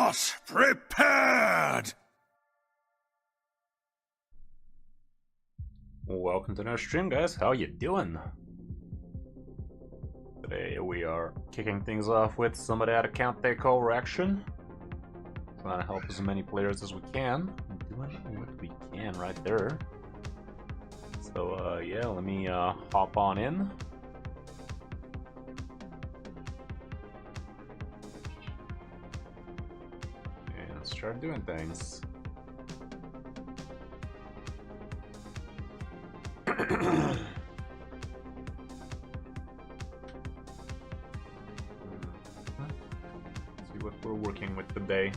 not prepared! Welcome to another stream, guys. How you doing? Today we are kicking things off with some of that account takeover action. Trying to help as many players as we can. Doing what we can right there. So yeah, let me hop on in. And start doing things. See what we're working with today.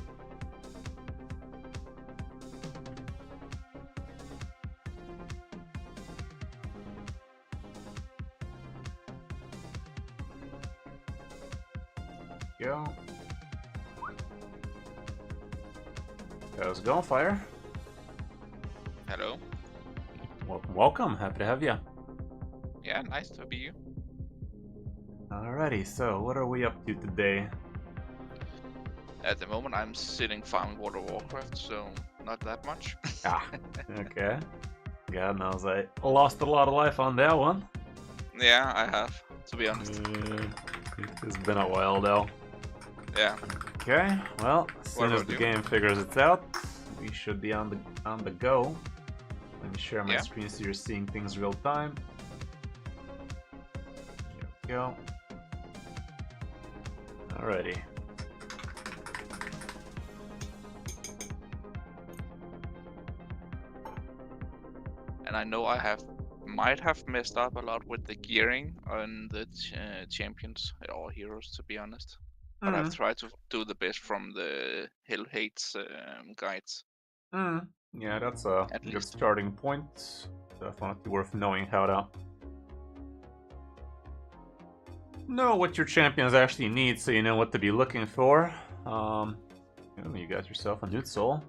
Go. How's it going, Fire? Hello. Welcome. Happy to have you. Yeah, nice to be you. Alrighty, so what are we up to today? At the moment, I'm sitting farming World of Warcraft, so not that much. Ah, okay. God knows I lost a lot of life on that one. Yeah, I have, to be honest. It's been a while though. Yeah. Okay, well, as soon as about the you? game figures it out, we should be on the go. Let me share my Yeah. screen so you're seeing things real time. Here we go. Alrighty. And I know I might have messed up a lot with the gearing on the champions or heroes, to be honest. But I've tried to do the best from the Hell Hates guides. Yeah, that's a At good least. starting point. Definitely worth knowing how to know what your champions actually need, so you know what to be looking for. You got yourself a newt soul.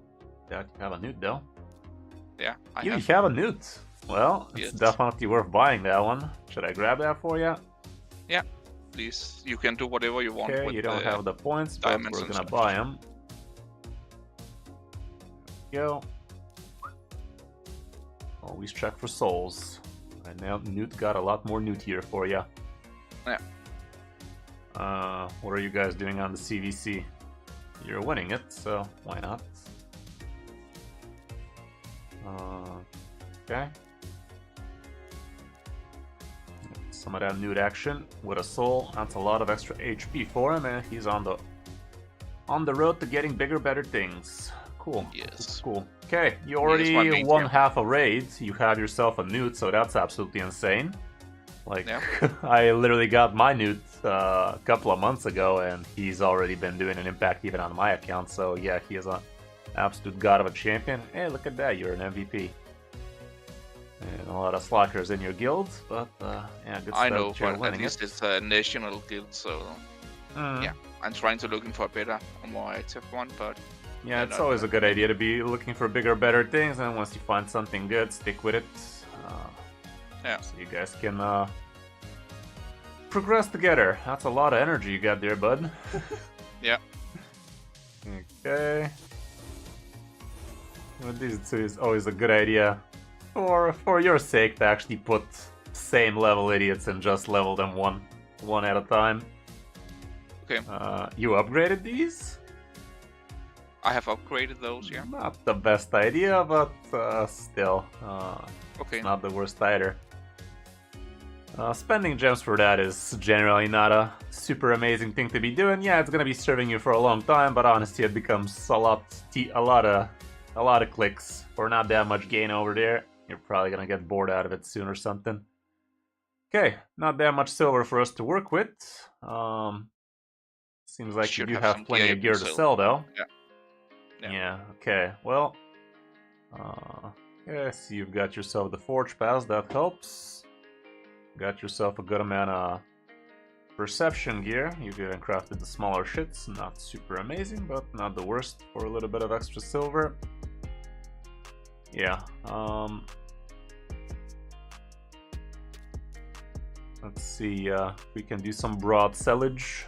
Doubt you have a newt though. Yeah, I You have. have a newt. Well, it's Yes. definitely worth buying that one. Should I grab that for you? Yeah, please. You can do whatever you want Okay, with you don't the have the points, but diamonds we're and gonna such. buy them. Go. Always check for souls. Right now, Newt got a lot more Newt here for you. Yeah. What are you guys doing on the CVC? You're winning it, so why not? Okay. Some of that Newt action with a soul. That's a lot of extra HP for him, and he's on the road to getting bigger, better things. Cool. Yes. Cool. Okay, you He is my already main won champion. half a raid. You have yourself a Newt, so that's absolutely insane. Like, Yeah. I literally got my Newt a couple of months ago, and he's already been doing an impact even on my account. So yeah, he is an absolute god of a champion. Hey, look at that, you're an MVP. And a lot of slackers in your guild, but yeah, good I stuff. know, that you're but at winning least it. it's a national guild, so yeah. I'm trying to looking for a better, a more active one, but Yeah, it's not always a bad. good idea to be looking for bigger, better things, and once you find something good, stick with it. Yeah. So you guys can progress together. That's a lot of energy you got there, bud. Yeah. Okay. With these two, it's always a good idea, for your sake, to actually put same level idiots and just level them one at a time. Okay. You upgraded these? I have upgraded those, yeah. Not the best idea, but still, Okay. it's not the worst either. Spending gems for that is generally not a super amazing thing to be doing. Yeah, it's gonna be serving you for a long time, but honestly, it becomes a lot of clicks for not that much gain over there. You're probably gonna get bored out of it soon or something. Okay, not that much silver for us to work with. Seems like Should you have have some plenty gear of gear to sell. sell, though. Yeah. Yeah. Yeah. Okay. Well. Yes, you've got yourself the Forge Pass. That helps. Got yourself a good amount of perception gear. You've even crafted the smaller shits. Not super amazing, but not the worst for a little bit of extra silver. Yeah. Let's see. We can do some broad sellage.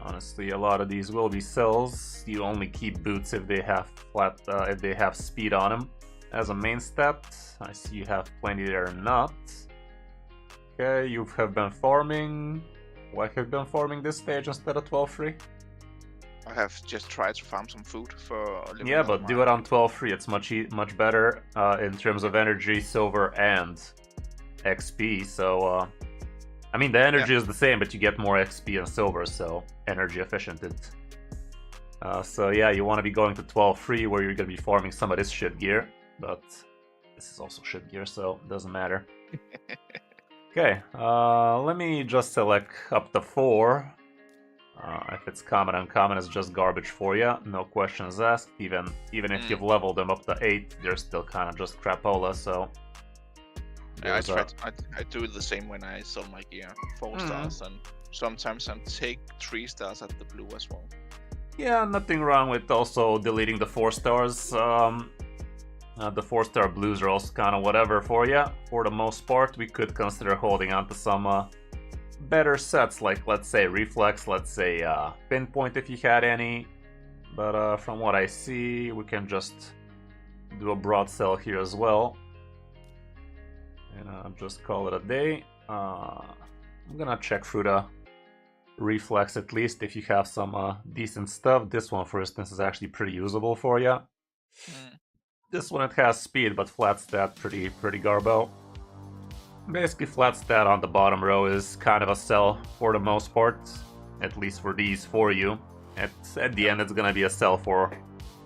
Honestly, a lot of these will be sells. You only keep boots if they have if they have speed on them as a main stat. I see you have plenty that are not. Okay, you have been farming. Why have you been farming this stage instead of 12 free? I have just tried to farm some food for living. Yeah, but do it on 12 free. It's much better in terms of energy, silver, and XP. So, I mean, the energy is the same, but you get more XP and silver, so energy efficient. So yeah, you want to be going to 12 free, where you're gonna be farming some of this shit gear. But this is also shit gear, so it doesn't matter. Okay, let me just select up to 4. If it's common, uncommon is just garbage for you. No questions asked. Even if you've leveled them up to 8, they're still kind of just crapola. So Yeah, I do the same when I sell my gear. 4 stars, and sometimes I take 3 stars at the blue as well. Yeah, nothing wrong with also deleting the 4 stars. The 4-star blues are also kind of whatever for you. For the most part, we could consider holding on to some better sets, like let's say Reflex, let's say Pinpoint if you had any. But from what I see, we can just do a broad sell here as well. And just call it a day. I'm gonna check through the Reflex at least if you have some decent stuff. This one, for instance, is actually pretty usable for you. This one, it has speed, but flat stat, pretty garbo. Basically, flat stat on the bottom row is kind of a sell for the most part, at least for these for you. At the end, it's gonna be a sell for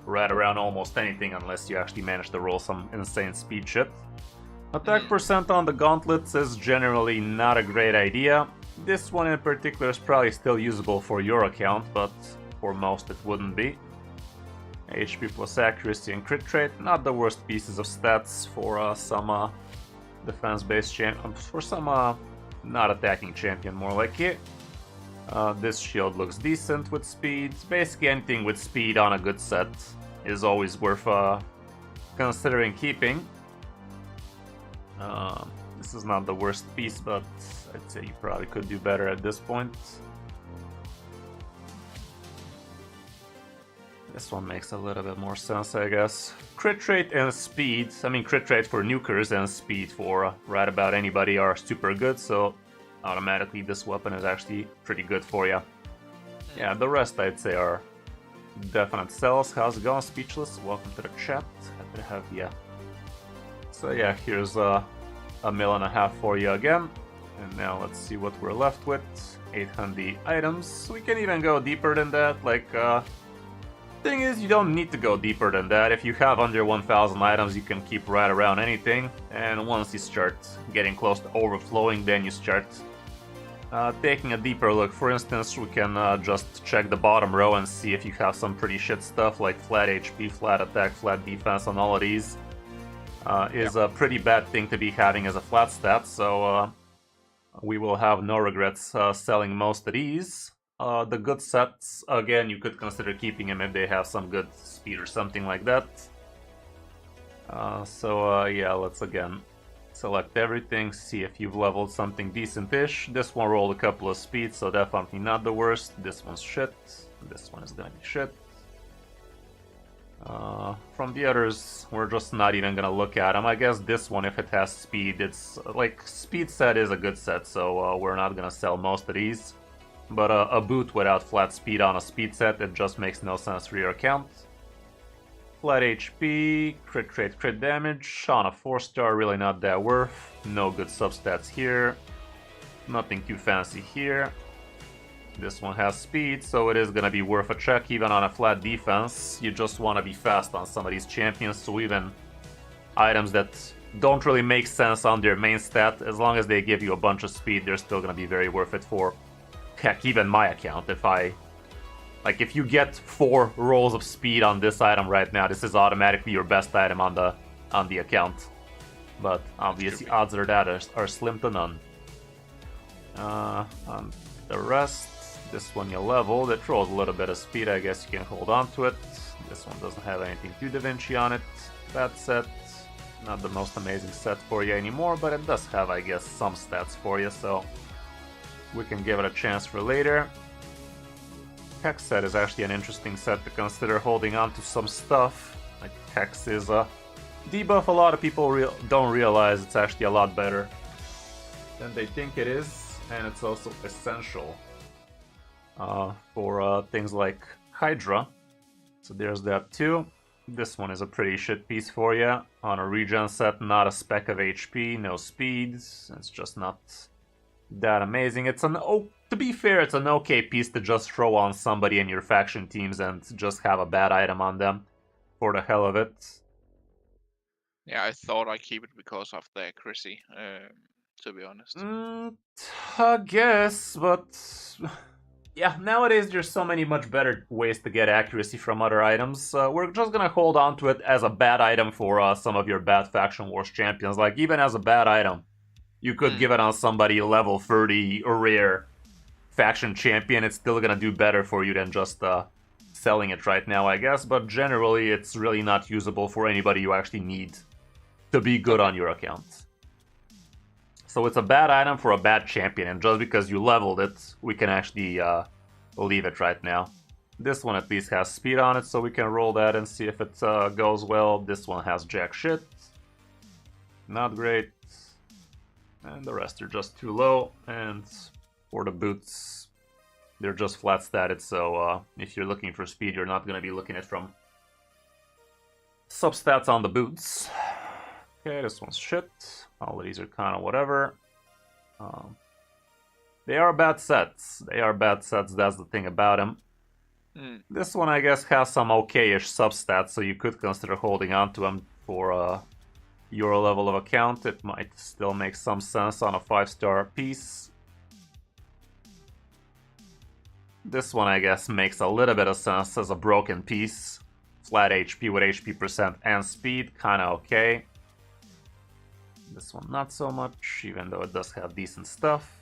right around almost anything, unless you actually manage to roll some insane speed shit. Attack percent on the gauntlets is generally not a great idea. This one in particular is probably still usable for your account, but for most it wouldn't be. HP plus accuracy and crit rate, not the worst pieces of stats for some defense-based champion, for some not attacking champion more like it. This shield looks decent with speed. Basically anything with speed on a good set is always worth considering keeping. This is not the worst piece, but I'd say you probably could do better at this point. This one makes a little bit more sense, I guess. Crit rate and speed, I mean crit rate for nukers and speed for right about anybody are super good, so automatically this weapon is actually pretty good for you. Yeah, the rest I'd say are definite sells. How's it going, Speechless? Welcome to the chat. Happy to have you. So yeah, here's a $1.5 for you again. And now let's see what we're left with. 800 items. We can even go deeper than that, like thing is, you don't need to go deeper than that. If you have under 1,000 items, you can keep right around anything. And once you start getting close to overflowing, then you start taking a deeper look. For instance, we can just check the bottom row and see if you have some pretty shit stuff like flat HP, flat attack, flat defense on all of these. Is a pretty bad thing to be having as a flat stat, so we will have no regrets selling most of these. The good sets, again, you could consider keeping them if they have some good speed or something like that. Yeah, let's again select everything, see if you've leveled something decent-ish. This one rolled a couple of speeds, so definitely not the worst. This one's shit. This one is gonna be shit. From the others, we're just not even gonna look at them. I guess this one, if it has speed, it's like speed set is a good set, so we're not gonna sell most of these. But a boot without flat speed on a speed set, it just makes no sense for your account. Flat HP, crit rate, crit damage. On a 4-star, really not that worth. No good substats here. Nothing too fancy here. This one has speed, so it is gonna be worth a check even on a flat defense. You just want to be fast on some of these champions, so even items that don't really make sense on their main stat, as long as they give you a bunch of speed, they're still gonna be very worth it for, heck, even my account. If you get 4 rolls of speed on this item right now, this is automatically your best item on the account. But obviously odds are that are slim to none. On the rest, this one you leveled, it rolls a little bit of speed, I guess you can hold on to it. This one doesn't have anything too Da Vinci on it. That set, not the most amazing set for you anymore, but it does have, I guess, some stats for you, so we can give it a chance for later. Hex set is actually an interesting set to consider holding on to some stuff. Like Hex is a debuff a lot of people don't realize it's actually a lot better than they think it is, and it's also essential for things like Hydra. So there's that too. This one is a pretty shit piece for you. On a regen set, not a speck of HP, no speeds. It's just not that amazing. To be fair, it's an okay piece to just throw on somebody in your faction teams and just have a bad item on them for the hell of it. Yeah, I thought I keep it because of the accuracy. To be honest. I guess, but yeah, nowadays there's so many much better ways to get accuracy from other items. We're just gonna hold on to it as a bad item for some of your bad Faction Wars champions. Like, even as a bad item, you could give it on somebody level 30 or rare faction champion. It's still gonna do better for you than just selling it right now, I guess. But generally, it's really not usable for anybody you actually need to be good on your account. So it's a bad item for a bad champion, and just because you leveled it, we can actually leave it right now. This one at least has speed on it, so we can roll that and see if it goes well. This one has jack shit. Not great. And the rest are just too low. And for the boots, they're just flat statted, so if you're looking for speed, you're not going to be looking at from substats on the boots. Okay, this one's shit. All of these are kind of whatever. They are bad sets. They are bad sets, that's the thing about them. This one, I guess, has some okay-ish substats, so you could consider holding on to them for your level of account. It might still make some sense on a 5-star piece. This one, I guess, makes a little bit of sense as a broken piece. Flat HP with HP percent and speed, kinda okay. This one not so much, even though it does have decent stuff.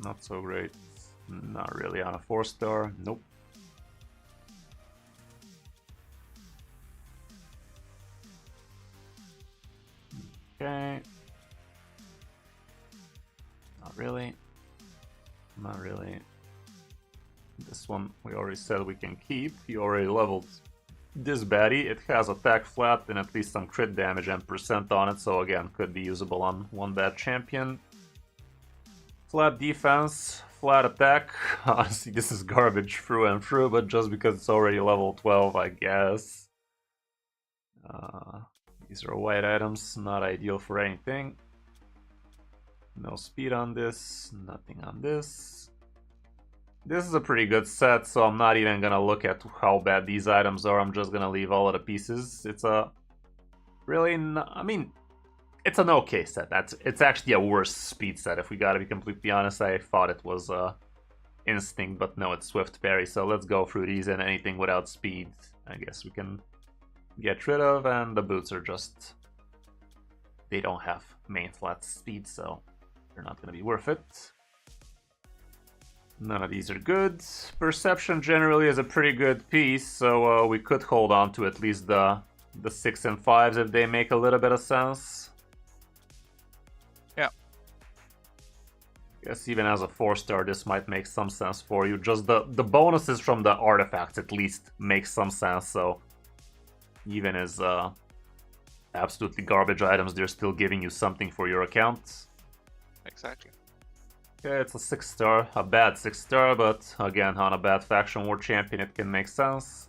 Not so great. Not really on a 4-star, nope. Okay. Not really. Not really. This one we already said we can keep. You already leveled this baddie. It has attack flat and at least some crit damage and percent on it, so again, could be usable on one bad champion. Flat defense, flat attack. Honestly, this is garbage through and through, but just because it's already level 12, I guess. These are white items, not ideal for anything. No speed on this, nothing on this. This is a pretty good set, so I'm not even gonna look at how bad these items are. I'm just gonna leave all of the pieces. It's a really, I mean, it's an okay set. It's actually a worse speed set, if we gotta be completely honest. I thought it was Instinct, but no, it's Swift Parry. So let's go through these, and anything without speed, I guess we can get rid of. And the boots are just, they don't have main flat speed, so they're not gonna be worth it. None of these are good. Perception generally is a pretty good piece, so we could hold on to at least the 6 and 5s if they make a little bit of sense. Yeah. Guess even as a 4-star, this might make some sense for you. Just the bonuses from the artifacts at least make some sense, so even as absolutely garbage items, they're still giving you something for your account. Exactly. Okay, it's a 6-star, a bad 6-star, but again, on a bad Faction War champion, it can make sense.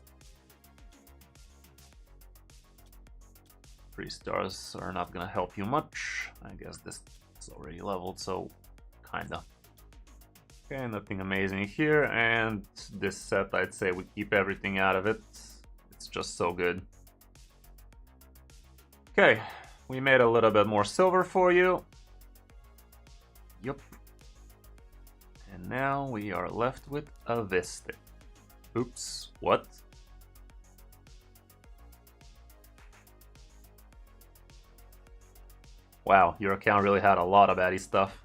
3 stars are not gonna help you much. I guess this is already leveled, so kinda. Okay, nothing amazing here, and this set, I'd say we keep everything out of it. It's just so good. Okay, we made a little bit more silver for you. Yup. And now we are left with a Vista. Oops, what? Wow, your account really had a lot of baddie stuff.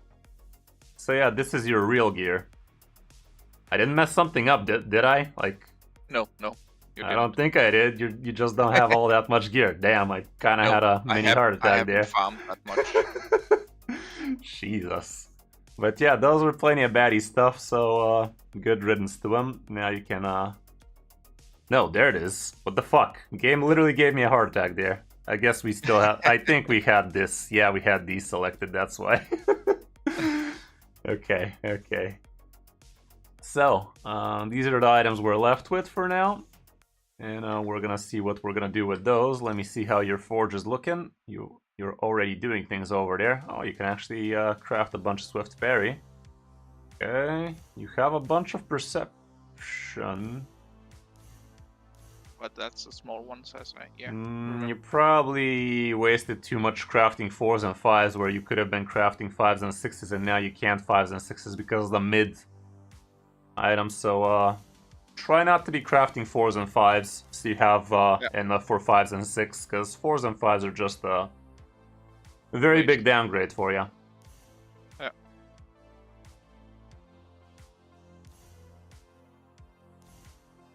So yeah, this is your real gear. I didn't mess something up, did I? Like, No. I don't think I did. You just don't have all that much gear. Damn, I kind of had a mini heart attack there. I haven't farmed that much. Jesus. But yeah, those were plenty of baddie stuff, so good riddance to them. Now you can, No, there it is. What the fuck? Game literally gave me a heart attack there. I guess we still have... I think we had this. Yeah, we had these selected, that's why. Okay. So, these are the items we're left with for now. And we're gonna see what we're gonna do with those. Let me see how your forge is looking. You're already doing things over there. Oh, you can actually craft a bunch of Swift Parry. Okay, you have a bunch of perception. but that's a small one, so yeah. You probably wasted too much crafting 4s and 5s where you could have been crafting 5s and 6s, and now you can't 5s and 6s because of the mid items. So try not to be crafting 4s and 5s so you have enough for 5s and 6s, because 4s and 5s are just a very big downgrade for you. Yeah.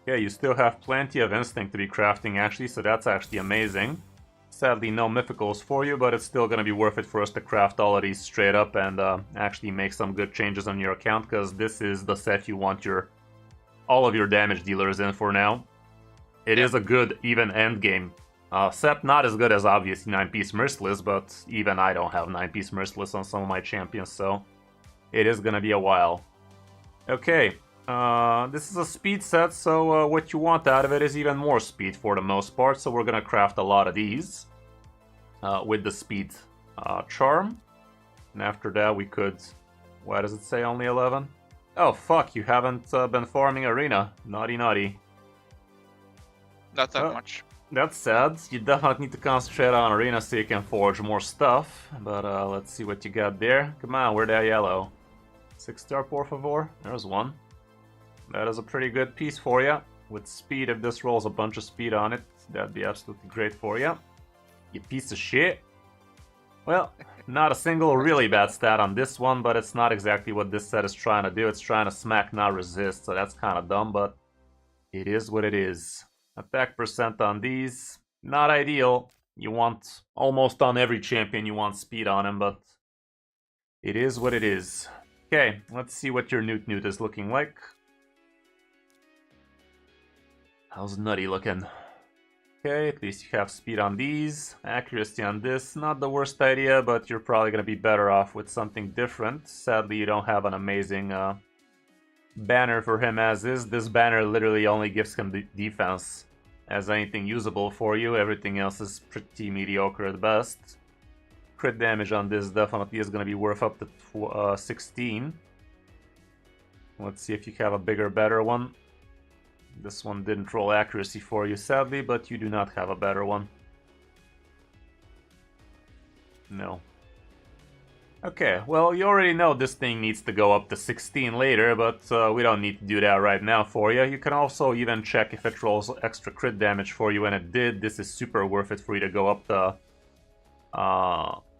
Yeah, you still have plenty of instinct to be crafting actually, so that's actually amazing. Sadly, no mythicals for you, but it's still going to be worth it for us to craft all of these straight up and actually make some good changes on your account, because this is the set you want all of your damage dealers in for now. It is a good, even end game set. Not as good as obviously 9-piece Merciless, but even I don't have 9-piece Merciless on some of my champions, so it is going to be a while. Okay, this is a speed set, so what you want out of it is even more speed for the most part, so we're going to craft a lot of these with the speed charm. And after that we could... Why does it say only 11? Oh fuck, you haven't been farming Arena. Naughty naughty. Not that much. That's sad. You definitely need to concentrate on Arena so you can forge more stuff. But let's see what you got there. Come on, where's that yellow? 6-star, por favor. There's one. That is a pretty good piece for you. With speed, if this rolls a bunch of speed on it, that'd be absolutely great for you. You piece of shit. Well, not a single really bad stat on this one, but it's not exactly what this set is trying to do. It's trying to smack, not resist, so that's kind of dumb, but it is what it is. Attack percent on these, not ideal. You want, almost on every champion, you want speed on him, but it is what it is. Okay, let's see what your Newt is looking like. How's Nutty looking? Okay, at least you have speed on these. Accuracy on this, not the worst idea, but you're probably going to be better off with something different. Sadly, you don't have an amazing banner for him as is. This banner literally only gives him defense as anything usable for you. Everything else is pretty mediocre at best. Crit damage on this definitely is going to be worth up to 16. Let's see if you have a bigger, better one. This one didn't roll accuracy for you, sadly, but you do not have a better one. No. Okay, well, you already know this thing needs to go up to 16 later, but we don't need to do that right now for you. You can also even check if it rolls extra crit damage for you, and it did. This is super worth it for you to go up to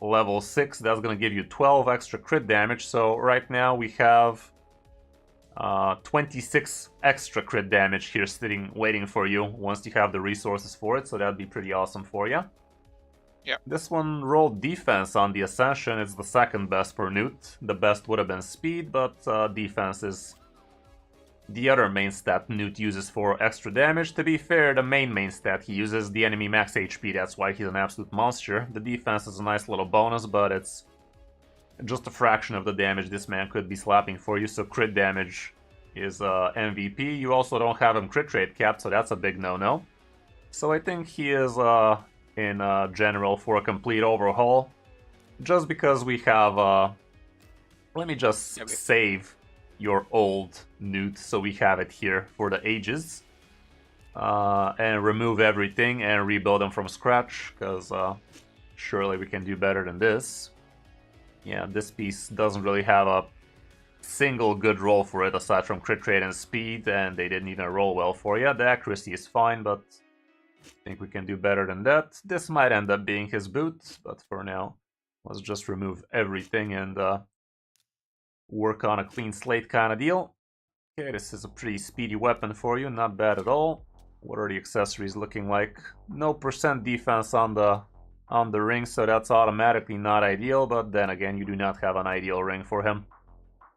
level 6. That's going to give you 12 extra crit damage, so right now we have 26 extra crit damage here sitting, waiting for you once you have the resources for it, so that'd be pretty awesome for you. Yeah. This one rolled defense on the Ascension. It's the second best for Newt. The best would have been speed, but defense is the other main stat Newt uses for extra damage. To be fair, the main stat he uses, the enemy max HP, that's why he's an absolute monster. The defense is a nice little bonus, but it's just a fraction of the damage this man could be slapping for you, so crit damage is MVP. You also don't have him crit rate capped, so that's a big no-no. So I think he is in general for a complete overhaul, just because we have... let me just save your old Newt so we have it here for the ages. And remove everything and rebuild them from scratch, because surely we can do better than this. Yeah, this piece doesn't really have a single good roll for it aside from crit rate and speed, and they didn't even roll well for you. The accuracy is fine, but I think we can do better than that. This might end up being his boot, but for now, let's just remove everything and work on a clean slate kind of deal. Okay, this is a pretty speedy weapon for you, not bad at all. What are the accessories looking like? No percent defense on the ring, so that's automatically not ideal, but then again, you do not have an ideal ring for him.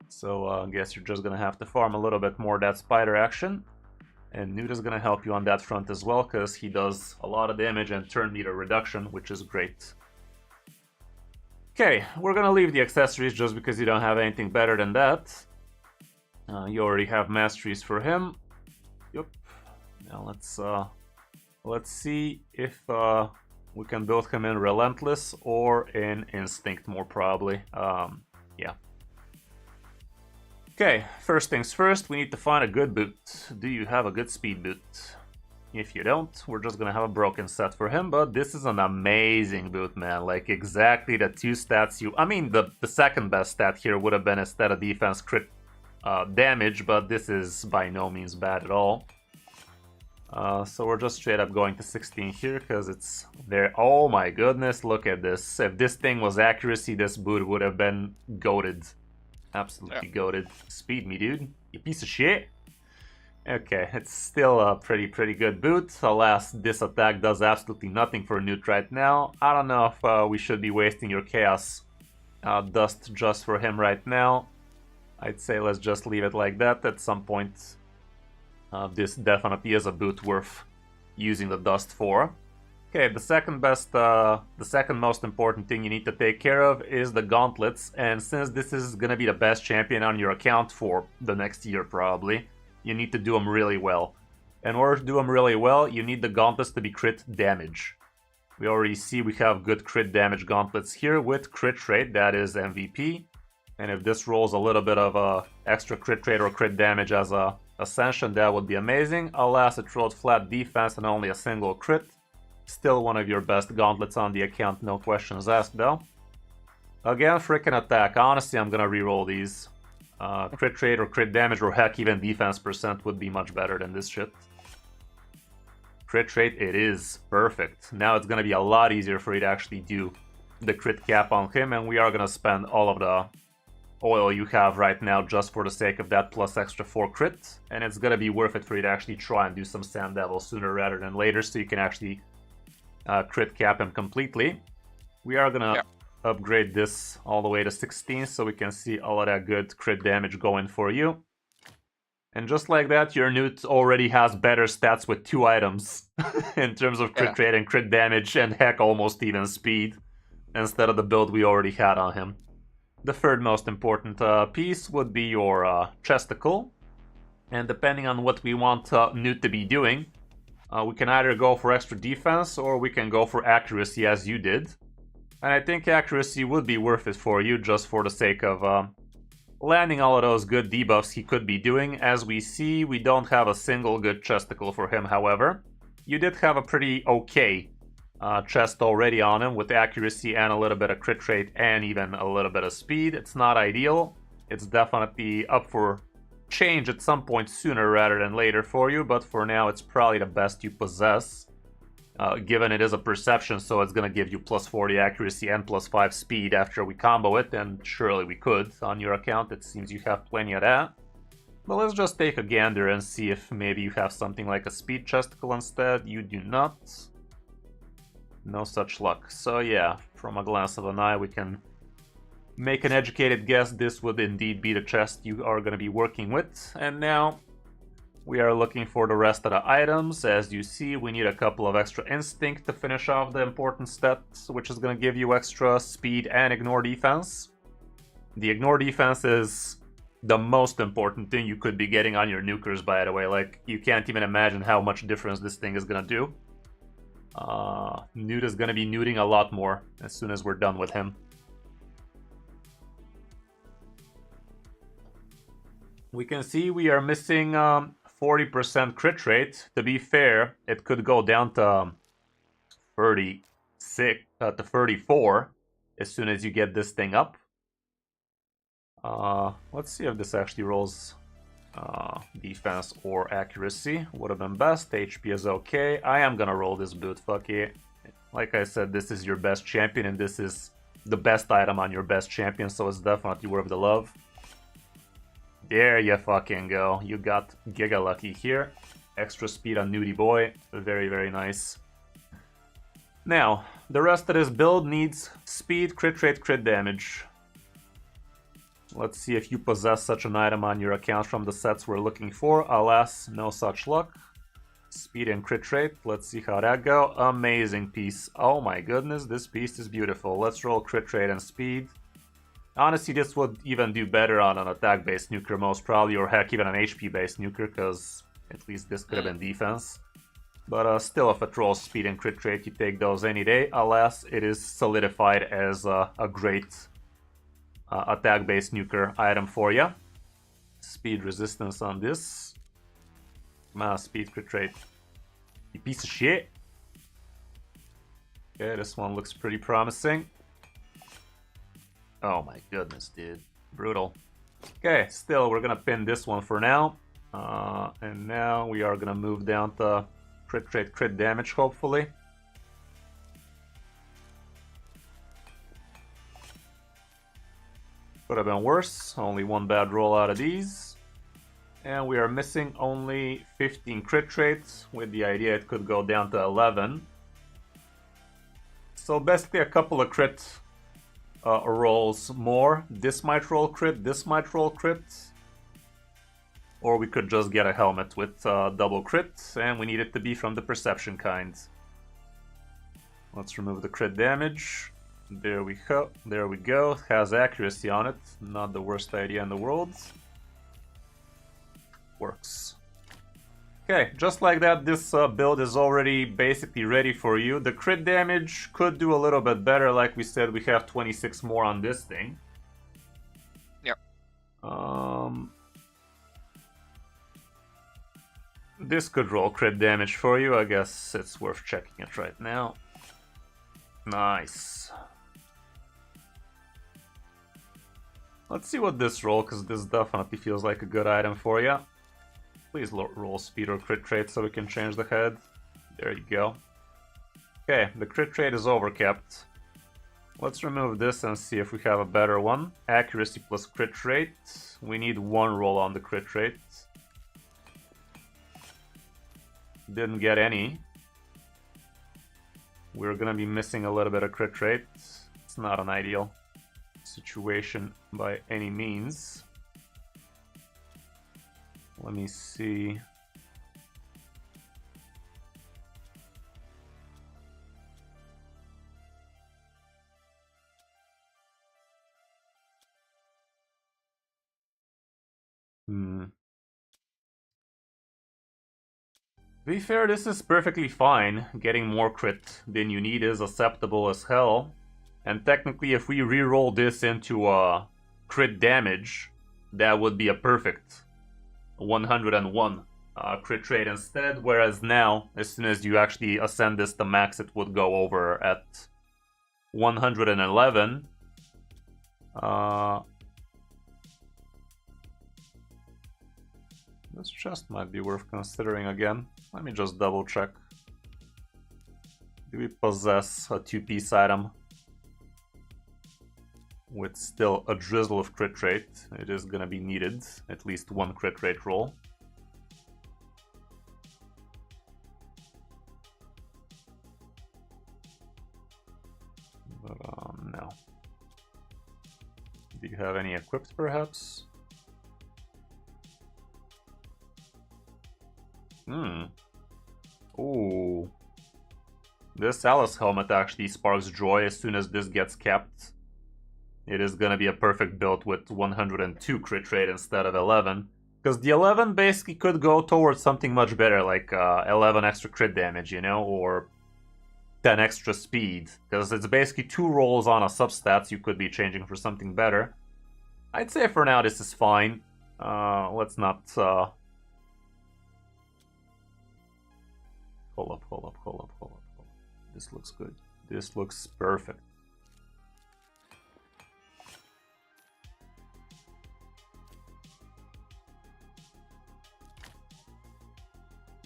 So I guess you're just gonna have to farm a little bit more of that spider action. And Newt is gonna help you on that front as well, because he does a lot of damage and turn meter reduction, which is great. Okay, we're gonna leave the accessories just because you don't have anything better than that. You already have masteries for him. Yep. Now let's see if we can build him in Relentless or in Instinct, more probably. Yeah. Okay, first things first, we need to find a good boot. Do you have a good speed boot? If you don't, we're just gonna have a broken set for him, but this is an amazing boot, man. Like, exactly the 2 stats you... I mean, the second best stat here would have been instead of defense crit damage, but this is by no means bad at all. So we're just straight up going to 16 here, because it's there. Oh my goodness, look at this. If this thing was accuracy, this boot would have been goated. Absolutely goated. Speed me, dude. You piece of shit. Okay, it's still a pretty good boot. Alas, this attack does absolutely nothing for Newt right now. I don't know if we should be wasting your Chaos Dust just for him right now. I'd say let's just leave it like that. At some point, this definitely is a boot worth using the Dust for. Okay, the second most important thing you need to take care of is the gauntlets. And since this is gonna be the best champion on your account for the next year probably, you need to do them really well. In order to do them really well, you need the gauntlets to be crit damage. We already see we have good crit damage gauntlets here with crit rate, that is MVP. And if this rolls a little bit of extra crit rate or crit damage as a Ascension, that would be amazing. Alas, it rolled flat defense and only a single crit. Still one of your best gauntlets on the account, no questions asked though. Again, freaking attack. Honestly, I'm gonna reroll these. Crit rate or crit damage, or heck, even defense percent would be much better than this shit. Crit rate, it is. Perfect. Now it's gonna be a lot easier for you to actually do the crit cap on him, and we are gonna spend all of the oil you have right now just for the sake of that plus extra 4 crit, and it's gonna be worth it for you to actually try and do some Sand Devil sooner rather than later, so you can actually crit cap him completely. We are gonna upgrade this all the way to 16 so we can see all of that good crit damage going for you. And just like that, your Newt already has better stats with 2 items in terms of crit rate and crit damage, and heck, almost even speed, instead of the build we already had on him. The third most important piece would be your chesticle. And depending on what we want Newt to be doing, we can either go for extra defense or we can go for accuracy as you did. And I think accuracy would be worth it for you just for the sake of landing all of those good debuffs he could be doing. As we see, we don't have a single good chesticle for him, however. You did have a pretty okay chest already on him with accuracy and a little bit of crit rate and even a little bit of speed. It's not ideal. It's definitely up for change at some point sooner rather than later for you, but for now it's probably the best you possess. Given it is a perception, so it's gonna give you plus 40 accuracy and plus 5 speed after we combo it, and surely we could on your account. It seems you have plenty of that. But let's just take a gander and see if maybe you have something like a speed chesticle instead. You do not. No such luck. So yeah, from a glance of an eye we can make an educated guess this would indeed be the chest you are going to be working with. And now we are looking for the rest of the items. As you see, we need a couple of extra instinct to finish off the important stats, which is going to give you extra speed and ignore defense. The ignore defense is the most important thing you could be getting on your nukers, by the way. Like, you can't even imagine how much difference this thing is going to do. Newt is going to be newting a lot more as soon as we're done with him. We can see we are missing 40% crit rate. To be fair, it could go down to 36 to 34 as soon as you get this thing up. Let's see if this actually rolls defense or accuracy. Would have been best. HP is okay. I am gonna roll this boot, fuck it. Like I said, this is your best champion and this is the best item on your best champion, so it's definitely worth the love. There you fucking go. You got giga lucky here. Extra speed on Nudie Boy. Very, very nice. Now, the rest of this build needs speed, crit rate, crit damage. Let's see if you possess such an item on your account from the sets we're looking for. Alas, no such luck. Speed and crit rate. Let's see how that go. Amazing piece. Oh my goodness, this piece is beautiful. Let's roll crit rate and speed. Honestly, this would even do better on an attack-based nuker most probably, or heck, even an HP-based nuker, because at least this could have been defense. But still, if it rolls speed and crit rate, you take those any day. Alas, it is solidified as a great attack-based nuker item for you. Speed resistance on this. Speed crit rate. you piece of shit. Okay, this one looks pretty promising. Oh my goodness, dude. Brutal. Okay, still, we're gonna pin this one for now. And now we are gonna move down to crit damage, hopefully. Could have been worse. Only one bad roll out of these. And we are missing only 15 crit rates, with the idea it could go down to 11. So basically a couple of crit rolls more. This might roll crit, this might roll crit. Or we could just get a helmet with double crit, and we need it to be from the perception kind. Let's remove the crit damage. There we go. There we go. It has accuracy on it. Not the worst idea in the world. Works. Okay, just like that, this build is already basically ready for you. The crit damage could do a little bit better. Like we said, we have 26 more on this thing. Yep. This could roll crit damage for you. I guess it's worth checking it right now. Nice. Let's see what this roll, because this definitely feels like a good item for you. Please roll speed or crit trait so we can change the head. There you go. Okay, the crit trait is overkept. Let's remove this and see if we have a better one. Accuracy plus crit rate. We need one roll on the crit rate. Didn't get any. We're gonna be missing a little bit of crit rate. It's not an ideal situation by any means. Let me see. To be fair, this is perfectly fine. Getting more crit than you need is acceptable as hell. And technically, if we reroll this into crit damage, that would be a perfect 101 crit rate instead. Whereas now, as soon as you actually ascend this to max, it would go over at 111. This chest might be worth considering again. Let me just double check. Do we possess a 2-piece item with still a drizzle of crit rate? It is gonna be needed, at least one crit rate roll. But no. Do you have any equipped perhaps? Ooh. This Alice helmet actually sparks joy as soon as this gets kept. It is gonna be a perfect build with 102 crit rate instead of 11. Because the 11 basically could go towards something much better, like 11 extra crit damage, you know, or 10 extra speed. Because it's basically 2 rolls on a substats you could be changing for something better. I'd say for now this is fine. Let's not... Hold up. This looks good. This looks perfect.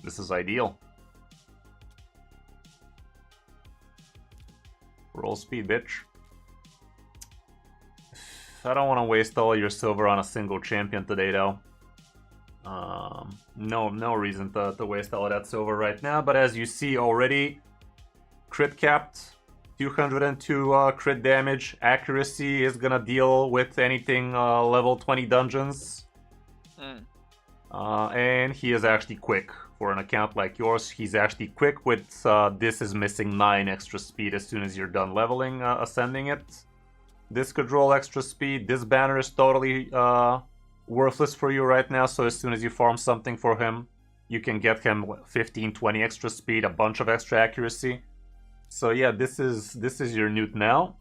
This is ideal. Roll speed, bitch. I don't want to waste all your silver on a single champion today, though. No reason to waste all of that silver right now, but as you see already, crit capped, 202 crit damage, accuracy is gonna deal with anything level 20 dungeons. And he is actually quick. For an account like yours, he's actually quick with this is missing 9 extra speed as soon as you're done leveling, ascending it. This could roll extra speed. This banner is totally worthless for you right now, so as soon as you farm something for him, you can get him 15-20 extra speed, a bunch of extra accuracy. So yeah, this is your Newt now.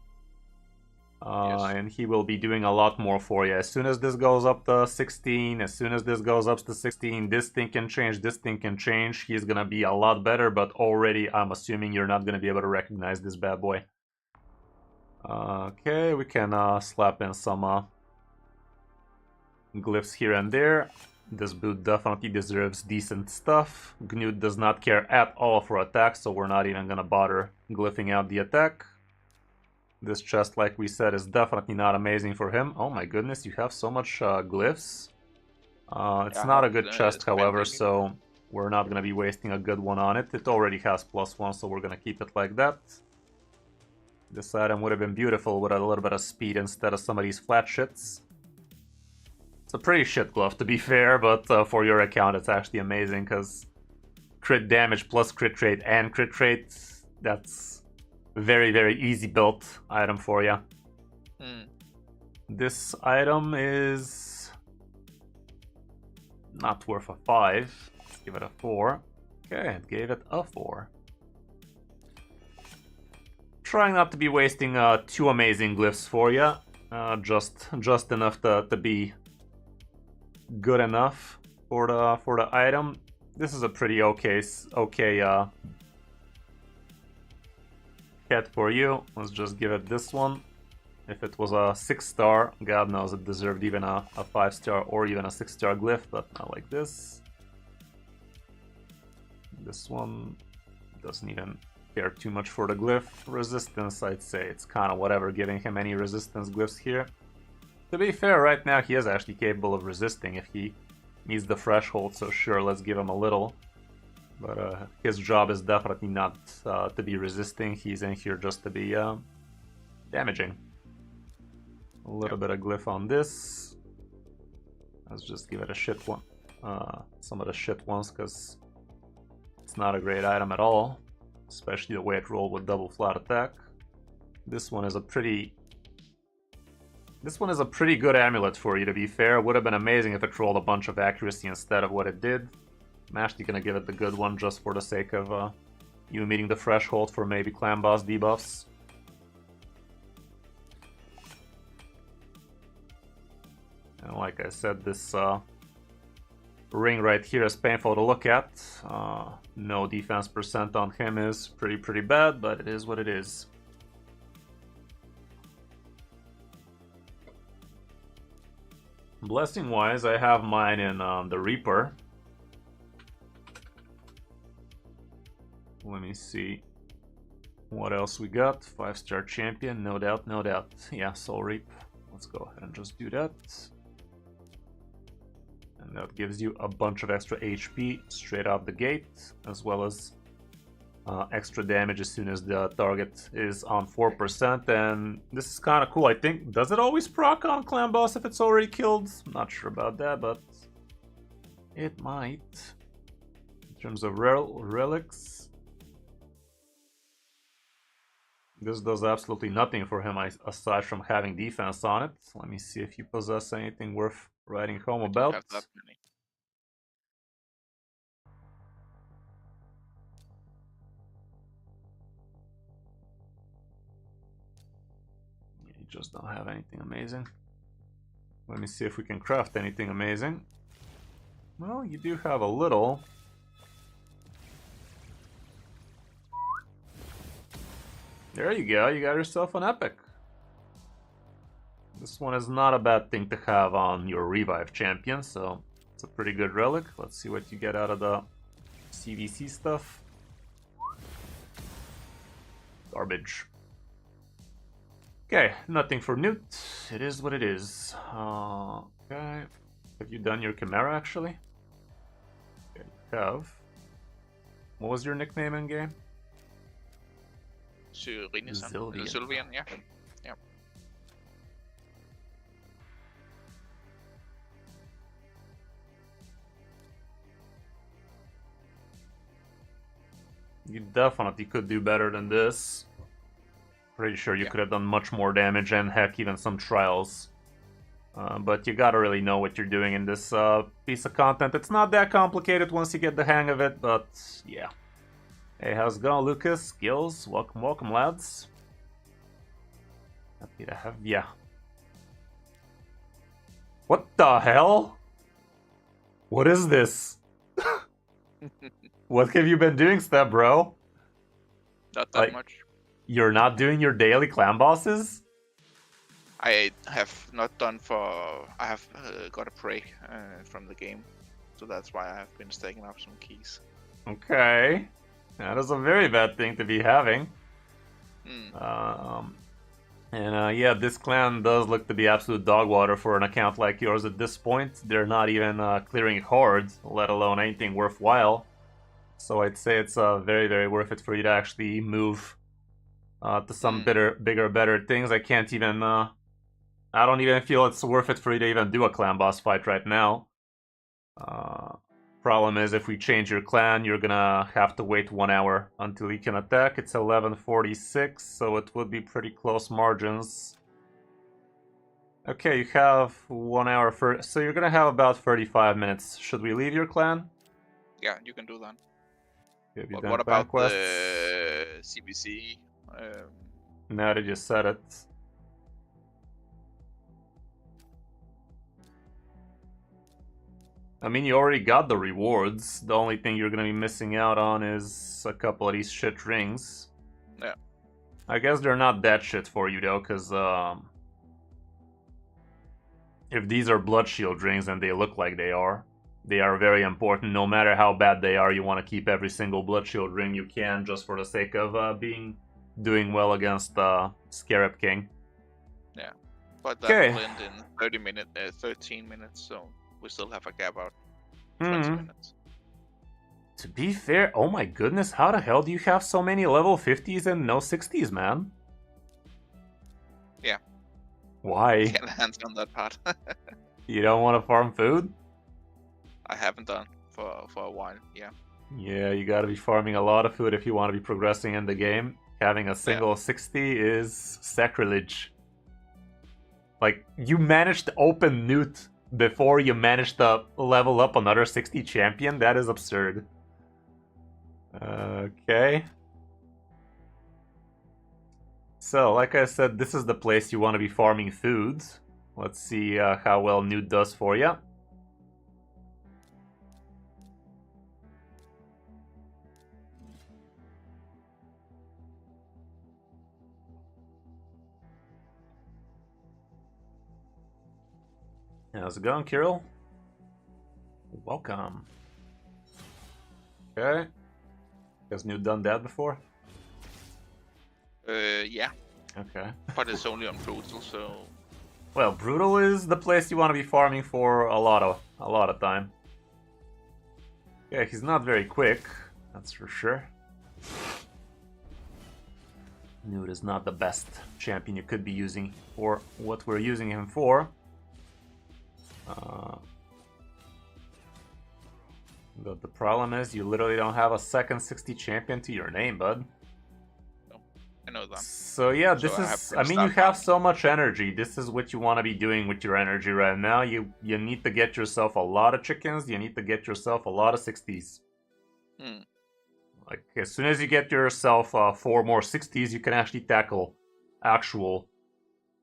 And he will be doing a lot more for you. As soon as this goes up to 16, as soon as this goes up to 16, this thing can change, this thing can change. He's gonna be a lot better, but already I'm assuming you're not gonna be able to recognize this bad boy. Okay, we can slap in some glyphs here and there. This boot definitely deserves decent stuff. Gnut does not care at all for attack, so we're not even gonna bother glyphing out the attack. This chest, like we said, is definitely not amazing for him. Oh my goodness, you have so much glyphs. It's not a good chest, however, so we're not going to be wasting a good one on it. It already has +1, so we're going to keep it like that. This item would have been beautiful with a little bit of speed instead of some of these flat shits. It's a pretty shit glove, to be fair, but for your account, it's actually amazing, because crit damage plus crit rate and crit rate, that's very, very easy built item for you. This item is not worth a 5. Let's give it a 4. Okay, it gave it a 4. Trying not to be wasting too amazing glyphs for you. Just enough to be good enough for the item. This is a pretty okay for you. Let's just give it this one. If it was a 6-star, God knows it deserved even a 5-star or even a 6-star glyph, but not like this. This one doesn't even care too much for the glyph. Resistance, I'd say it's kind of whatever, giving him any resistance glyphs here. To be fair, right now he is actually capable of resisting if he meets the threshold, so sure, let's give him a little. But his job is definitely not to be resisting. He's in here just to be damaging. A little bit of glyph on this. Let's just give it a shit one. Some of the shit ones, because it's not a great item at all. Especially the way it rolled with double flat attack. This one is a pretty good amulet for you, to be fair. Would have been amazing if it rolled a bunch of accuracy instead of what it did. I'm actually gonna give it the good one just for the sake of you meeting the threshold for maybe clan boss debuffs. And like I said, this ring right here is painful to look at. No defense percent on him is pretty bad, but it is what it is. Blessing wise, I have mine in the Reaper. Let me see what else we got. 5-star champion, no doubt, no doubt. Yeah, Soul Reap. Let's go ahead and just do that. And that gives you a bunch of extra HP straight out the gate, as well as extra damage as soon as the target is on 4%. And this is kind of cool, I think. Does it always proc on clan boss if it's already killed? I'm not sure about that, but it might. In terms of relics, this does absolutely nothing for him aside from having defense on it. Let me see if you possess anything worth writing home about. Have that many. You just don't have anything amazing. Let me see if we can craft anything amazing. Well, you do have a little. There you go, you got yourself an epic. This one is not a bad thing to have on your revive champion, so it's a pretty good relic. Let's see what you get out of the CVC stuff. Garbage. Okay, nothing for Newt. It is what it is. Okay. Have you done your Chimera actually? Okay, you have. What was your nickname in game? Sylvian, yeah. Yeah. You definitely could do better than this. Pretty sure you could have done much more damage and heck, even some trials. But you gotta really know what you're doing in this piece of content. It's not that complicated once you get the hang of it, but yeah. Hey, how's it going, Lucas? Gills? Welcome, welcome, lads. Happy to have ya. What the hell? What is this? What have you been doing, Step Bro? Not that much. You're not doing your daily clan bosses? I have not done for. I have got a break from the game, so that's why I have been stacking up some keys. Okay, that is a very bad thing to be having. Yeah, this clan does look to be absolute dog water for an account like yours at this point. They're not even clearing hordes, let alone anything worthwhile. So I'd say it's very, very worth it for you to actually move to some bigger, better things. I can't even... I don't even feel it's worth it for you to even do a clan boss fight right now. Problem is, if we change your clan, you're gonna have to wait 1 hour until you can attack. It's 11:46, so it would be pretty close margins. Okay, you have 1 hour for... So you're gonna have about 35 minutes. Should we leave your clan? Yeah, you can do that. But what about the CBC? Now that you said it. I mean, you already got the rewards. The only thing you're gonna be missing out on is a couple of these shit rings. Yeah. I guess they're not that shit for you though, because if these are blood shield rings and they look like they are very important. No matter how bad they are, you want to keep every single blood shield ring you can, just for the sake of doing well against Scarab King. Yeah, but that will end in 13 minutes, so we still have a gap out 20 minutes. To be fair, oh my goodness, how the hell do you have so many level 50s and no 60s, man? Yeah. Why? Can't answer on that part. You don't want to farm food? I haven't done for a while, yeah. Yeah, you gotta be farming a lot of food if you want to be progressing in the game. Having a single 60 is sacrilege. Like, you managed to open Newt before you managed to level up another 60 champion? That is absurd. Okay. So, like I said, this is the place you want to be farming food. Let's see how well Newt does for you. How's it going, Kirill? Welcome. Okay. Has Newt done that before? Yeah. Okay. But it's only on Brutal, so... Well, Brutal is the place you want to be farming for a lot of time. Yeah, he's not very quick, that's for sure. Newt is not the best champion you could be using for what we're using him for. But the problem is you literally don't have a second 60 champion to your name, bud. No, I know that. So yeah, this is... I mean, you have so much energy. This is what you want to be doing with your energy right now. You need to get yourself a lot of chickens. You need to get yourself a lot of 60s. Like, as soon as you get yourself 4 more 60s, you can actually tackle actual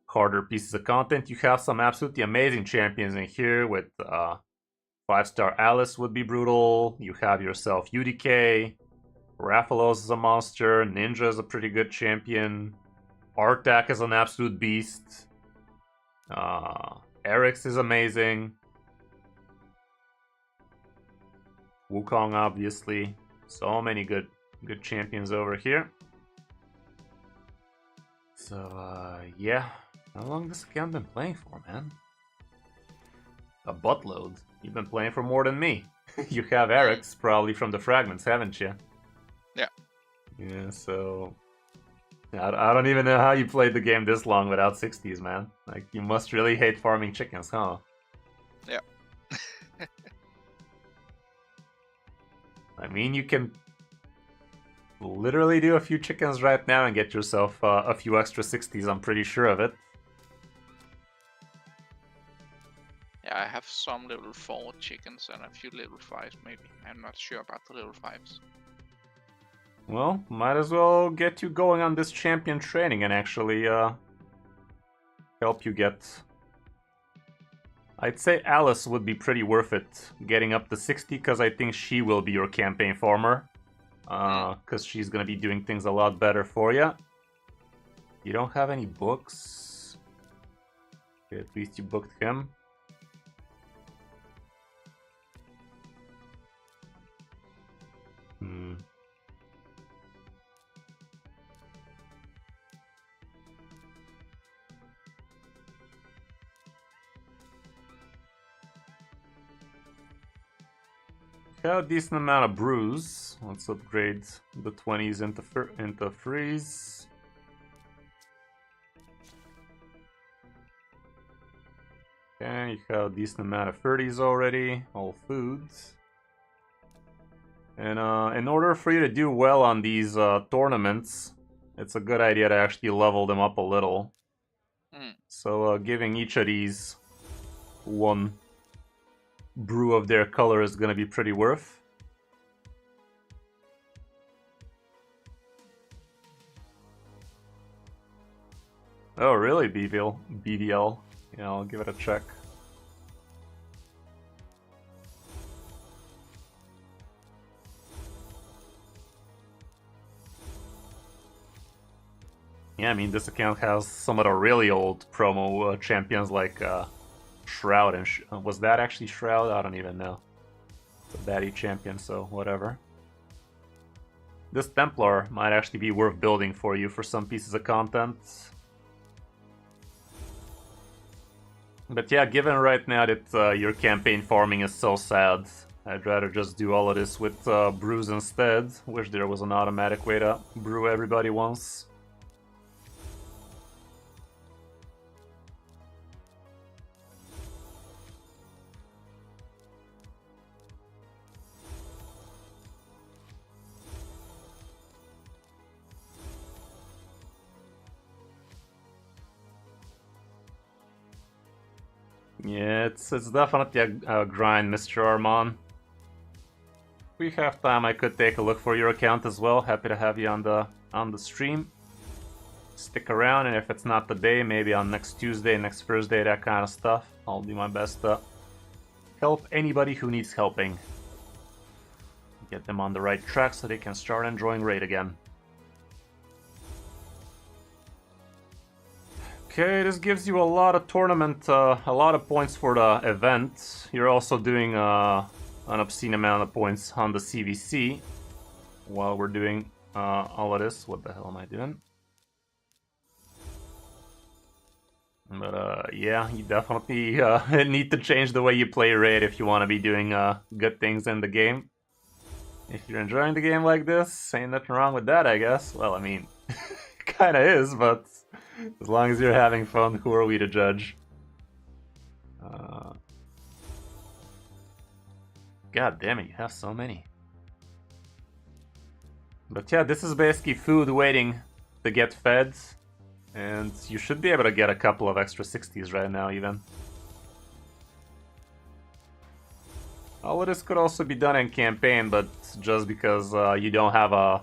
harder pieces of content. You have some absolutely amazing champions in here with 5-star Alice would be brutal. You have yourself UDK. Raphalos is a monster. Ninja is a pretty good champion. Artak is an absolute beast. Eric's is amazing. Wukong, obviously. So many good champions over here. So, yeah. How long has this account been playing for, man? A buttload. You've been playing for more than me. You have Eric's probably from the fragments, haven't you? Yeah. Yeah, so... I don't even know how you played the game this long without 60s, man. Like, you must really hate farming chickens, huh? Yeah. I mean, you can literally do a few chickens right now and get yourself a few extra 60s, I'm pretty sure of it. Yeah, I have some level 4 chickens and a few level 5s maybe. I'm not sure about the level 5s. Well, might as well get you going on this champion training and actually help you get... I'd say Alice would be pretty worth it, getting up to 60, because I think she will be your campaign farmer. Because she's gonna be doing things a lot better for you. You don't have any books? Okay, at least you booked him. Got a decent amount of brews. Let's upgrade the 20s into freeze. Okay, you have a decent amount of 30s already. All foods. And in order for you to do well on these tournaments, it's a good idea to actually level them up a little. So giving each of these one brew of their color is gonna be pretty worth. Oh really, BDL? Yeah, I'll give it a check. Yeah, I mean, this account has some of the really old promo champions like Shroud and... was that actually Shroud? I don't even know. It's a baddie champion, so whatever. This Templar might actually be worth building for you for some pieces of content. But yeah, given right now that your campaign farming is so sad, I'd rather just do all of this with brews instead. Wish there was an automatic way to brew everybody once. Yeah, it's definitely a grind, Mr. Armand. If we have time, I could take a look for your account as well. Happy to have you on the stream. Stick around, and if it's not today, maybe on next Tuesday, next Thursday, that kind of stuff. I'll do my best to help anybody who needs helping. Get them on the right track so they can start enjoying Raid again. Okay, this gives you a lot of tournament, a lot of points for the event. You're also doing an obscene amount of points on the CVC while we're doing all of this. What the hell am I doing? But yeah, you definitely need to change the way you play Raid if you want to be doing good things in the game. If you're enjoying the game like this, ain't nothing wrong with that, I guess. Well, I mean, kinda is, but as long as you're having fun, who are we to judge? God damn it, you have so many. But yeah, this is basically food waiting to get fed. And you should be able to get a couple of extra 60s right now, even. All of this could also be done in campaign, but just because you don't have a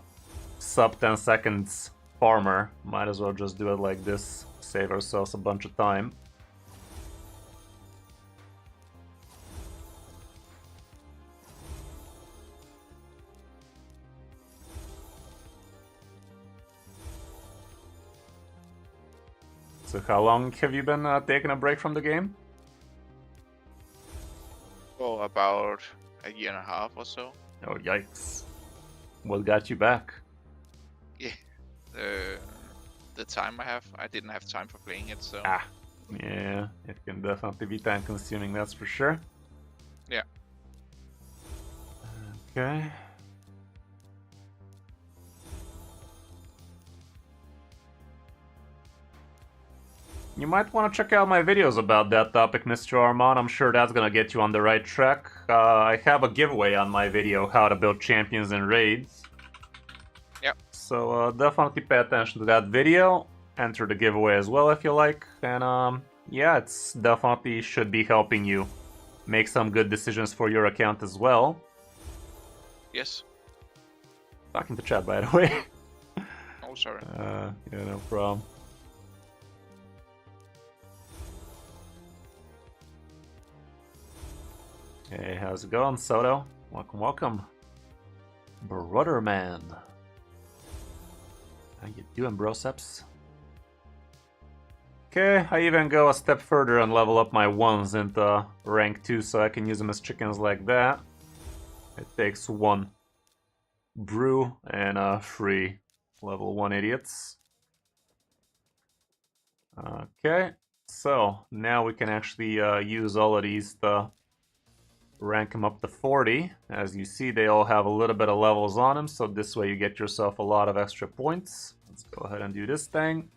sub 10 seconds farmer, might as well just do it like this. Save ourselves a bunch of time. So how long have you been taking a break from the game? Oh, about a year and a half or so. Oh, yikes. What got you back? Yeah, the time I didn't have time for playing it, so... Ah, yeah, it can definitely be time consuming, that's for sure. Yeah. Okay. You might want to check out my videos about that topic, Mr. Armand. I'm sure that's gonna get you on the right track. I have a giveaway on my video, how to build champions in raids. Yep. So definitely pay attention to that video. Enter the giveaway as well if you like. And yeah, it's definitely should be helping you make some good decisions for your account as well. Yes. Talking to chat, by the way. Oh, sorry. Yeah, no problem. Hey, how's it going, Soto? Welcome, welcome. Brother man. How you doing, broceps? Okay, I even go a step further and level up my ones into rank 2 so I can use them as chickens like that. It takes 1 brew and 3 level 1 idiots. Okay, so now we can actually use all of these to rank them up to 40. As you see, they all have a little bit of levels on them, so this way you get yourself a lot of extra points. Let's go ahead and do this thing.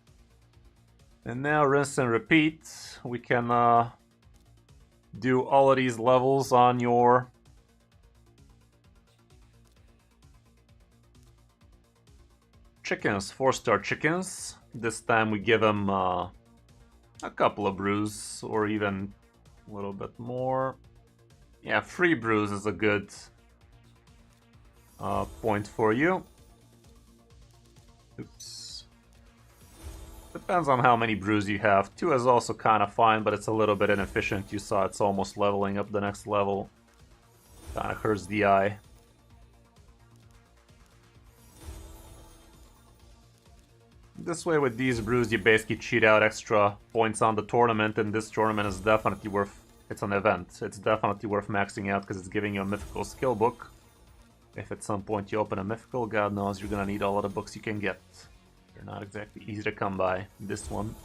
And now rinse and repeat. We can do all of these levels on your chickens, 4-star chickens. This time we give them a couple of brews or even a little bit more. Yeah, 3 brews is a good point for you. Oops. Depends on how many brews you have. 2 is also kind of fine, but it's a little bit inefficient. You saw it's almost leveling up the next level. Kind of hurts the eye. This way with these brews you basically cheat out extra points on the tournament, and this tournament is definitely worth... It's an event. It's definitely worth maxing out because it's giving you a mythical skill book. If at some point you open a mythical, God knows you're gonna need all of the books you can get. They're not exactly easy to come by. This one,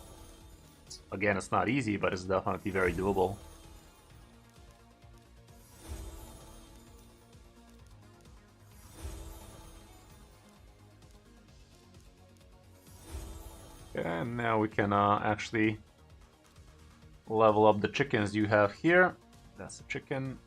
again, it's not easy, but it's definitely very doable. And now we can actually level up the chickens you have here. That's a chicken.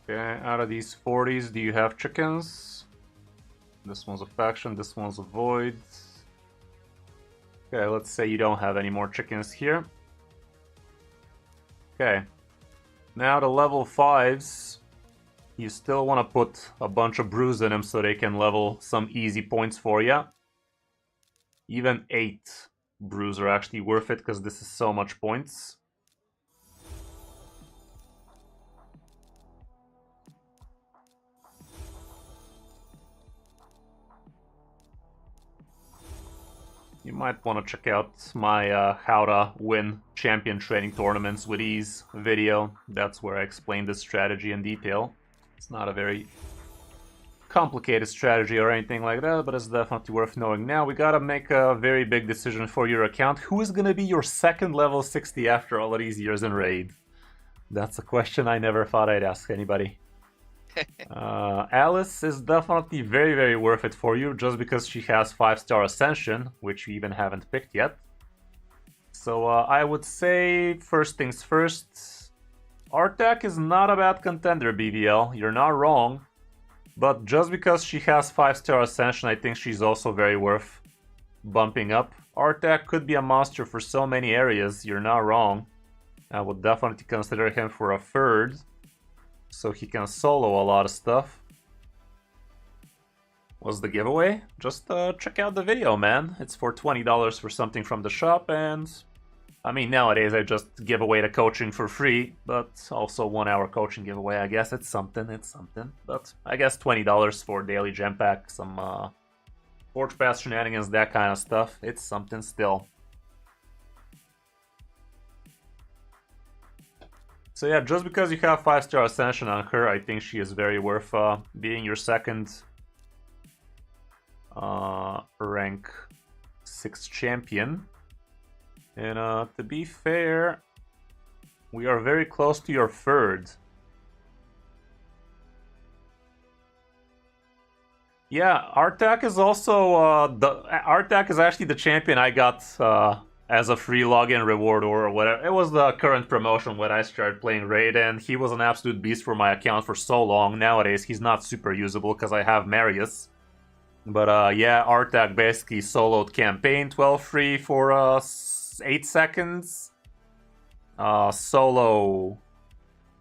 Okay, out of these 40s, do you have chickens? This one's a faction, this one's a void. Okay, let's say you don't have any more chickens here. Okay, now the level 5s, you still want to put a bunch of brews in them so they can level some easy points for you. Even 8 brews are actually worth it because this is so much points. You might want to check out my how to win champion training tournaments with ease video. That's where I explain this strategy in detail. It's not a very complicated strategy or anything like that, but it's definitely worth knowing. Now we gotta make a very big decision for your account. Who is gonna be your second level 60 after all of these years in Raid? That's a question I never thought I'd ask anybody. Alice is definitely very, very worth it for you just because she has 5-star Ascension, which you even haven't picked yet. So I would say, first things first, Artak is not a bad contender, BVL. You're not wrong. But just because she has 5-star Ascension, I think she's also very worth bumping up. Artak could be a monster for so many areas. You're not wrong. I would definitely consider him for a 3rd. So he can solo a lot of stuff. What's the giveaway? Just check out the video, man. It's for $20 for something from the shop, and I mean, nowadays I just give away the coaching for free, but also 1 hour coaching giveaway. I guess it's something, But I guess $20 for daily gem pack, some Forge Pass shenanigans, that kind of stuff. It's something still. So yeah, just because you have 5-star Ascension on her, I think she is very worth being your second rank 6 champion. And to be fair, we are very close to your 3rd. Yeah, Artak is also Artak is actually the champion I got as a free login reward or whatever. It was the current promotion when I started playing Raid, and he was an absolute beast for my account for so long. Nowadays, he's not super usable because I have Marius. But yeah, Artak basically soloed campaign 12 free for 8 seconds. Solo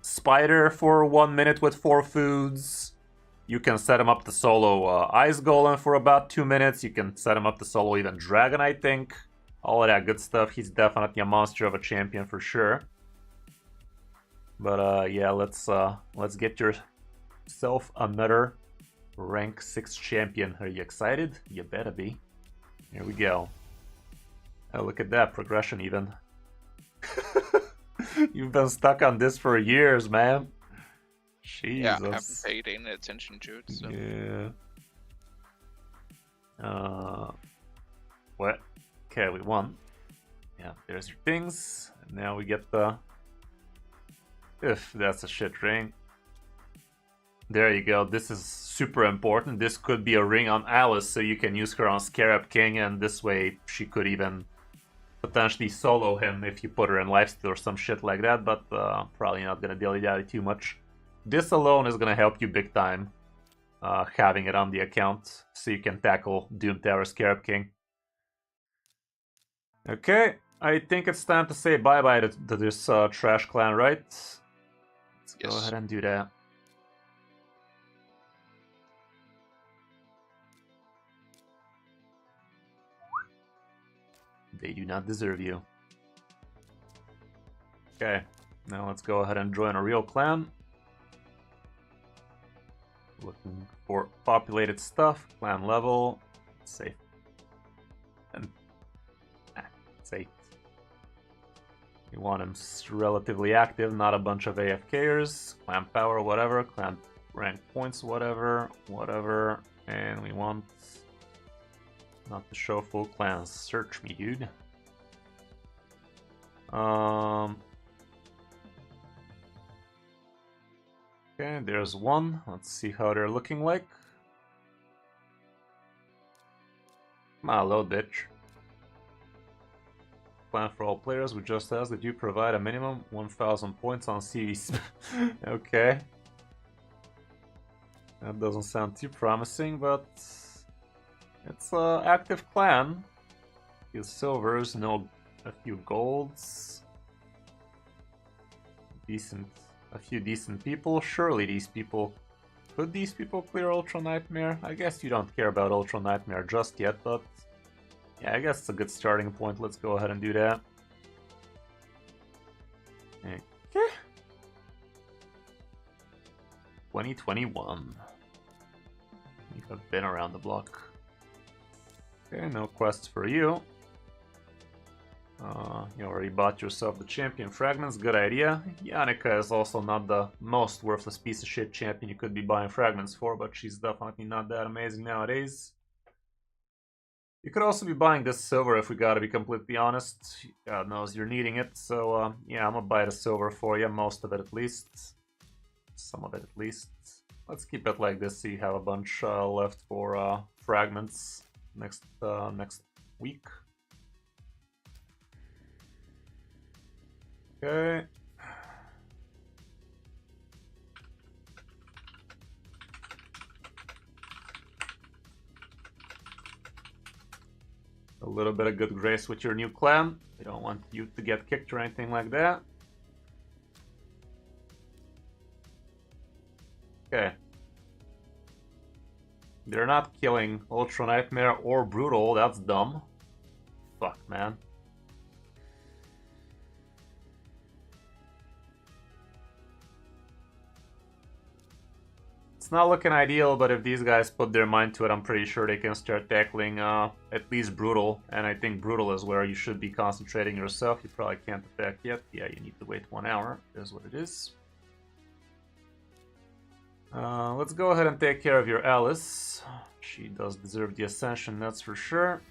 Spider for 1 minute with 4 foods. You can set him up to solo Ice Golem for about 2 minutes. You can set him up to solo even Dragon, I think. All of that good stuff. He's definitely a monster of a champion for sure. But yeah, let's get yourself another rank 6 champion. Are you excited? You better be. Here we go. Oh, look at that progression even. You've been stuck on this for years, man. Jesus. Yeah, I haven't paid any attention to it. So. Yeah. What? Okay, we won. Yeah, there's your things. And now we get the... If that's a shit ring. There you go. This is super important. This could be a ring on Alice, so you can use her on Scarab King, and this way she could even potentially solo him if you put her in lifesteal or some shit like that, but probably not gonna dilly-dally too much. This alone is gonna help you big time, having it on the account, so you can tackle Doom Tower Scarab King. Okay, I think it's time to say bye-bye to this trash clan, right? Let's go ahead and do that. They do not deserve you. Okay, now let's go ahead and join a real clan. Looking for populated stuff, clan level, safe. And safe. We want him relatively active, not a bunch of AFKers. Clan power, whatever. Clan rank points, whatever. And we want not to show full clans. Search me, dude. Okay, there's one. Let's see how they're looking like. Come on, load, bitch. Plan for all players. We just asked that you provide a minimum 1,000 points on series. Okay. That doesn't sound too promising, but it's an active clan. A few silvers, a few golds. A few decent people. Surely could these people clear Ultra Nightmare? I guess you don't care about Ultra Nightmare just yet, but yeah, I guess it's a good starting point. Let's go ahead and do that. Okay. 2021. You have been around the block. Okay, no quests for you. You already bought yourself the champion fragments, good idea. Yannicka is also not the most worthless piece of shit champion you could be buying fragments for, but she's definitely not that amazing nowadays. You could also be buying this silver if we gotta be completely honest. God knows you're needing it, so yeah, I'm gonna buy the silver for you, most of it at least. Some of it at least. Let's keep it like this so you have a bunch left for fragments next week. Okay. A little bit of good grace with your new clan. We don't want you to get kicked or anything like that. Okay. They're not killing Ultra Nightmare or Brutal, that's dumb. Fuck, man. It's not looking ideal, but if these guys put their mind to it, I'm pretty sure they can start tackling at least Brutal. And I think Brutal is where you should be concentrating yourself. You probably can't attack yet. Yeah, you need to wait 1 hour. Is what it is. Let's go ahead and take care of your Alice. She does deserve the Ascension, that's for sure.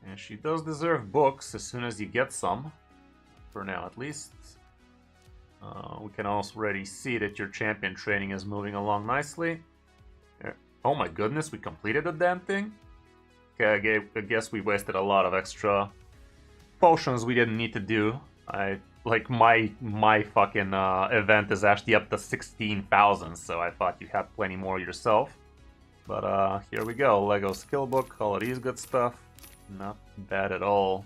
And she does deserve books as soon as you get some. For now, at least. We can also already see that your champion training is moving along nicely. Oh my goodness, we completed the damn thing? I guess we wasted a lot of extra potions we didn't need to do. Like my fucking event is actually up to 16,000, so I thought you had plenty more yourself. But here we go, Lego skill book, all of these good stuff. Not bad at all.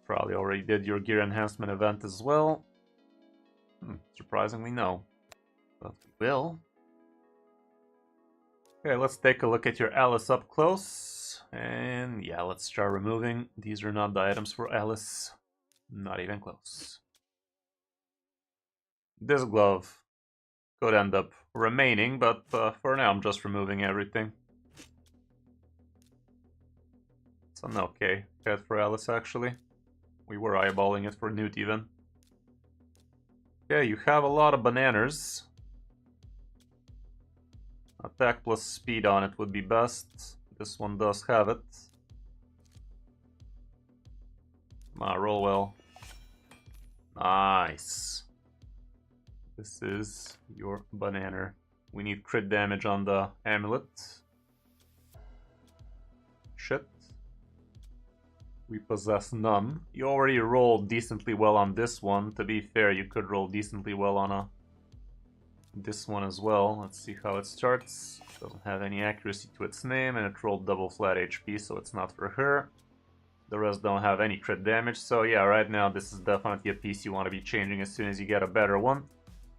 Probably already did your gear enhancement event as well. Surprisingly, no. But we will. Okay, let's take a look at your Alice up close. And yeah, let's start removing. These are not the items for Alice. Not even close. This glove could end up remaining, but for now I'm just removing everything. It's an okay pet for Alice, actually. We were eyeballing it for Newt even. Okay, you have a lot of bananas. Attack plus speed on it would be best. This one does have it. Come on, roll well. Nice. This is your banana. We need crit damage on the amulet. Shit. We possess none. You already rolled decently well on this one. To be fair, you could roll decently well on this one as well. Let's see how it starts. Doesn't have any accuracy to its name, and it rolled double flat HP, so it's not for her. The rest don't have any crit damage, so yeah, right now this is definitely a piece you want to be changing as soon as you get a better one.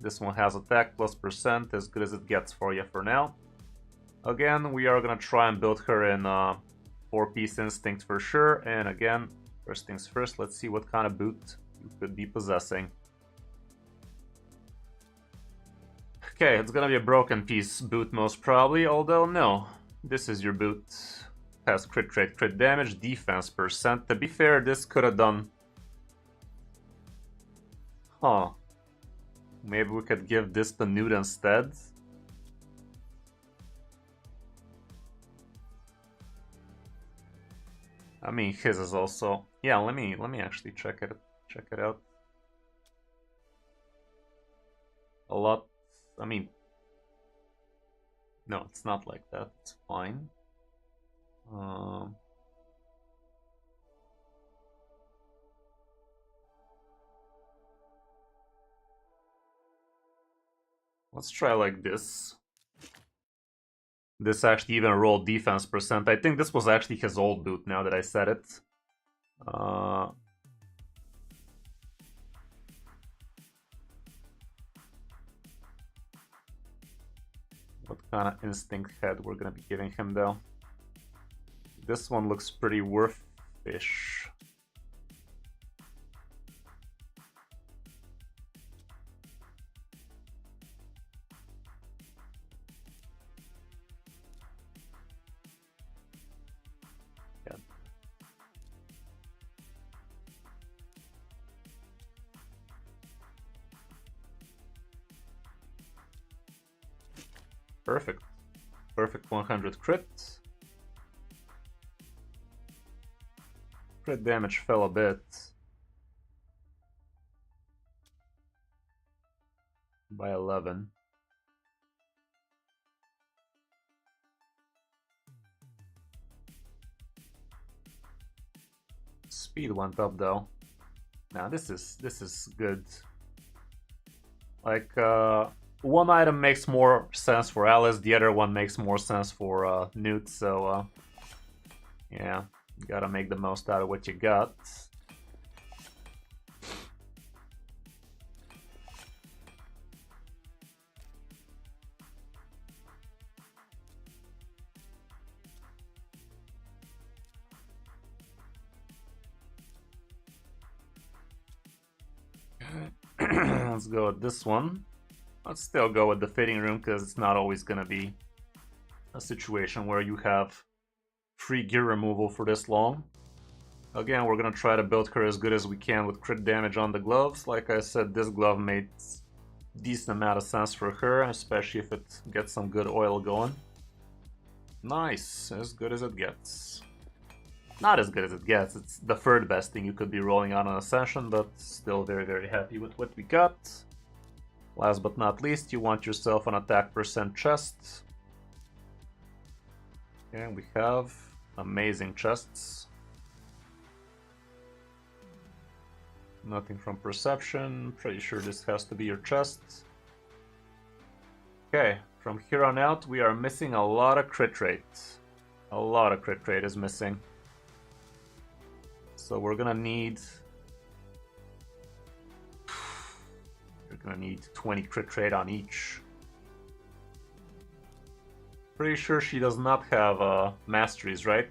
This one has attack plus %, as good as it gets for you for now. Again, we are gonna try and build her in 4-piece instinct for sure, and again, first things first, let's see what kind of boot you could be possessing. Okay, it's gonna be a broken piece boot most probably, although no, this is your boot. Has crit rate, crit damage, defense %. To be fair, this could have done... Huh. Maybe we could give this to Newt instead. I mean, his is also... Yeah, let me actually check it out. A lot... I mean... No, it's not like that. It's fine. Let's try like this. This actually even rolled defense %. I think this was actually his old boot now that I said it. What kind of instinct head we're gonna be giving him though? This one looks pretty worth-ish. Yeah. Perfect. Perfect 100 crit. Crit damage fell a bit. By 11. Speed went up though. Now this is good. Like one item makes more sense for Alice, the other one makes more sense for Newt, so yeah. You gotta make the most out of what you got. Let's go with this one. Let's still go with the fitting room because it's not always gonna be a situation where you have free gear removal for this long. Again, we're gonna try to build her as good as we can with crit damage on the gloves. Like I said, this glove made decent amount of sense for her, especially if it gets some good oil going. Nice, as good as it gets. Not as good as it gets, it's the third best thing you could be rolling on a session, but still very, very happy with what we got. Last but not least, you want yourself an attack percent chest. And we have amazing chests. Nothing from perception. Pretty sure this has to be your chest. Okay, from here on out, we are missing a lot of crit rate. A lot of crit rate is missing. So we're gonna need... We're gonna need 20 crit rate on each. Pretty sure she does not have masteries, right?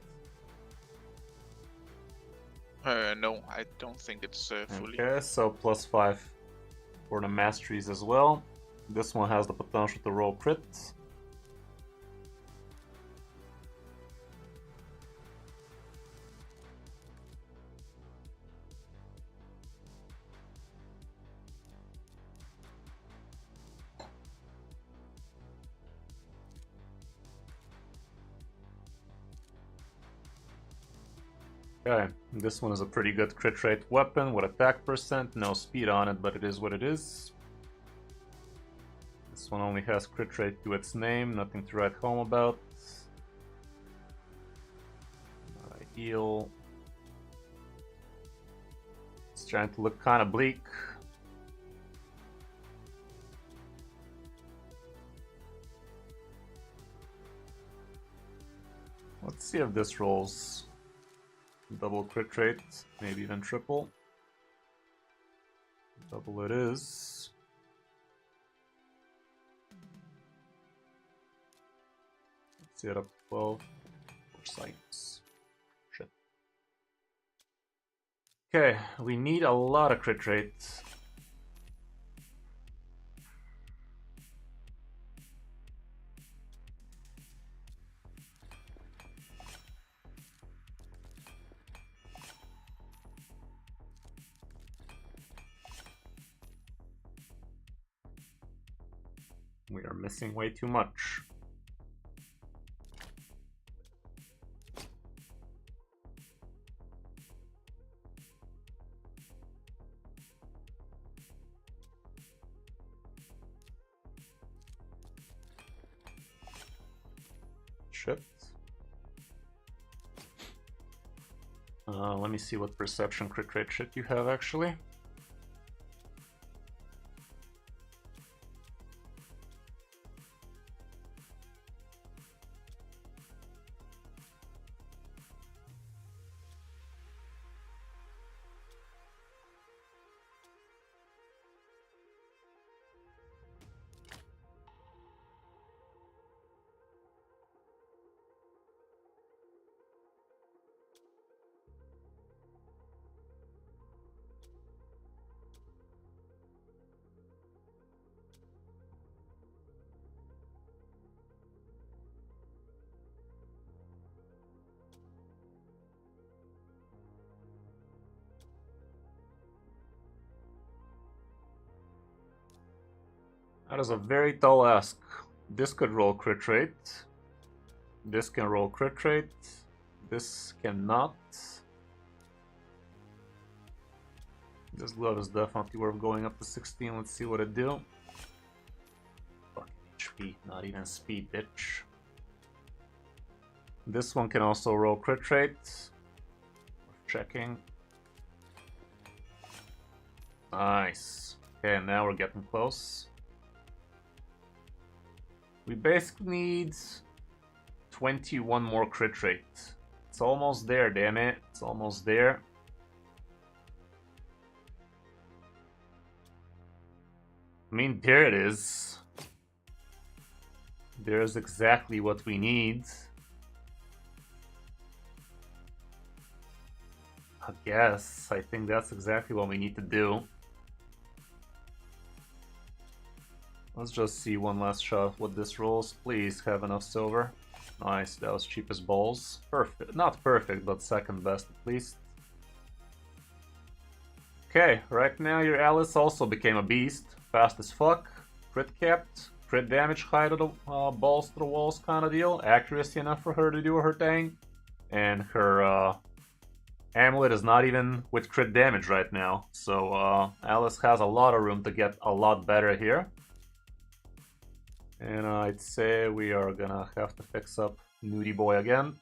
No, I don't think it's fully. Okay, so +5 for the masteries as well. This one has the potential to roll crits. Okay, this one is a pretty good crit rate weapon with attack percent, no speed on it, but it is what it is. This one only has crit rate to its name, nothing to write home about. Not ideal. It's trying to look kind of bleak. Let's see if this rolls. Double crit rate, maybe even triple. Double it is. Let's see it up to 12 for science. Shit. Okay, we need a lot of crit rate. We are missing way too much. Shit. Let me see what perception crit rate shit you have actually. That is a very tall ask. This could roll crit rate. This can roll crit rate. This cannot. This glove is definitely worth going up to 16. Let's see what it do. Fucking HP, not even speed, bitch. This one can also roll crit rate. Checking. Nice. Okay, now we're getting close. We basically need 21 more crit rate. It's almost there, damn it. It's almost there. I mean, there it is. There's exactly what we need. I guess. I think that's exactly what we need to do. Let's just see one last shot what this rolls. Please have enough silver. Nice, that was cheap as balls. Perfect. Not perfect, but second best at least. Okay, right now your Alice also became a beast. Fast as fuck. Crit capped. Crit damage height of the balls to the walls kind of deal. Accuracy enough for her to do her thing. And her amulet is not even with crit damage right now. So Alice has a lot of room to get a lot better here. And I'd say we are gonna have to fix up Nudie Boy again.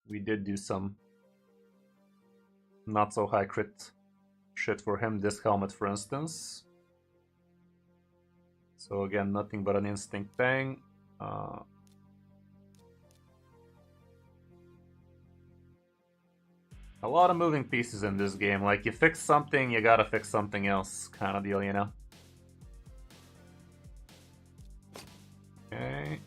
We did do some not so high crit shit for him, this helmet for instance. So again, nothing but an instinct bang. A lot of moving pieces in this game. Like, you fix something, you gotta fix something else kind of deal, you know? Okay.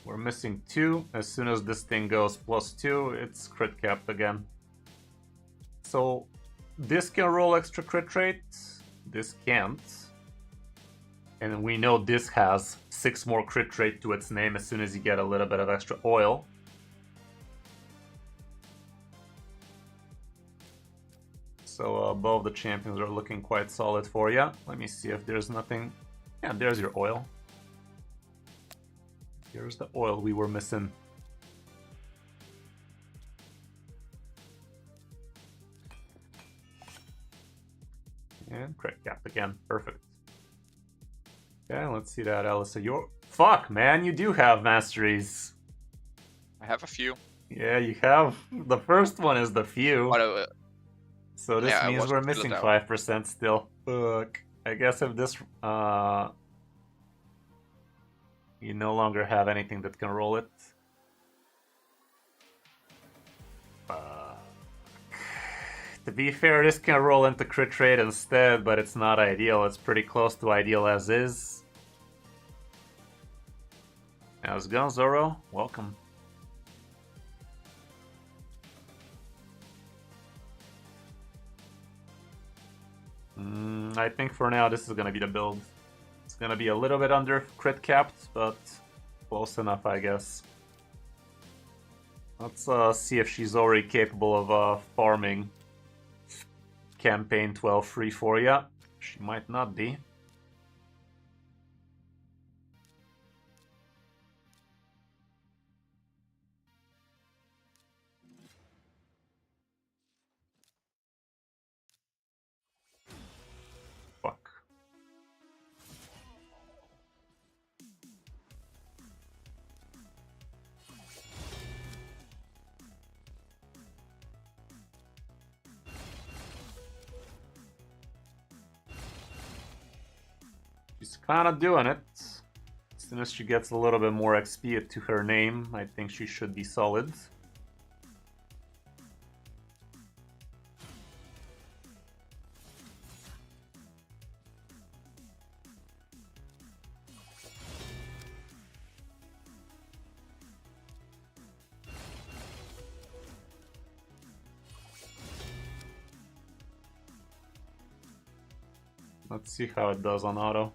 We're missing 2. As soon as this thing goes +2, it's crit capped again. So, this can roll extra crit rate, this can't. And we know this has 6 more crit rate to its name as soon as you get a little bit of extra oil. So both the champions are looking quite solid for you. Let me see if there's nothing. Yeah, there's your oil. Here's the oil we were missing. And crit cap again. Perfect. Okay, let's see that, Alyssa. You're... Fuck, man, you do have masteries. I have a few. Yeah, you have. The first one is the few. But, so this yeah, means we're missing 5% still. Fuck. I guess if this... you no longer have anything that can roll it. To be fair, this can roll into crit rate instead, but it's not ideal. It's pretty close to ideal as is. How's it going, Zoro? Welcome. I think for now this is gonna be the build. It's gonna be a little bit under crit capped, but close enough, I guess. Let's see if she's already capable of farming campaign 12 free for you. She might not be. Fuck. She's kind of doing it. As soon as she gets a little bit more XP to her name, I think she should be solid. Let's see how it does on auto.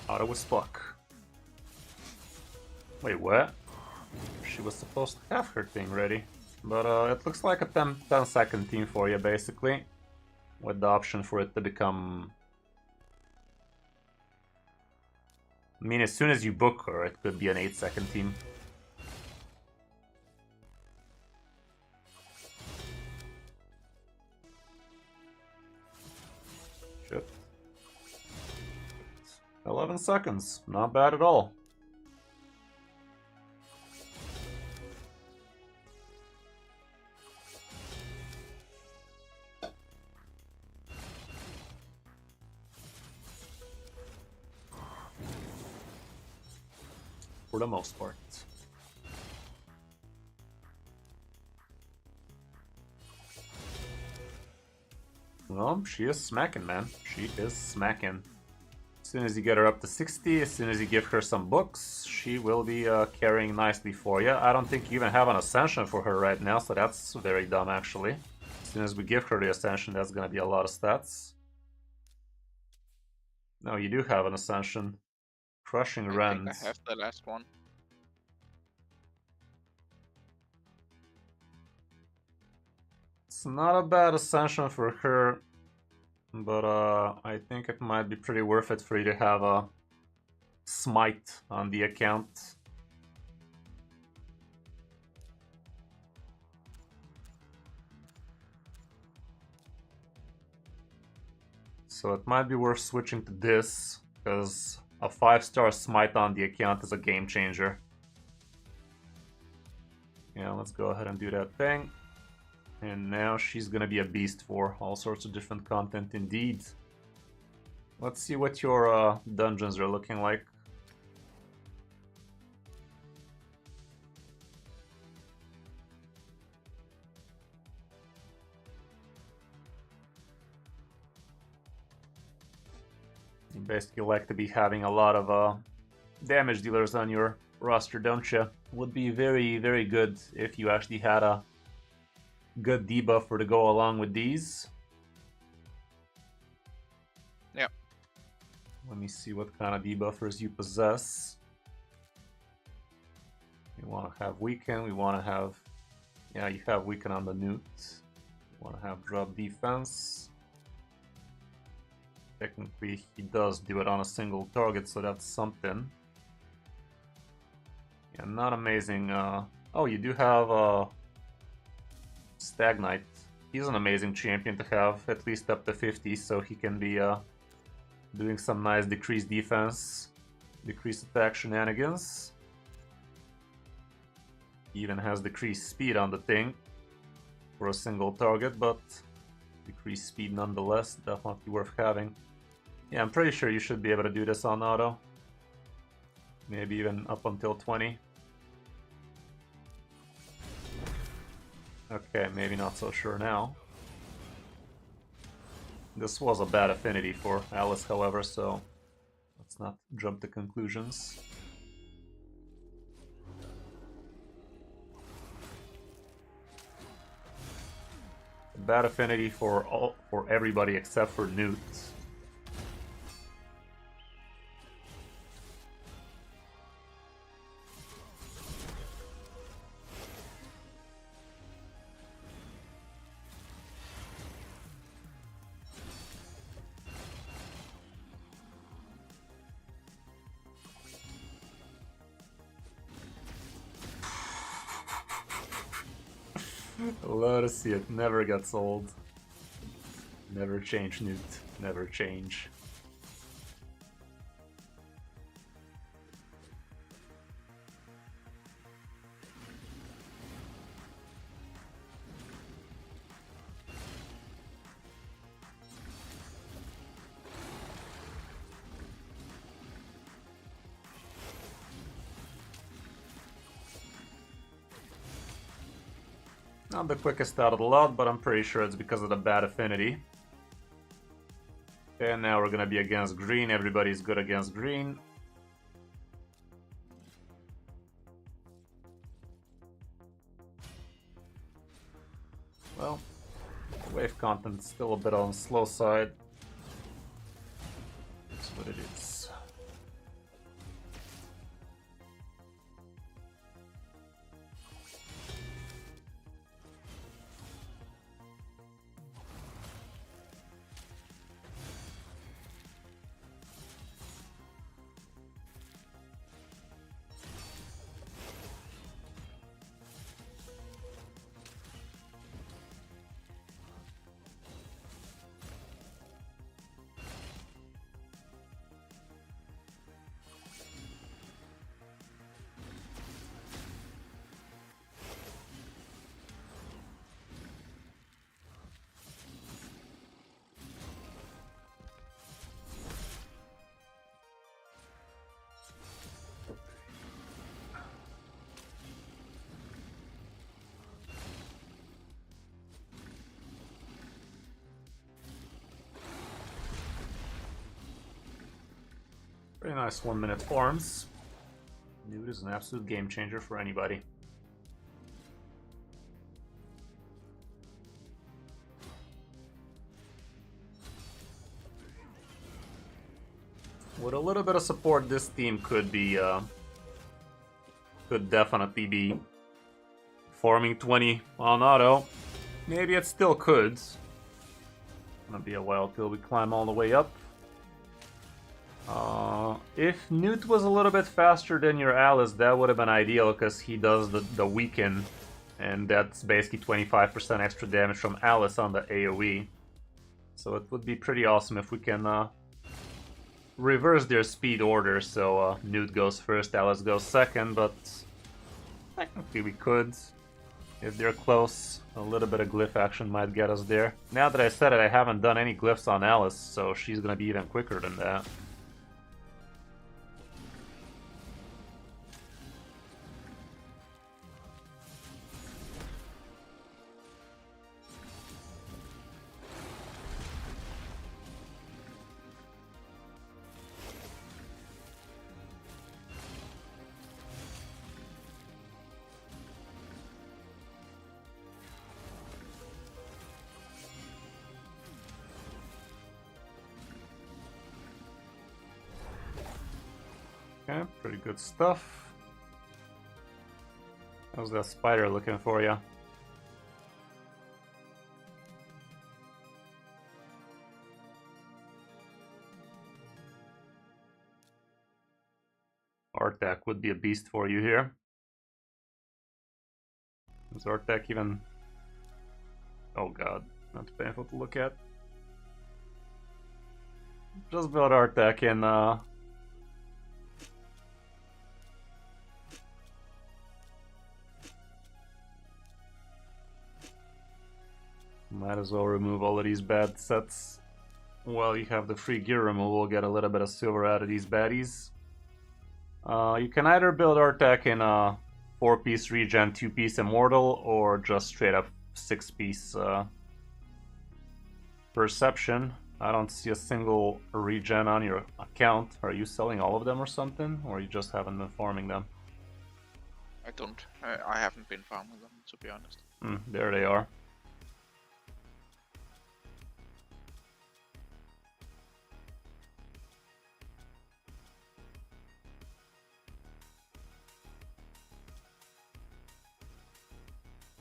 Auto was fuck. Wait, what? She was supposed to have her thing ready. But it looks like a 10-second team for you, basically. With the option for it to become... I mean, as soon as you book her, it could be an 8-second team. Shit. 11 seconds. Not bad at all. For the most part. Well, she is smacking, man. She is smacking. As soon as you get her up to 60, as soon as you give her some books, she will be carrying nicely for you. I don't think you even have an ascension for her right now, so that's very dumb, actually. As soon as we give her the ascension, that's gonna be a lot of stats. No, you do have an ascension. Crushing Rends. I think I have the last one. It's not a bad ascension for her, but I think it might be pretty worth it for you to have a smite on the account. So it might be worth switching to this, because a 5-star smite on the account is a game changer. Yeah, let's go ahead and do that thing. And now she's gonna be a beast for all sorts of different content indeed. Let's see what your dungeons are looking like. You basically like to be having a lot of damage dealers on your roster, don't you? Would be very, very good if you actually had a good debuffer to go along with these. Yep. Let me see what kind of debuffers you possess. We want to have weaken, we want to have... Yeah, you have weaken on the newt. You want to have drop defense. Technically, he does do it on a single target, so that's something. Yeah, not amazing. Oh, you do have Stag Knight. He's an amazing champion to have, at least up to 50, so he can be doing some nice decreased defense, decreased attack shenanigans. He even has decreased speed on the thing for a single target, but decreased speed nonetheless, definitely worth having. Yeah, I'm pretty sure you should be able to do this on auto. Maybe even up until 20. Okay, maybe not so sure now. This was a bad affinity for Alice, however, so let's not jump to conclusions. Bad affinity for everybody except for Newt. Love to see it. Never gets old. Never change, Newt. Never change. Not the quickest out of the lot, but I'm pretty sure it's because of the bad affinity. And now we're gonna be against green. Everybody's good against green. Well, wave content's still a bit on the slow side. That's what it is. Very nice 1-minute forms. Newt is an absolute game changer for anybody. With a little bit of support, this team could be, could definitely be forming 20 on auto. Maybe it still could. It's gonna be a while till we climb all the way up. If Newt was a little bit faster than your Alice, that would have been ideal, because he does the weaken, and that's basically 25% extra damage from Alice on the AoE. So it would be pretty awesome if we can reverse their speed order, so Newt goes first, Alice goes second, but technically we could. If they're close, a little bit of glyph action might get us there. Now that I said it, I haven't done any glyphs on Alice, so she's gonna be even quicker than that. Okay, pretty good stuff. How's that spider looking for you? Artak would be a beast for you here. Is Artak even... Oh god, that's painful to look at. Just build Artak in might as well remove all of these bad sets. While you have the free gear removal, get a little bit of silver out of these baddies. You can either build Artak in a 4-piece regen, 2-piece immortal, or just straight up 6-piece perception. I don't see a single regen on your account. Are you selling all of them or something? Or you just haven't been farming them? I don't. I haven't been farming them, to be honest. There they are.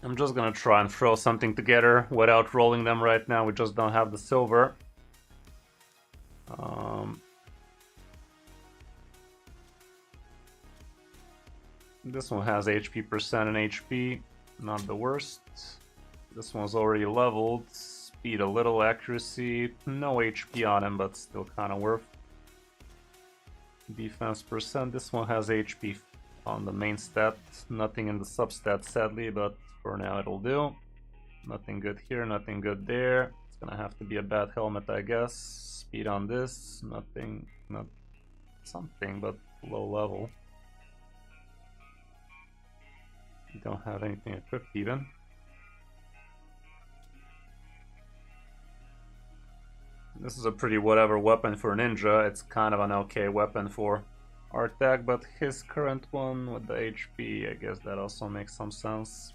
I'm just gonna try and throw something together without rolling them right now. We just don't have the silver. This one has HP percent and HP, not the worst. This one's already leveled. Speed a little, accuracy, no HP on him, but still kind of worth. Defense percent, this one has HP on the main stat, nothing in the substat sadly, but for now it'll do. Nothing good here, nothing good there. It's gonna have to be a bad helmet, I guess. Speed on this, nothing, not something, but low level. You don't have anything equipped even. This is a pretty whatever weapon for Ninja. It's kind of an okay weapon for Artak, but his current one with the HP, I guess that also makes some sense.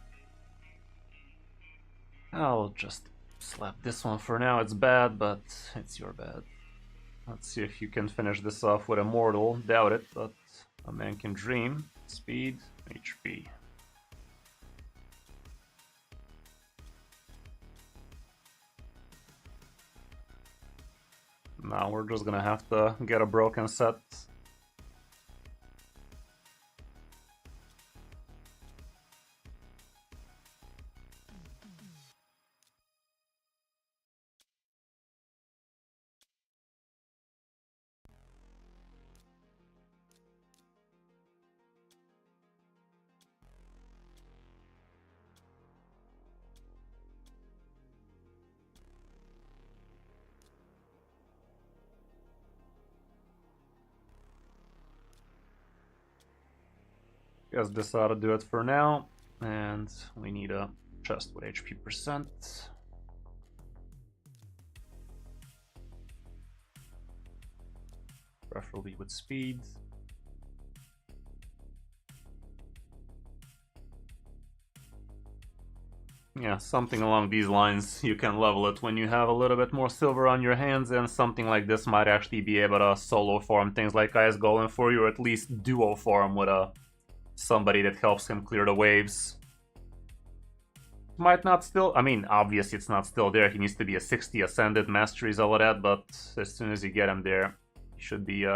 I'll just slap this one for now. It's bad, but it's your bad. Let's see if you can finish this off with Immortal. Doubt it, but a man can dream. Speed, HP. Now we're just gonna have to get a broken set. Guess this ought to do it for now, and we need a chest with HP percent. Preferably with speed. Yeah, something along these lines. You can level it when you have a little bit more silver on your hands, and something like this might actually be able to solo farm things like Ice Golem for you, or at least duo farm with somebody that helps him clear the waves. Might not still, I mean, obviously it's not still there. He needs to be a 60 ascended, masteries, all of that, but as soon as you get him there, you should be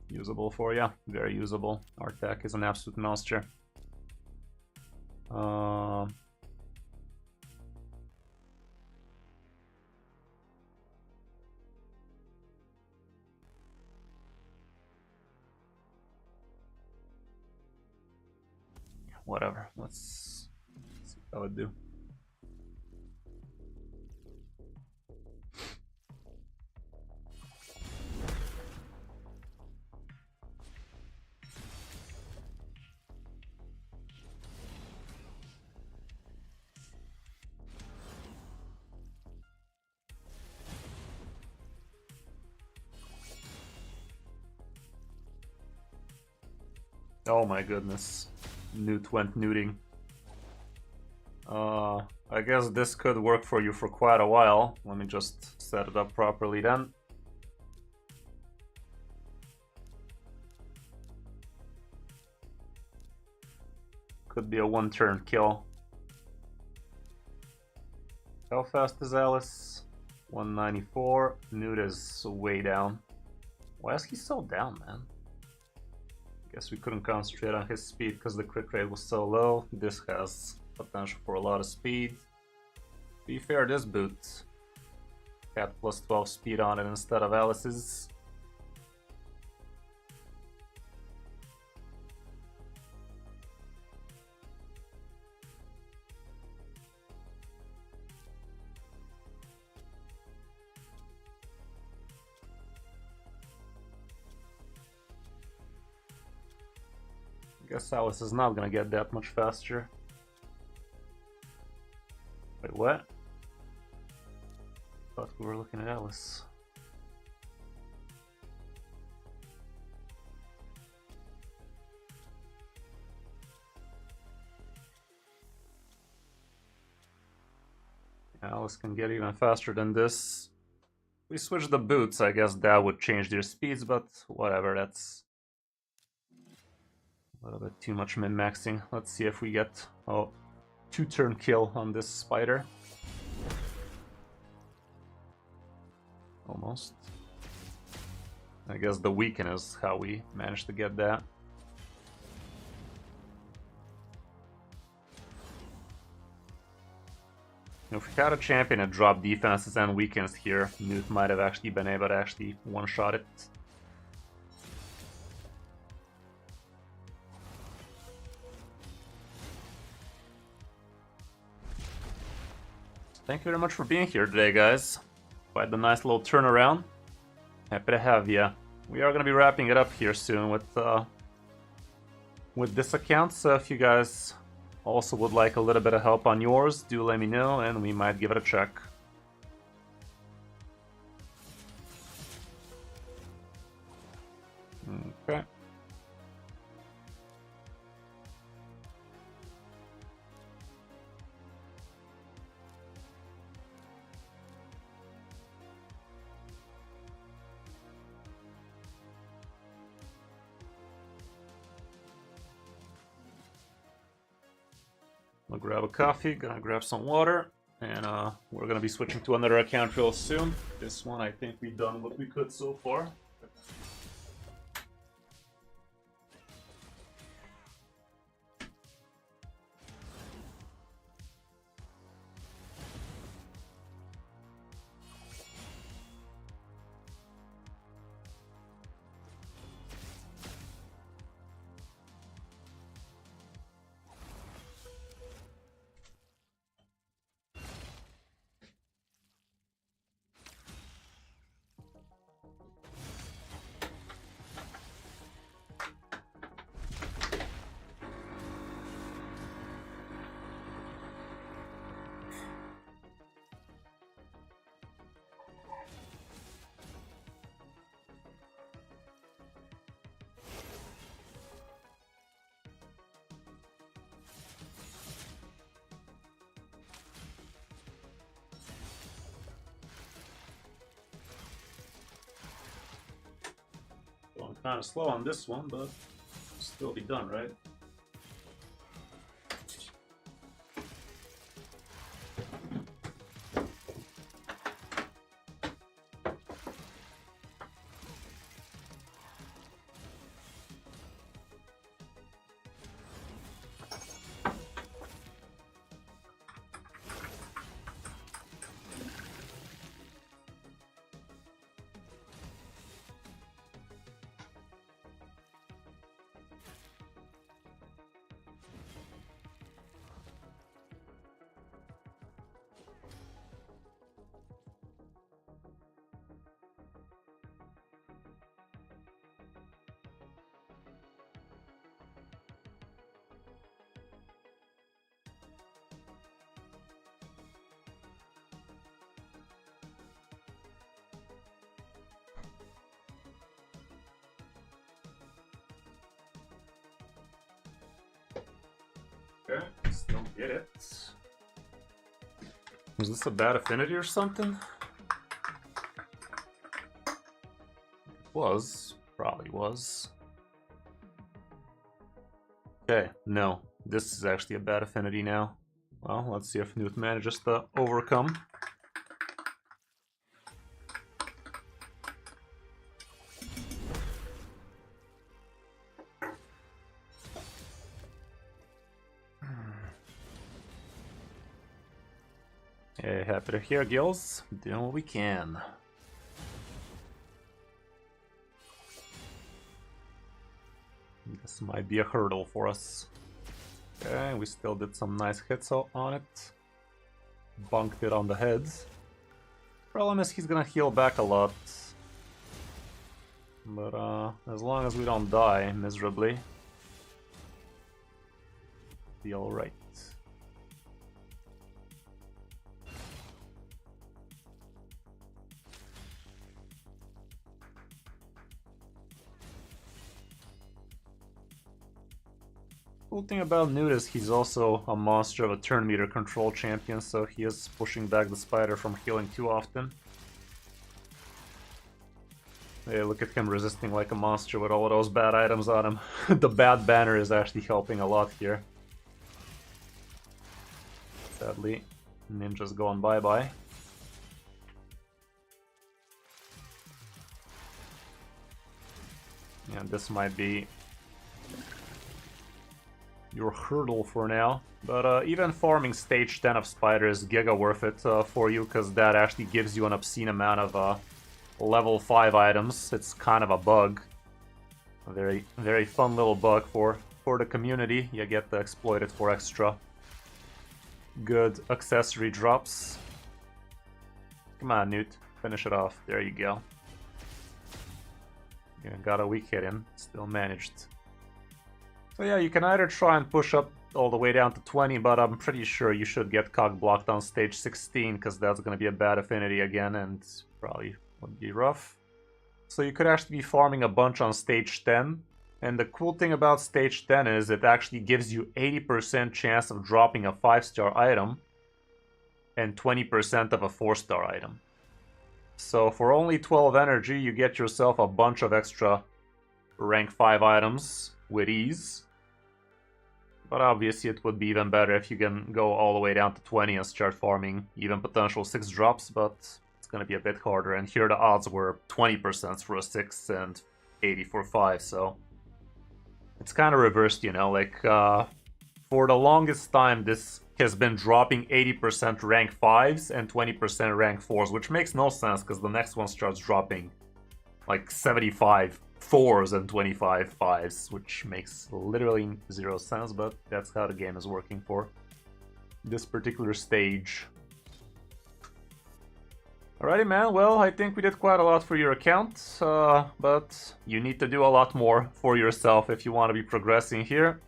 usable for you. Very usable. Our tech is an absolute monster. Whatever. Let's see how it do. Oh my goodness. Newt went newting. I guess this could work for you for quite a while. Let me just set it up properly then. Could be a one-turn kill. How fast is Alice? 194. Newt is way down. Why is he so down, man? Guess we couldn't concentrate on his speed because the crit rate was so low. This has potential for a lot of speed. To be fair, this boot had plus 12 speed on it instead of Alice's. Guess Alice is not gonna get that much faster. Wait, what? Thought we were looking at Alice. Alice can get even faster than this. If we switch the boots, I guess that would change their speeds, but whatever, that's a little bit too much min-maxing. Let's see if we get a two-turn kill on this spider. Almost. I guess the weaken is how we managed to get that. If we had a champion that dropped defenses and weakens here, Newt might have actually been able to actually one-shot it. Thank you very much for being here today, guys. Quite a nice little turnaround. Happy to have you. We are going to be wrapping it up here soon with this account, so if you guys also would like a little bit of help on yours, do let me know and we might give it a check. Okay. I'll grab a coffee, gonna grab some water, and we're gonna be switching to another account real soon. This one, I think we've done what we could so far. Well, I'm kind of slow on this one, but still be done, right? Get it. Was this a bad affinity or something? It was. Probably was. Okay, no. This is actually a bad affinity now. Well, let's see if Newt manages to overcome. Hey, happy to hear, Gills. Doing what we can. This might be a hurdle for us. Okay, we still did some nice hits on it. Bunked it on the head. Problem is he's gonna heal back a lot. But as long as we don't die miserably, be alright. Cool thing about Newt is he's also a monster of a turn meter control champion, so he is pushing back the spider from healing too often. Hey, look at him resisting like a monster with all of those bad items on him. The bad banner is actually helping a lot here. Sadly, Ninja's going bye-bye. And this might be your hurdle for now, but even farming stage 10 of Spider is giga worth it for you, because that actually gives you an obscene amount of level 5 items. It's kind of a bug, a very fun little bug for the community. You get to exploit it for extra good accessory drops. Come on, Newt, finish it off. There you go. Yeah, got a weak hit in, still managed. So yeah, you can either try and push up all the way down to 20, but I'm pretty sure you should get cock blocked on stage 16, because that's going to be a bad affinity again, and probably would be rough. So you could actually be farming a bunch on stage 10, and the cool thing about stage 10 is it actually gives you 80% chance of dropping a 5-star item, and 20% of a 4-star item. So for only 12 energy, you get yourself a bunch of extra rank 5 items with ease. But obviously it would be even better if you can go all the way down to 20 and start farming even potential 6 drops, but it's going to be a bit harder. And here the odds were 20% for a 6 and 80 for 5, so it's kind of reversed, you know, like for the longest time this has been dropping 80% rank 5s and 20% rank 4s, which makes no sense because the next one starts dropping like 75 4s and 25 5s, which makes literally 0 sense, but that's how the game is working for this particular stage. Alrighty, man, well, I think we did quite a lot for your account, but you need to do a lot more for yourself if you want to be progressing here.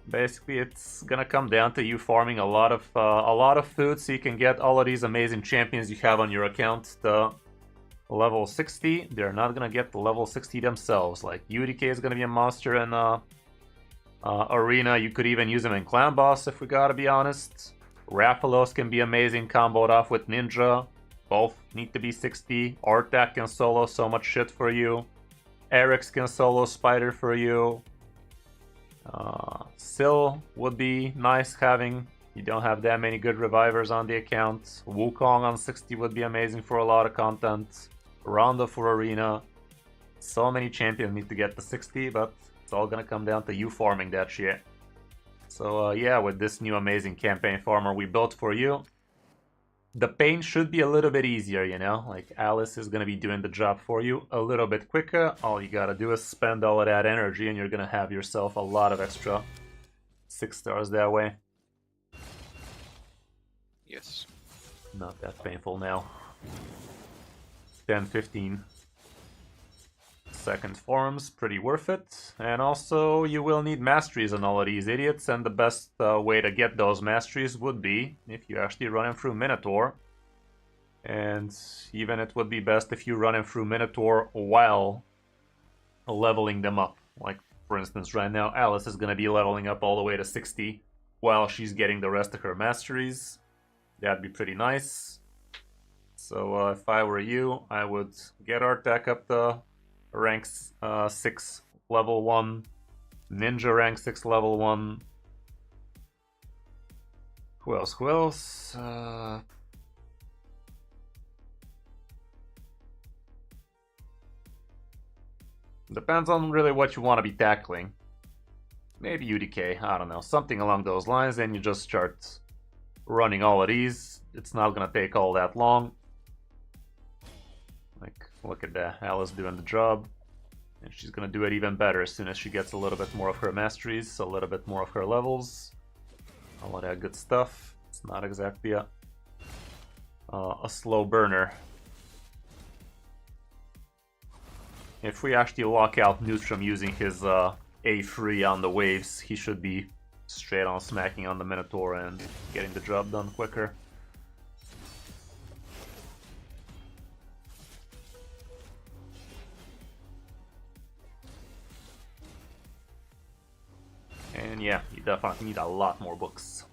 Basically, it's gonna come down to you farming a lot of food so you can get all of these amazing champions you have on your account to level 60. They're not gonna get the level 60 themselves. Like UDK is gonna be a monster in Arena. You could even use him in Clan Boss if we gotta be honest. Raphalos can be amazing comboed off with Ninja. Both need to be 60. Artak can solo so much shit for you. Eric's can solo Spider for you. Syl would be nice having. You don't have that many good revivers on the account. Wukong on 60 would be amazing for a lot of content. Rondo for Arena. So many champions need to get to 60, but it's all gonna come down to you farming that shit. So yeah, with this new amazing campaign farmer we built for you, the pain should be a little bit easier, you know? Like, Alice is gonna be doing the job for you a little bit quicker. All you gotta do is spend all of that energy and you're gonna have yourself a lot of extra 6 stars that way. Yes. Not that painful now. 10, 15 second forms, pretty worth it. And also, you will need masteries on all of these idiots, and the best way to get those masteries would be if you actually run them through Minotaur. And even it would be best if you run them through Minotaur while leveling them up. Like, for instance, right now, Alice is going to be leveling up all the way to 60 while she's getting the rest of her masteries. That'd be pretty nice. So if I were you, I would get Artak up to rank 6 level 1, Ninja rank 6 level 1. Who else? Who else? Depends on really what you want to be tackling. Maybe UDK, I don't know, something along those lines, then you just start running all of these. It's not gonna take all that long. Like, look at that, Alice doing the job. And she's gonna do it even better as soon as she gets a little bit more of her masteries, a little bit more of her levels. All of that good stuff. It's not exactly a slow burner. If we actually lock out Neutrum using his A3 on the waves, he should be straight on smacking on the Minotaur and getting the job done quicker. And yeah, you definitely need a lot more books.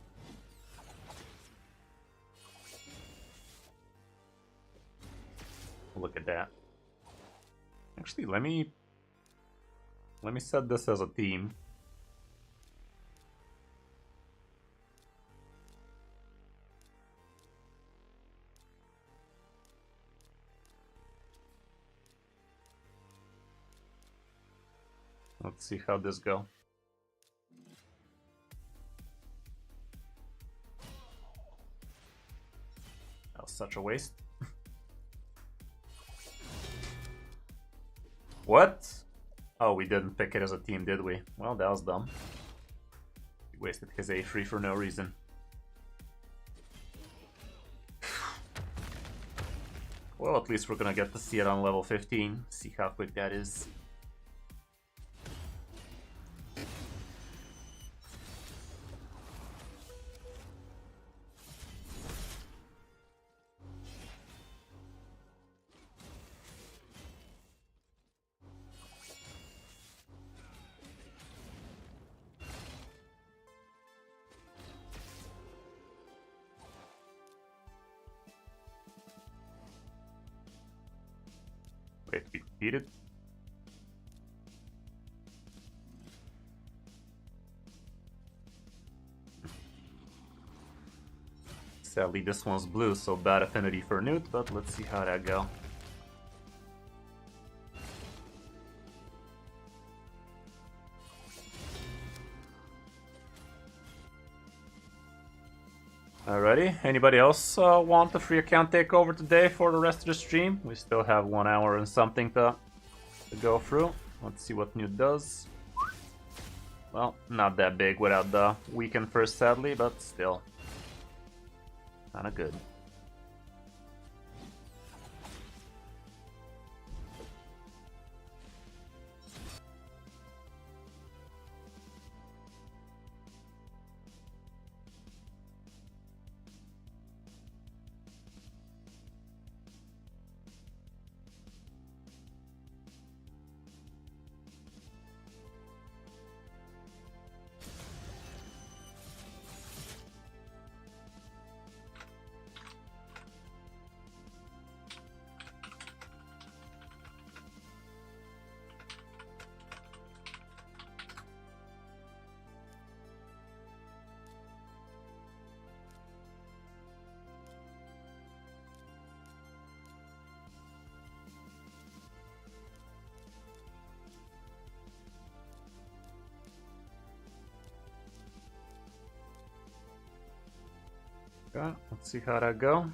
Look at that. Actually, let me set this as a theme. Let's see how this go. That was such a waste. What? Oh, we didn't pick it as a team, did we? Well, that was dumb. We wasted his A3 for no reason. Well, at least we're gonna get to see it on level 15. See how quick that is. Wait, we defeated? Sadly, this one's blue, so bad affinity for Newt, but let's see how that go. Alrighty, anybody else want a free account takeover today for the rest of the stream? We still have 1 hour and something to go through. Let's see what Newt does. Well, not that big without the weekend first, sadly, but still. Kinda good. Okay, let's see how that go.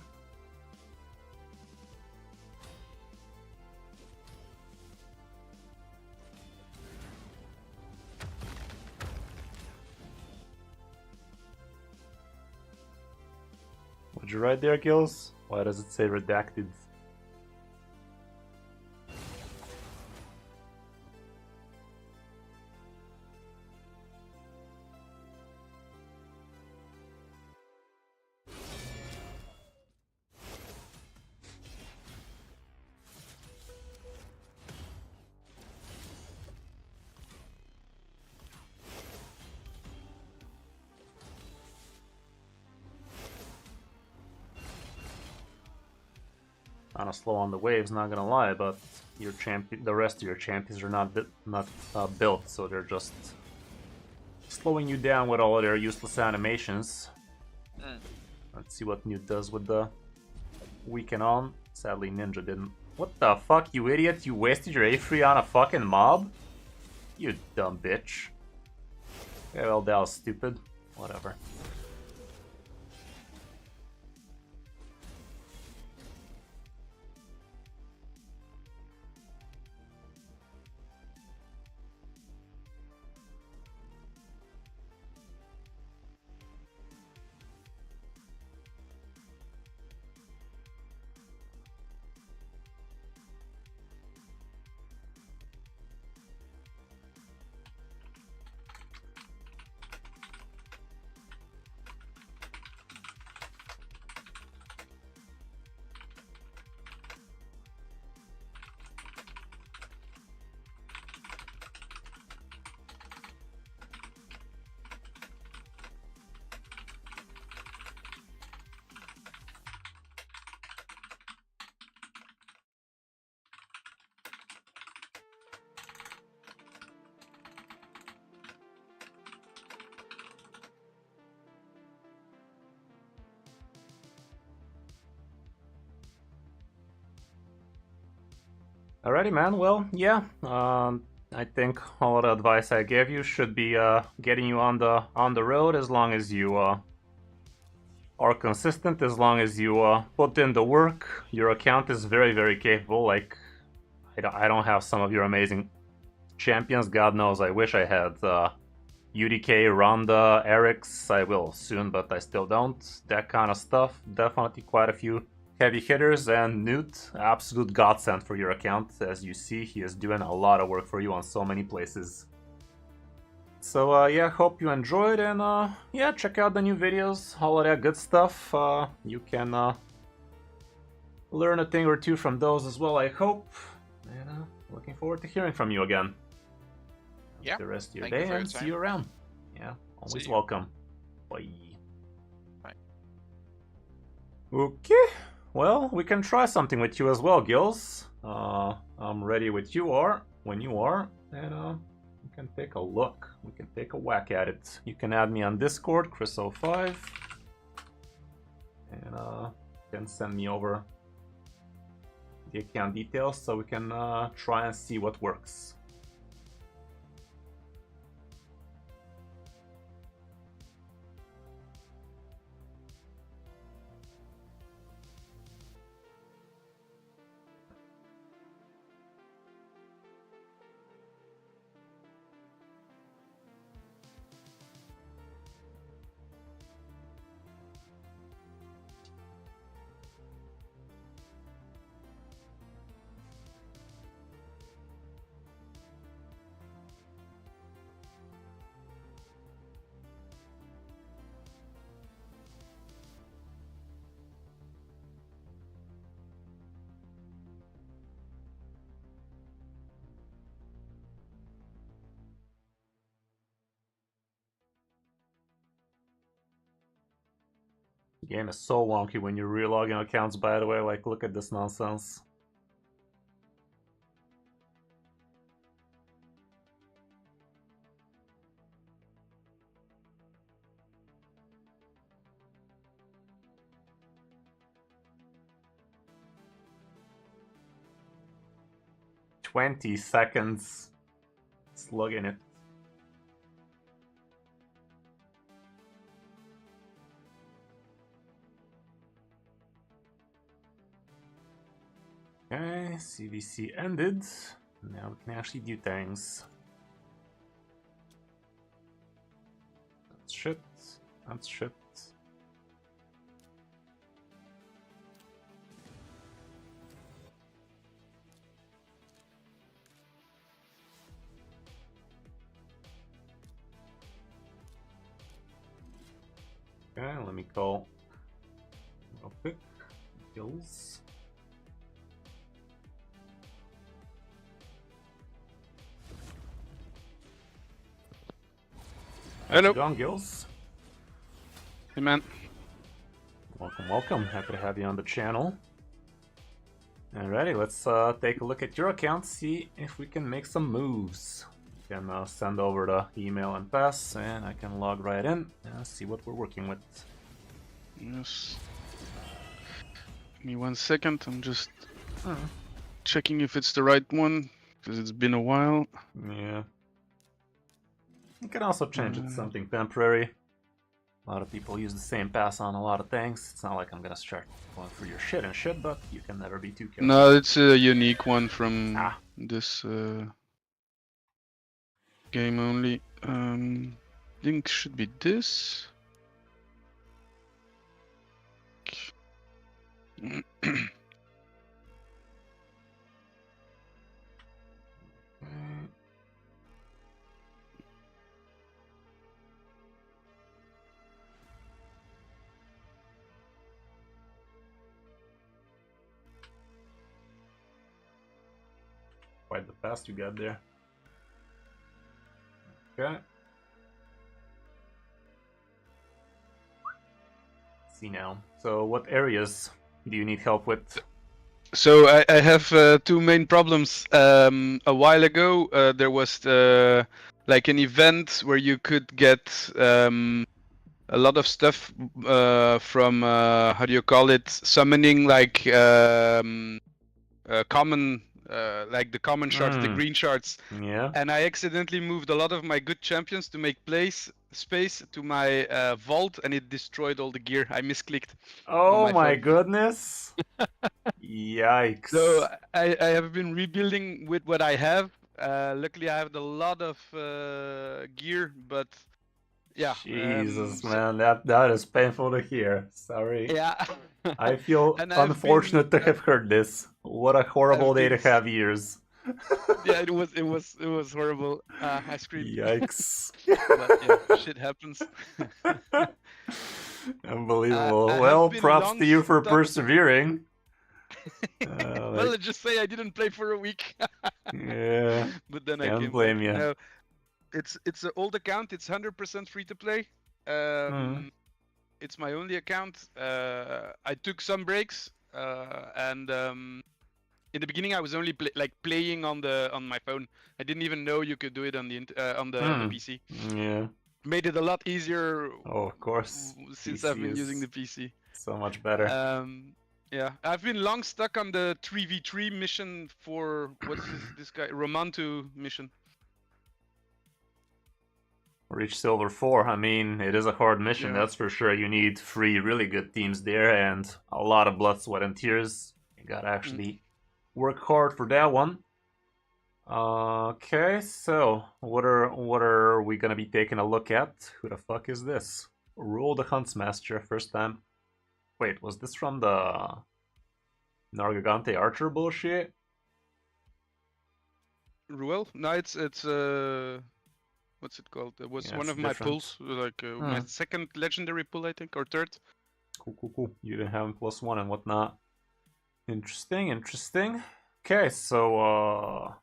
What'd you write there, Gills? Why does it say redacted? kind of slow on the waves, not gonna lie, but your the rest of your champions are not built, so they're just slowing you down with all of their useless animations. Let's see what Newt does with the weaken on. Sadly, Ninja didn't. What the fuck, you idiot? You wasted your A3 on a fucking mob? You dumb bitch. Yeah, well, that was stupid. Whatever. Alrighty, man. Well, yeah. I think all the advice I gave you should be getting you on the road, as long as you are consistent, as long as you put in the work. Your account is very, very capable. Like, I don't have some of your amazing champions. God knows, I wish I had UDK, Ronda, Eric's. I will soon, but I still don't. That kind of stuff. Definitely quite a few heavy hitters, and Newt, absolute godsend for your account. As you see, he is doing a lot of work for you on so many places. So yeah, hope you enjoyed, and yeah, check out the new videos, all of that good stuff. You can learn a thing or two from those as well, I hope. And looking forward to hearing from you again. Yeah. The rest of your Thank you day, for your and see time. you around. Yeah, always See you. welcome. Bye. Bye. Okay. Well, we can try something with you as well, Gills. I'm ready with you are, when you are, and we can take a look. We can take a whack at it. You can add me on Discord, Chris05, and you can send me over the account details so we can try and see what works. The game is so wonky when you're relogging accounts, by the way. Like, look at this nonsense. "20 seconds slugging it." Okay, CVC ended. Now we can actually do things. That's shit. That's shit. Okay, let me call real quick. Kills. Hello. How's it going, Gills? Hey man. Welcome, welcome. Happy to have you on the channel. Alrighty, let's take a look at your account, see if we can make some moves. You can send over the email and pass, and I can log right in and see what we're working with. Yes. Give me 1 second. I'm just checking if it's the right one because it's been a while. Yeah. You can also change it to something temporary. A lot of people use the same pass on a lot of things. It's not like I'm gonna start going through your shit and shit, but you can never be too careful. No, it's a unique one from this game only. I think should be this. Quite the pass you got there. Okay. See now. So what areas do you need help with? So I have two main problems. A while ago, there was like an event where you could get a lot of stuff from how do you call it? Summoning like common, like the common shards, the green shards. Yeah. And I accidentally moved a lot of my good champions to make space to my vault, and it destroyed all the gear. I misclicked. Oh my my phone. goodness. Yikes. So I have been rebuilding with what I have. Luckily, I have a lot of gear, but yeah. Jesus, man, that is painful to hear. Sorry. Yeah. I feel And unfortunate to have heard this. What a horrible day to have years. Yeah, it was horrible. I screamed. Yikes. But yeah, shit happens. Unbelievable. I have Well, been props long to you for stuck- persevering. Well, let's just say I didn't play for a week. Yeah, But then I can't came blame back. you. No, it's an old account. It's 100% free to play. It's my only account. I took some breaks, and in the beginning I was only playing on my phone. I didn't even know you could do it on the PC. Yeah. Made it a lot easier. Oh, of course. Since PC I've been using is the PC. so much better. Yeah, I've been long stuck on the 3v3 mission for what's this guy Romantu mission. Reach Silver 4. I mean, it is a hard mission, that's for sure. You need 3 really good teams there and a lot of blood, sweat, and tears. You gotta actually work hard for that one. Okay, so what are we gonna be taking a look at? Who the fuck is this? Rule the Huntsmaster, first time. Wait, was this from the Nargigante Archer bullshit? Ruel? No, it's what's it called? It was one of my pulls, like my second legendary pull, I think, or third. Cool. You didn't have him +1 and whatnot. Interesting. Okay, so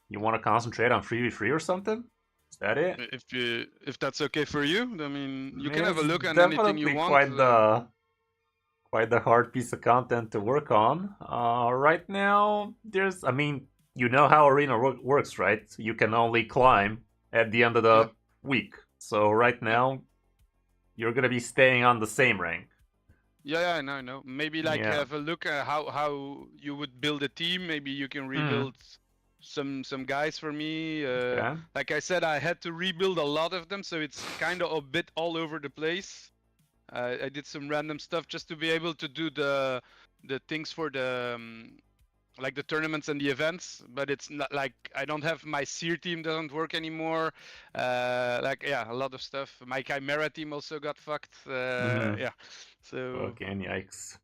you want to concentrate on 3v3 or something? Is that it? If that's okay for you, I mean, you can have a look at anything you want. Quite the hard piece of content to work on. Right now, I mean, you know how Arena works, right? You can only climb at the end of the week. So right now, you're gonna be staying on the same rank. Yeah, I know. Maybe have a look at how you would build a team. Maybe you can rebuild some guys for me. Like I said, I had to rebuild a lot of them, so it's kind of a bit all over the place. I did some random stuff just to be able to do the things for the like the tournaments and the events, but it's not like I don't have my Seer team doesn't work anymore. A lot of stuff. My Chimera team also got fucked. Yeah, so. Fucking yikes.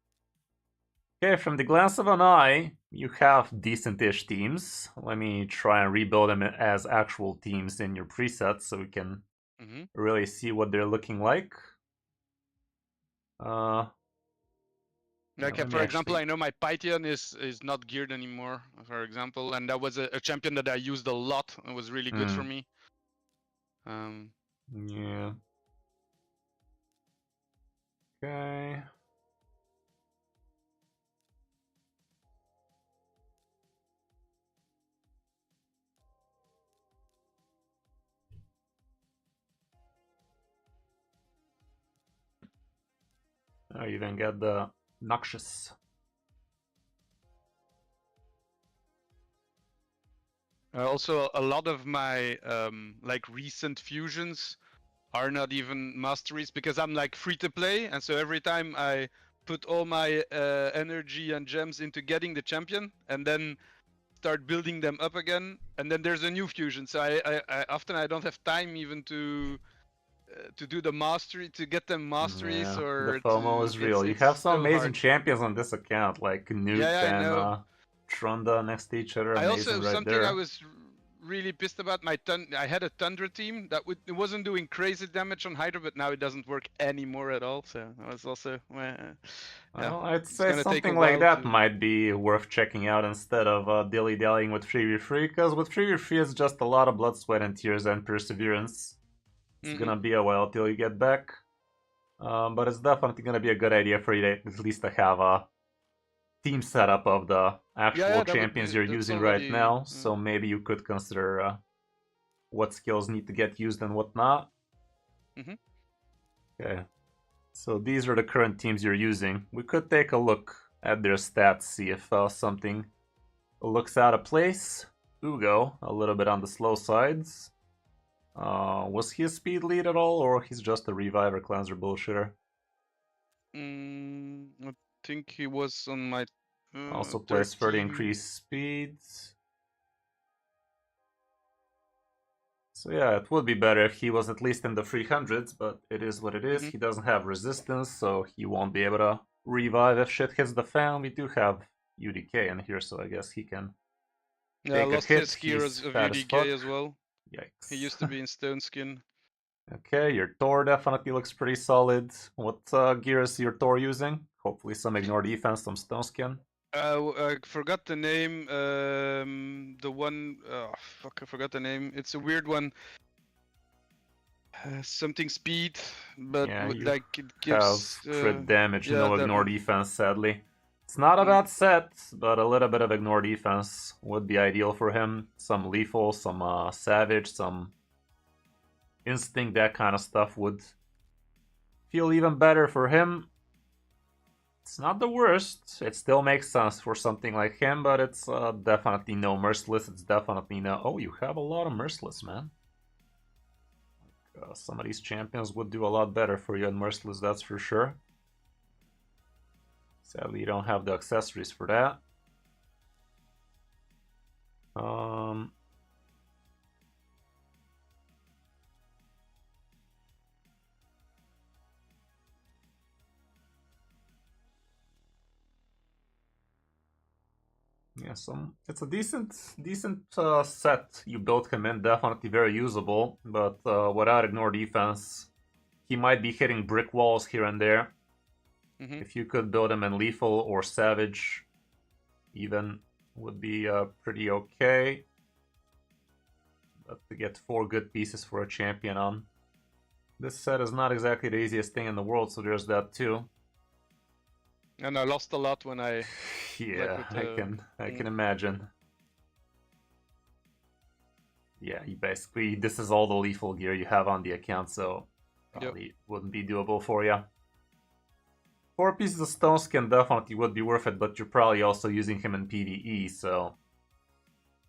Okay, from the glance of an eye, you have decent-ish teams. Let me try and rebuild them as actual teams in your presets so we can really see what they're looking like. For example, I know my Python is not geared anymore, for example, and that was a champion that I used a lot. It was really good for me. Yeah. Okay. I even get the Noxious. Also, a lot of my like recent fusions are not even masteries because I'm like free to play, and so every time I put all my energy and gems into getting the champion, and then start building them up again, and then there's a new fusion. So I often I don't have time even to do the mastery, to get them masteries, Yeah, or the FOMO is real. You it's have some so amazing hard. champions on this account, like Newt Yeah, I and know. Trunda next to each other. I Amazing also right something I there. was really pissed about I had a Tundra team that it wasn't doing crazy damage on Hydra, but now it doesn't work anymore at all. So I was also yeah, Well, I'd it's say gonna take a something like while that to. might be worth checking out instead of dilly-dallying with 3v3, because with 3v3 it's just a lot of blood, sweat, and tears and perseverance. It's gonna be a while till you get back. But it's definitely gonna be a good idea for you to at least to have a team setup of the actual champions you're using right now. So maybe you could consider what skills need to get used and what not. Okay. So these are the current teams you're using. We could take a look at their stats, see if something looks out of place. Ugo, a little bit on the slow sides. Was he a speed lead at all, or he's just a reviver cleanser bullshitter? I think he was on my also plays for the increased speeds. So yeah, it would be better if he was at least in the 300s, but it is what it is. He doesn't have resistance, so he won't be able to revive if shit hits the fan. We do have UDK in here, so I guess he can take lost a hit. his gears of fat UDK as well. Yikes. He used to be in Stone Skin. Okay, your Thor definitely looks pretty solid. What gear is your Thor using? Hopefully some ignore defense, some Stone Skin. I forgot the name. The one. Oh, fuck! I forgot the name. It's a weird one. Something speed, but yeah, like it gives crit damage, yeah, no ignore defense. Sadly, it's not a bad set, but a little bit of ignore defense would be ideal for him. Some lethal, some savage, some instinct, that kind of stuff would feel even better for him. It's not the worst. It still makes sense for something like him, but it's definitely no merciless. It's definitely no. Oh, you have a lot of merciless, man. Some of these champions would do a lot better for you in merciless, that's for sure. Sadly, you don't have the accessories for that. Yeah, it's a decent set you built him in. Definitely very usable, but without ignore defense, he might be hitting brick walls here and there. If you could build him in lethal or savage, even would be pretty okay. But to get 4 good pieces for a champion on this set is not exactly the easiest thing in the world, so there's that too. And I lost a lot when I. Yeah, I can imagine. Yeah, you basically this is all the lethal gear you have on the account, so probably wouldn't be doable for you. 4 pieces of Stone Skin definitely would be worth it, but you're probably also using him in PvE, so.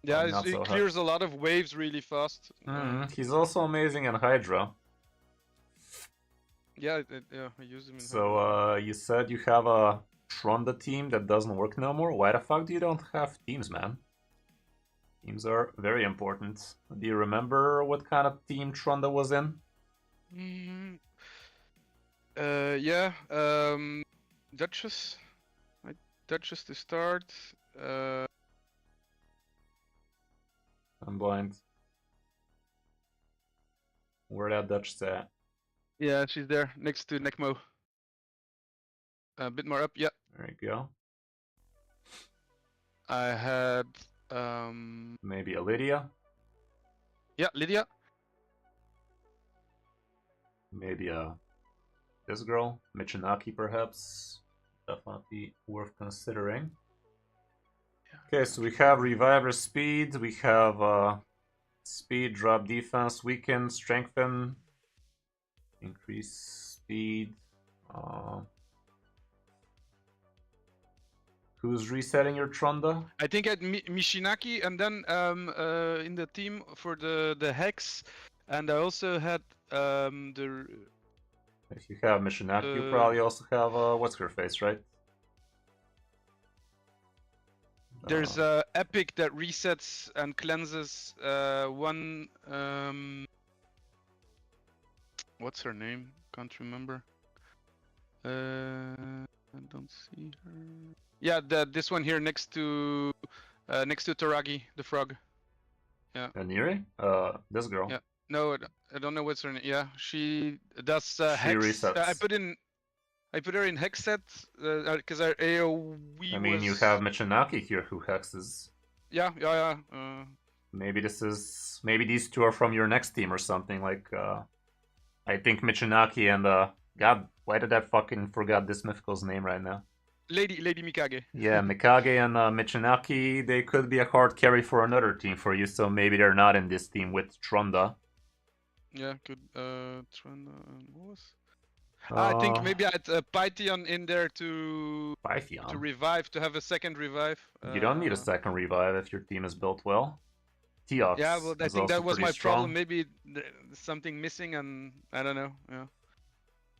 Yeah, he clears a lot of waves really fast. He's also amazing in Hydra. Yeah, I use him in so, Hydra. You said you have a Trunda team that doesn't work no more? Why the fuck do you don't have teams, man? Teams are very important. Do you remember what kind of team Trunda was in? Yeah, Duchess. Duchess to start. I'm blind. Where that Duchess at? Yeah, she's there, next to Necmo. A bit more up, yeah. There you go. I had... maybe a Lydia? Yeah, Lydia. Maybe this girl, Michinaki perhaps. Definitely worth considering. Okay, so we have Reviver Speed, we have Speed, Drop Defense, Weaken, Strengthen, Increase Speed. Who's resetting your Trunda? I think at Mishinaki, and then in the team for the Hex, and I also had the. If you have Mishinaki, you probably also have what's her face, right? There's Epic that resets and cleanses one. What's her name? Can't remember. I don't see her. Yeah, this one here next to Taragi, the frog. Yeah. Aniri? This girl. Yeah. No, I don't know what's her name. Yeah, she does She hex. resets. I put her in hex set because our AOE. I mean, you have Michinaki here who hexes. Yeah. Maybe these two are from your next team or something. Like, I think Michinaki and God, why did I fucking forgot this mythical's name right now? Lady Mikage. Yeah, Mikage and Michinaki, they could be a hard carry for another team for you, so maybe they're not in this team with Trunda. Yeah, good. Trunda and what was? I think maybe I had Python in there to revive, to have a second revive. You don't need a second revive if your team is built well. Teox. Yeah, well, I think that was my problem. Maybe something missing, and I don't know. Yeah.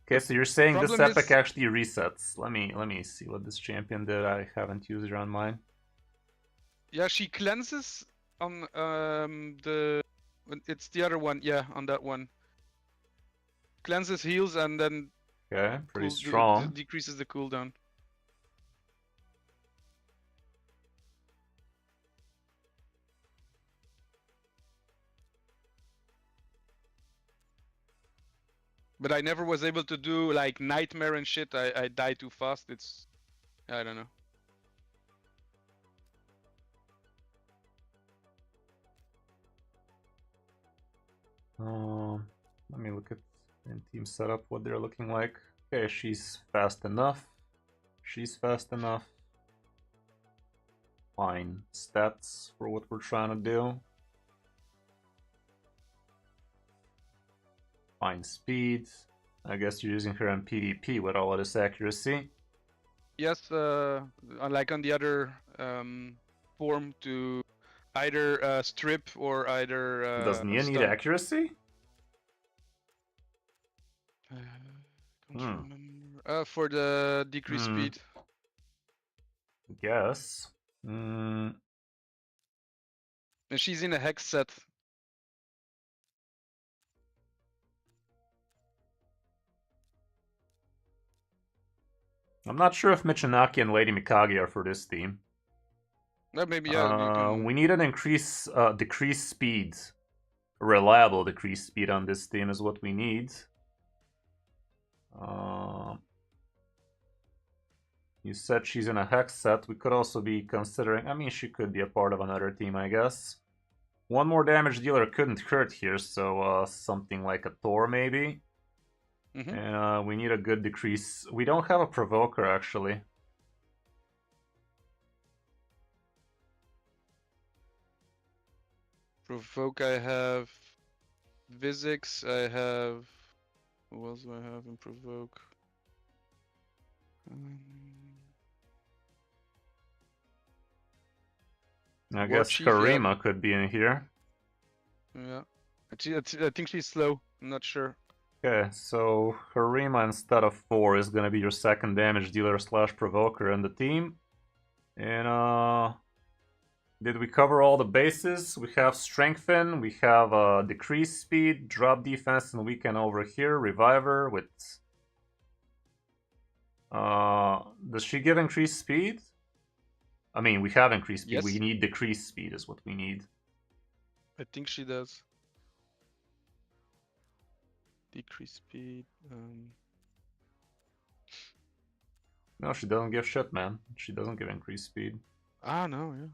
Okay, so you're saying this epic actually resets. Let me see what this champion did. I haven't used her on mine. Yeah, she cleanses on it's the other one. Yeah, on that one. Cleanses, heals, and then pretty strong. Decreases the cooldown. But I never was able to do like nightmare and shit. I die too fast. I don't know. Let me look at in team setup what they're looking like. Okay, she's fast enough. She's fast enough. Fine stats for what we're trying to do. Fine speed. I guess you're using her in PvP with all of this accuracy. Yes, like on the other form to either strip or either. Does Nia need accuracy? Can't remember. For the decreased speed. Guess. And she's in a hex set. I'm not sure if Michinaki and Lady Mikage are for this team. Maybe yeah. We need an decreased speed. Reliable decreased speed on this team is what we need. You said she's in a hex set. We could also be considering... I mean, she could be a part of another team, I guess. One more damage dealer couldn't hurt here, so something like a Thor, maybe. And we need a good decrease. We don't have a Provoker, actually. Provoke, I have... Physics, I have... Who else do I have in Provoke? I guess Karima could be in here. Yeah. I think she's slow. I'm not sure. Okay, so Harima instead of 4 is gonna be your second damage dealer / provoker in the team. And did we cover all the bases? We have strengthen, we have decreased speed, drop defense, and weaken over here. Reviver with does she give increased speed? I mean, we have increased speed. Yes. We need decreased speed is what we need. I think she does. Decrease speed. No, she doesn't give shit, man. She doesn't give increased speed. Ah, no, yeah.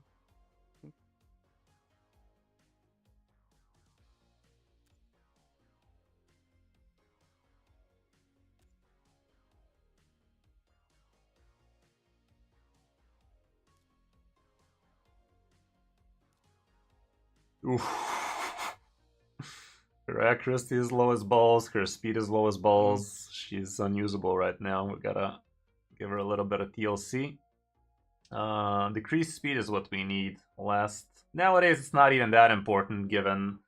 Oof. Her accuracy is low as balls, her speed is low as balls. She's unusable right now. We gotta give her a little bit of TLC. Decreased speed is what we need last. Nowadays, it's not even that important given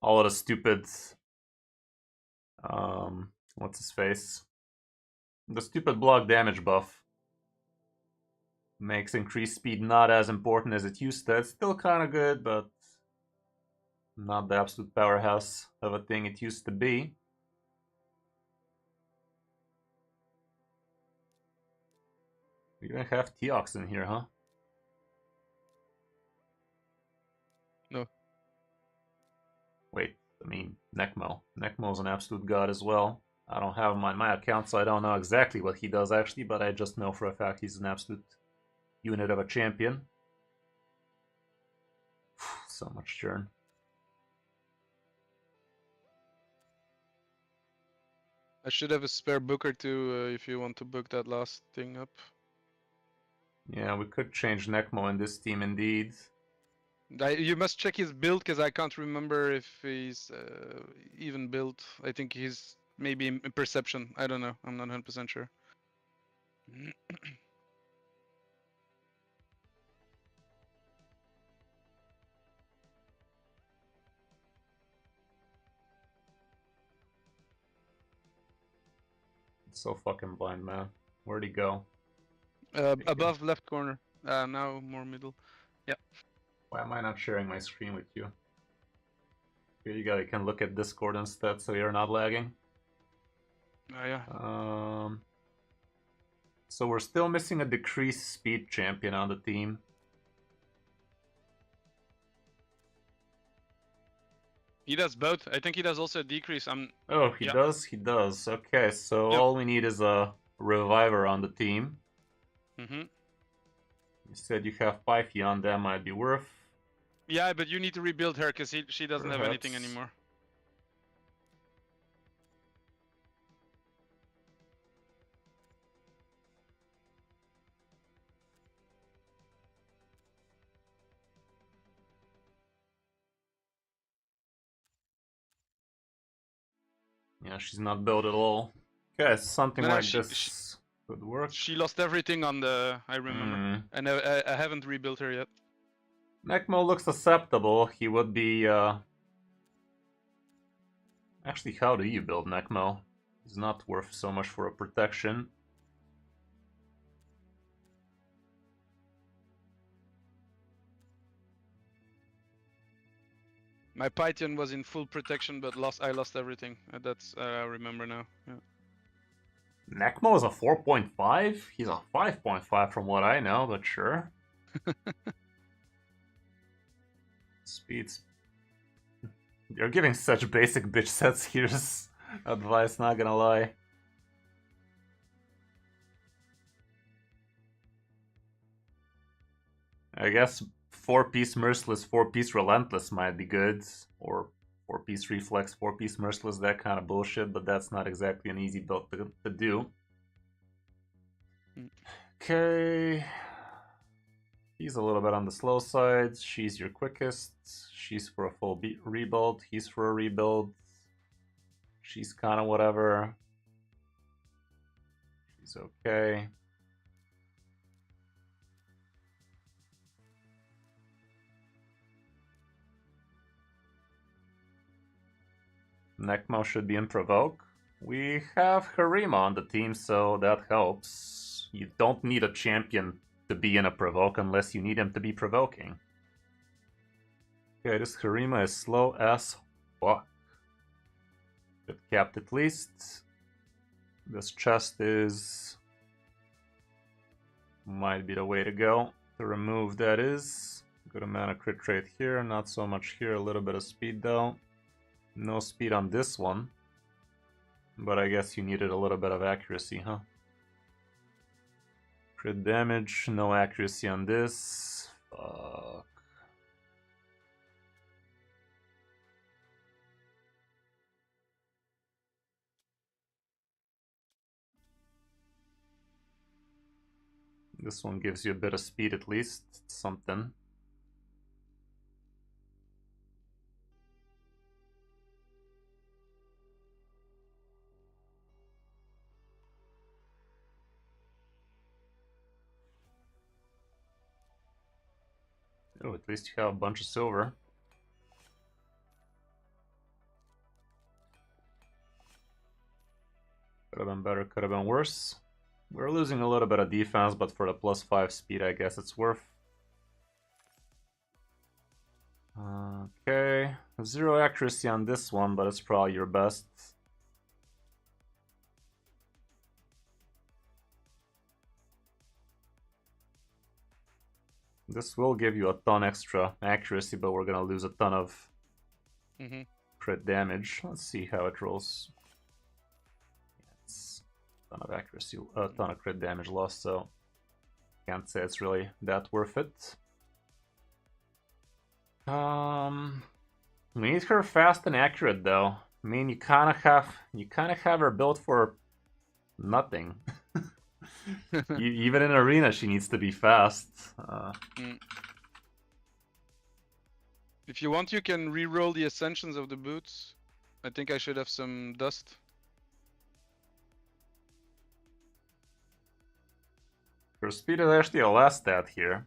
all of the stupid. What's his face? The stupid block damage buff makes increased speed not as important as it used to. It's still kind of good, but not the absolute powerhouse of a thing it used to be. We even have Teox in here, huh? No. Wait, I mean, Necmo. Necmo's an absolute god as well. I don't have him on my account, so I don't know exactly what he does actually, but I just know for a fact he's an absolute unit of a champion. So much churn. I should have a spare book or two if you want to book that last thing up. Yeah, we could change Necmo in this team indeed. You must check his build because I can't remember if he's even built. I think he's maybe in perception. I don't know. I'm not 100% sure. It's so fucking blind, man. Where'd he go? Above left corner. Now more middle. Yeah. Why am I not sharing my screen with you? Here you go. You can look at Discord instead, so you're not lagging. Oh yeah. So we're still missing a decreased speed champion on the team. He does both. I think he does also a decrease. Oh, he does? He does. Okay, so all we need is a reviver on the team. Mm-hmm. You said you have Python, that might be worth. Yeah, but you need to rebuild her because she doesn't have anything anymore. Yeah, she's not built at all. Okay, something like this could work. She lost everything on the, I remember. And I haven't rebuilt her yet. Necmo looks acceptable. He would be, Actually, how do you build Necmo? He's not worth so much for a protection. My Python was in full protection, but I lost everything. That's I remember now. Yeah. Necmo is a 4.5? He's a 5.5 from what I know, but sure. Speeds. You're giving such basic bitch sets here's advice, not gonna lie. I guess 4-piece Merciless, 4-piece Relentless might be good. Or 4-piece Reflex, 4-piece Merciless, that kind of bullshit, but that's not exactly an easy build to do. Okay. He's a little bit on the slow side. She's your quickest. She's for a full rebuild. He's for a rebuild. She's kind of whatever. She's okay. Necmo should be in Provoke. We have Harima on the team, so that helps. You don't need a champion to be in a Provoke unless you need him to be provoking. Okay, this Harima is slow as fuck. Good capped at least. This chest is... might be the way to go. To remove that is. Good amount of crit rate here, not so much here, a little bit of speed though. No speed on this one. But I guess you needed a little bit of accuracy, huh? Crit damage, no accuracy on this. Fuck. This one gives you a bit of speed at least. It's something. Oh, at least you have a bunch of silver. Could have been better, could have been worse. We're losing a little bit of defense, but for the +5 speed, I guess it's worth. Okay, 0 accuracy on this one, but it's probably your best. This will give you a ton extra accuracy, but we're gonna lose a ton of crit damage. Let's see how it rolls. It's a ton of accuracy, a ton of crit damage lost, so can't say it's really that worth it. We need her fast and accurate though. I mean, you kind of have her built for nothing. Even in arena, she needs to be fast. If you want, you can re-roll the ascensions of the boots. I think I should have some dust. Her speed is actually a last stat here.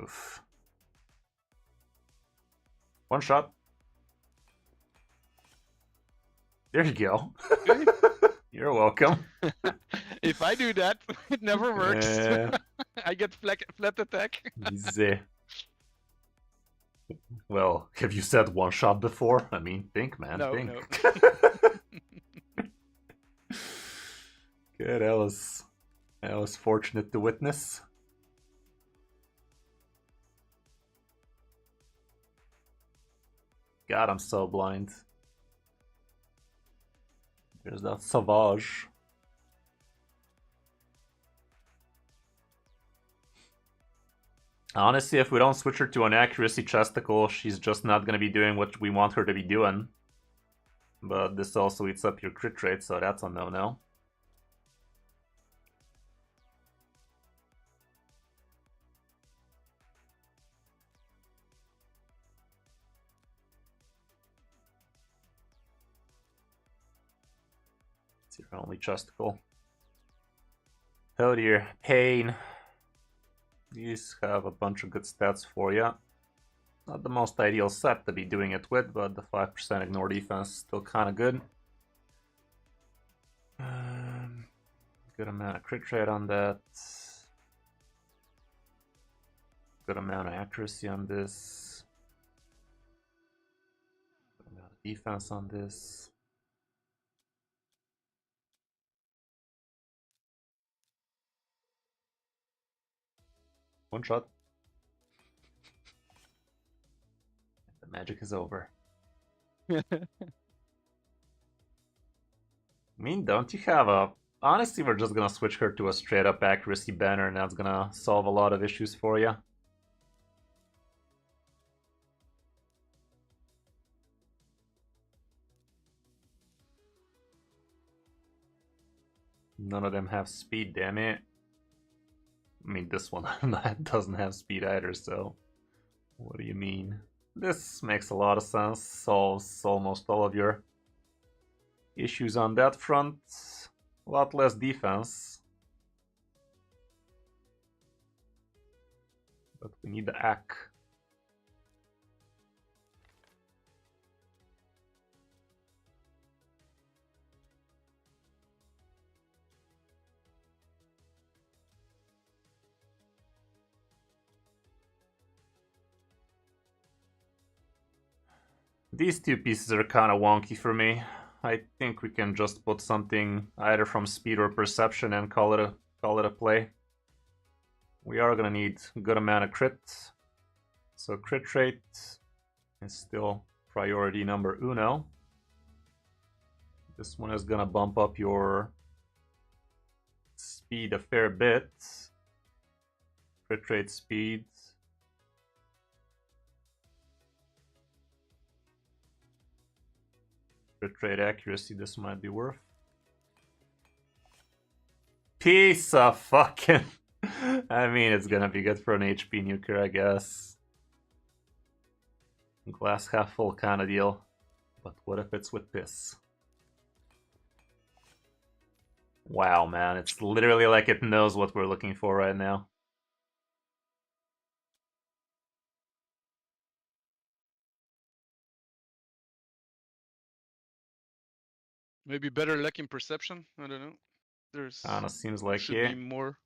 Oof. One shot. There you go. You're welcome. If I do that, it never works. I get flat attack. Easy. Well, have you said one shot before? I mean, think, man. No, think. no. Good, that was fortunate to witness. God, I'm so blind. There's that Savage. Honestly, if we don't switch her to an accuracy chesticle, she's just not going to be doing what we want her to be doing. But this also eats up your crit rate, so that's a no-no. It's your only chesticle. Oh dear, pain. These have a bunch of good stats for you. Not the most ideal set to be doing it with, but the 5% ignore defense is still kind of good. Good amount of crit rate on that. Good amount of accuracy on this. Good amount of defense on this. One shot. The magic is over. I mean, don't you have a... Honestly, we're just gonna switch her to a straight up accuracy banner and that's gonna solve a lot of issues for you. None of them have speed, damn it. I mean, this one doesn't have speed either, so... What do you mean? This makes a lot of sense, solves almost all of your issues on that front. A lot less defense. But we need the ACK. These two pieces are kind of wonky for me. I think we can just put something either from speed or perception and call it a play. We are gonna need a good amount of crit. So crit rate is still priority number uno. This one is gonna bump up your speed a fair bit. Crit rate, speed. Crit rate, accuracy, this might be worth. Piece of fucking... I mean, it's gonna be good for an HP nuker, I guess. Glass half full kind of deal. But what if it's with piss? Wow, man, it's literally like it knows what we're looking for right now. Maybe better luck in perception. I don't know. Kinda seems like should be more.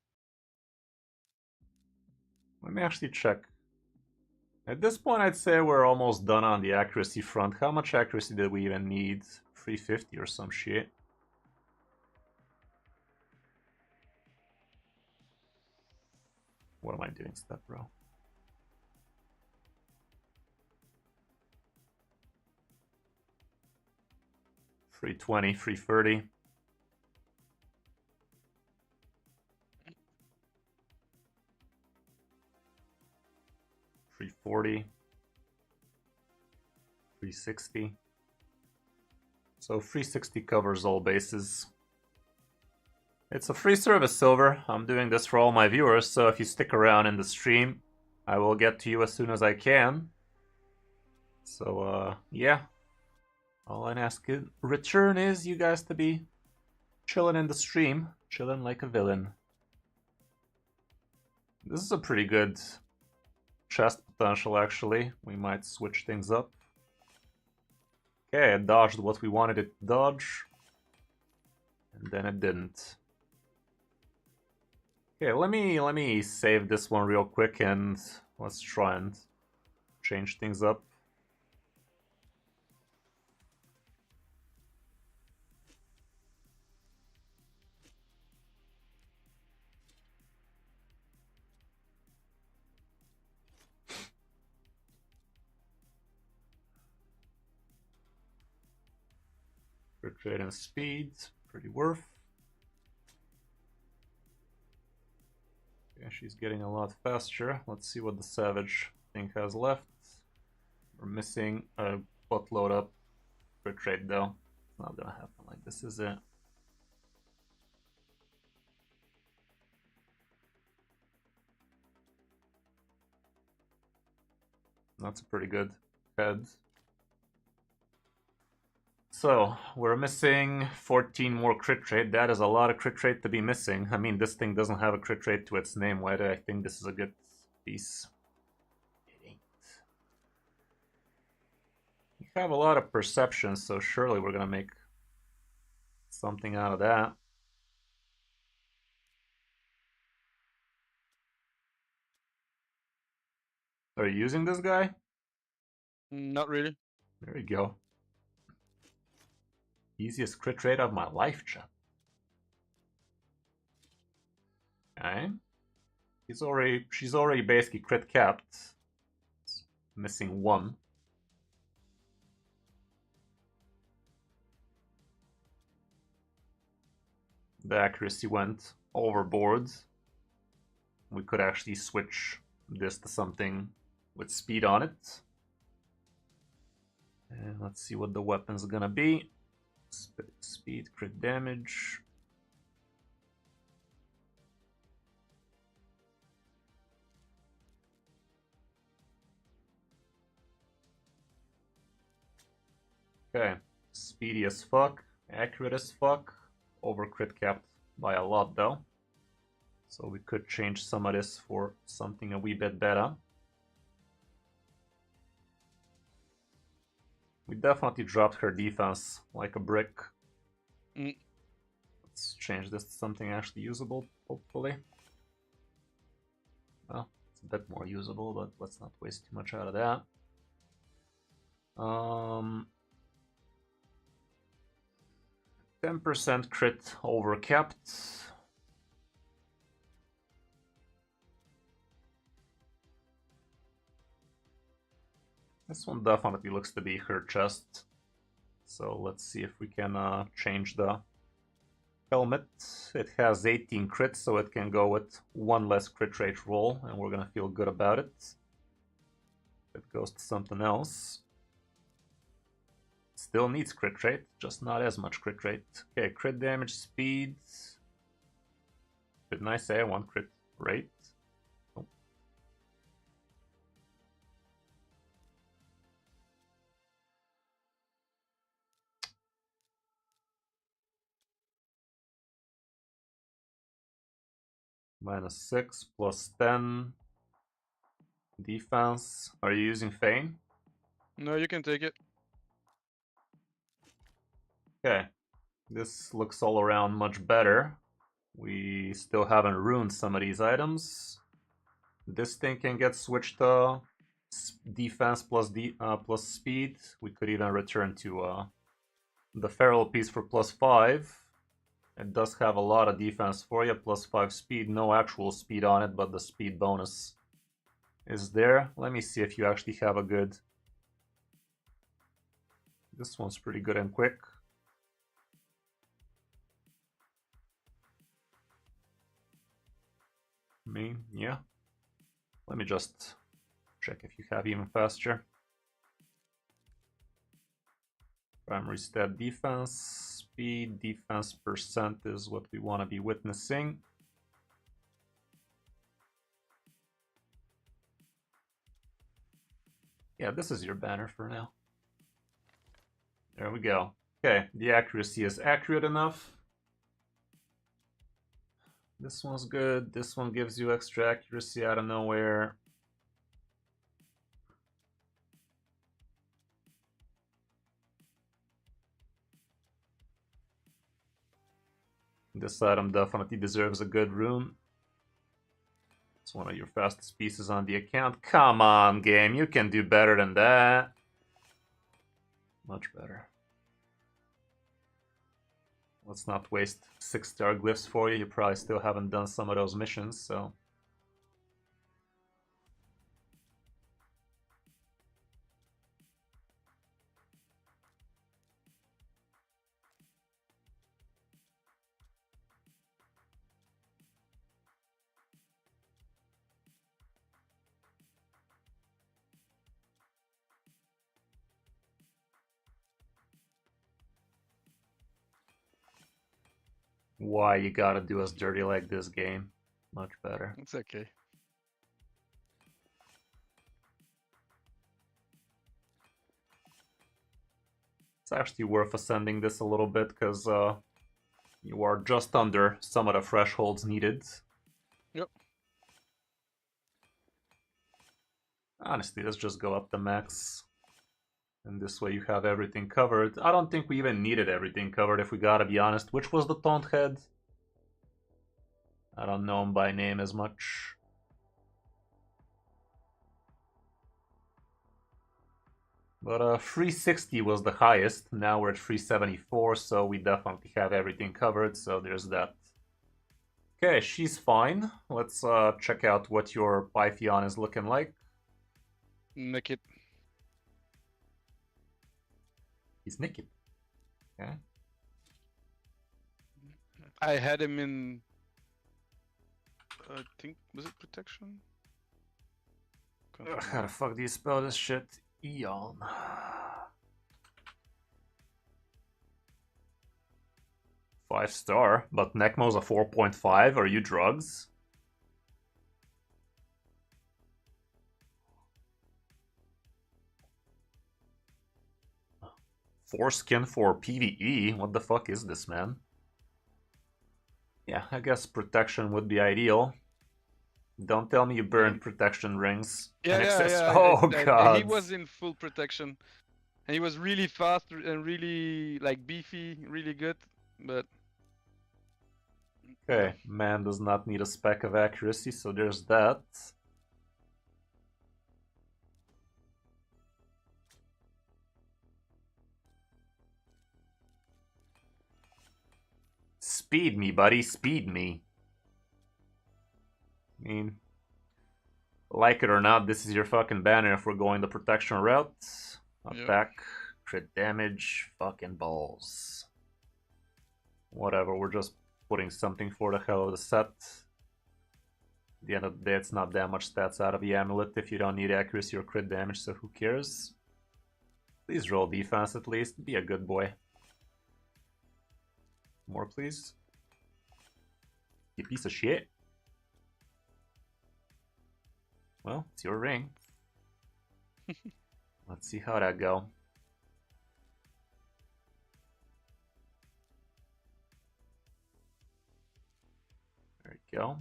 Let me actually check. At this point, I'd say we're almost done on the accuracy front. How much accuracy did we even need? 350 or some shit. What am I doing, step bro? $320, $330. $340. $360. So $360 covers all bases. It's a free service, Silver. I'm doing this for all my viewers, so if you stick around in the stream, I will get to you as soon as I can. So, yeah. All I ask in return is you guys to be chilling in the stream. Chilling like a villain. This is a pretty good chest potential, actually. We might switch things up. Okay, it dodged what we wanted it to dodge. And then it didn't. Okay, let me save this one real quick and let's try and change things up. Crit rate and speed, pretty worth. Yeah, she's getting a lot faster. Let's see what the Savage thing has left. We're missing a buttload up crit rate though. It's not gonna happen like this, is it? That's a pretty good head. So, we're missing 14 more crit rate. That is a lot of crit rate to be missing. I mean, this thing doesn't have a crit rate to its name. Why do I think this is a good piece? It ain't. We have a lot of perception, so surely we're gonna make something out of that. Are you using this guy? Not really. There we go. Easiest crit rate of my life, chat. Okay. She's already basically crit capped. Missing one. The accuracy went overboard. We could actually switch this to something with speed on it. And let's see what the weapon's gonna be. Speed, crit damage. Okay, speedy as fuck, accurate as fuck, over crit capped by a lot though. So we could change some of this for something a wee bit better. We definitely dropped her defense like a brick. Let's change this to something actually usable, hopefully. Well, it's a bit more usable, but let's not waste too much out of that. 10% crit over capped. This one definitely looks to be her chest. So let's see if we can change the helmet. It has 18 crits, so it can go with one less crit rate roll, and we're gonna feel good about it. It goes to something else. Still needs crit rate, just not as much crit rate. Okay, crit damage, speed. Didn't I say I want crit rate? Oh. -6 plus 10. Defense. Are you using Feign? No, you can take it. Okay. This looks all around much better. We still haven't ruined some of these items. This thing can get switched to defense plus plus speed. We could even return to the feral piece for +5. It does have a lot of defense for you, +5 speed. No actual speed on it, but the speed bonus is there. Let me see if you actually have a good... This one's pretty good and quick. Yeah. Let me just check if you have even faster. Primary stat defense, speed, defense percent is what we want to be witnessing. Yeah, this is your banner for now. There we go. Okay, the accuracy is accurate enough. This one's good. This one gives you extra accuracy out of nowhere. This item definitely deserves a good rune. It's one of your fastest pieces on the account. Come on, game. You can do better than that. Much better. Let's not waste 6-star glyphs for you. You probably still haven't done some of those missions, so... Why you gotta do us dirty like this, game? Much better. It's okay. It's actually worth ascending this a little bit, because you are just under some of the thresholds needed. Yep. Honestly, let's just go up the max. And this way you have everything covered. I don't think we even needed everything covered, if we gotta be honest. Which was the Taunt Head? I don't know him by name as much. But 360 was the highest. Now we're at 374, so we definitely have everything covered, so there's that. Okay, she's fine. Let's check out what your Pythion is looking like. Naked. He's naked. Okay. I had him in... I think... was it protection? How the fuck do you spell this shit? Eon. 5-star, but Necmo's a 4.5. Are you drugs? Foreskin for PvE? What the fuck is this, man? Yeah, I guess protection would be ideal. Don't tell me you burned protection rings. Yeah. Oh god. He was in full protection. And he was really fast and really like beefy, really good, but... Okay, man does not need a speck of accuracy, so there's that. Speed me, buddy, speed me. I mean, like it or not, this is your fucking banner if we're going the protection route. Attack, crit damage, fucking balls. Whatever, we're just putting something for the hell of the set. At the end of the day, it's not that much stats out of the amulet if you don't need accuracy or crit damage, so who cares? Please roll defense at least, be a good boy. More, please. You piece of shit. Well, it's your ring. Let's see how that go. There you go.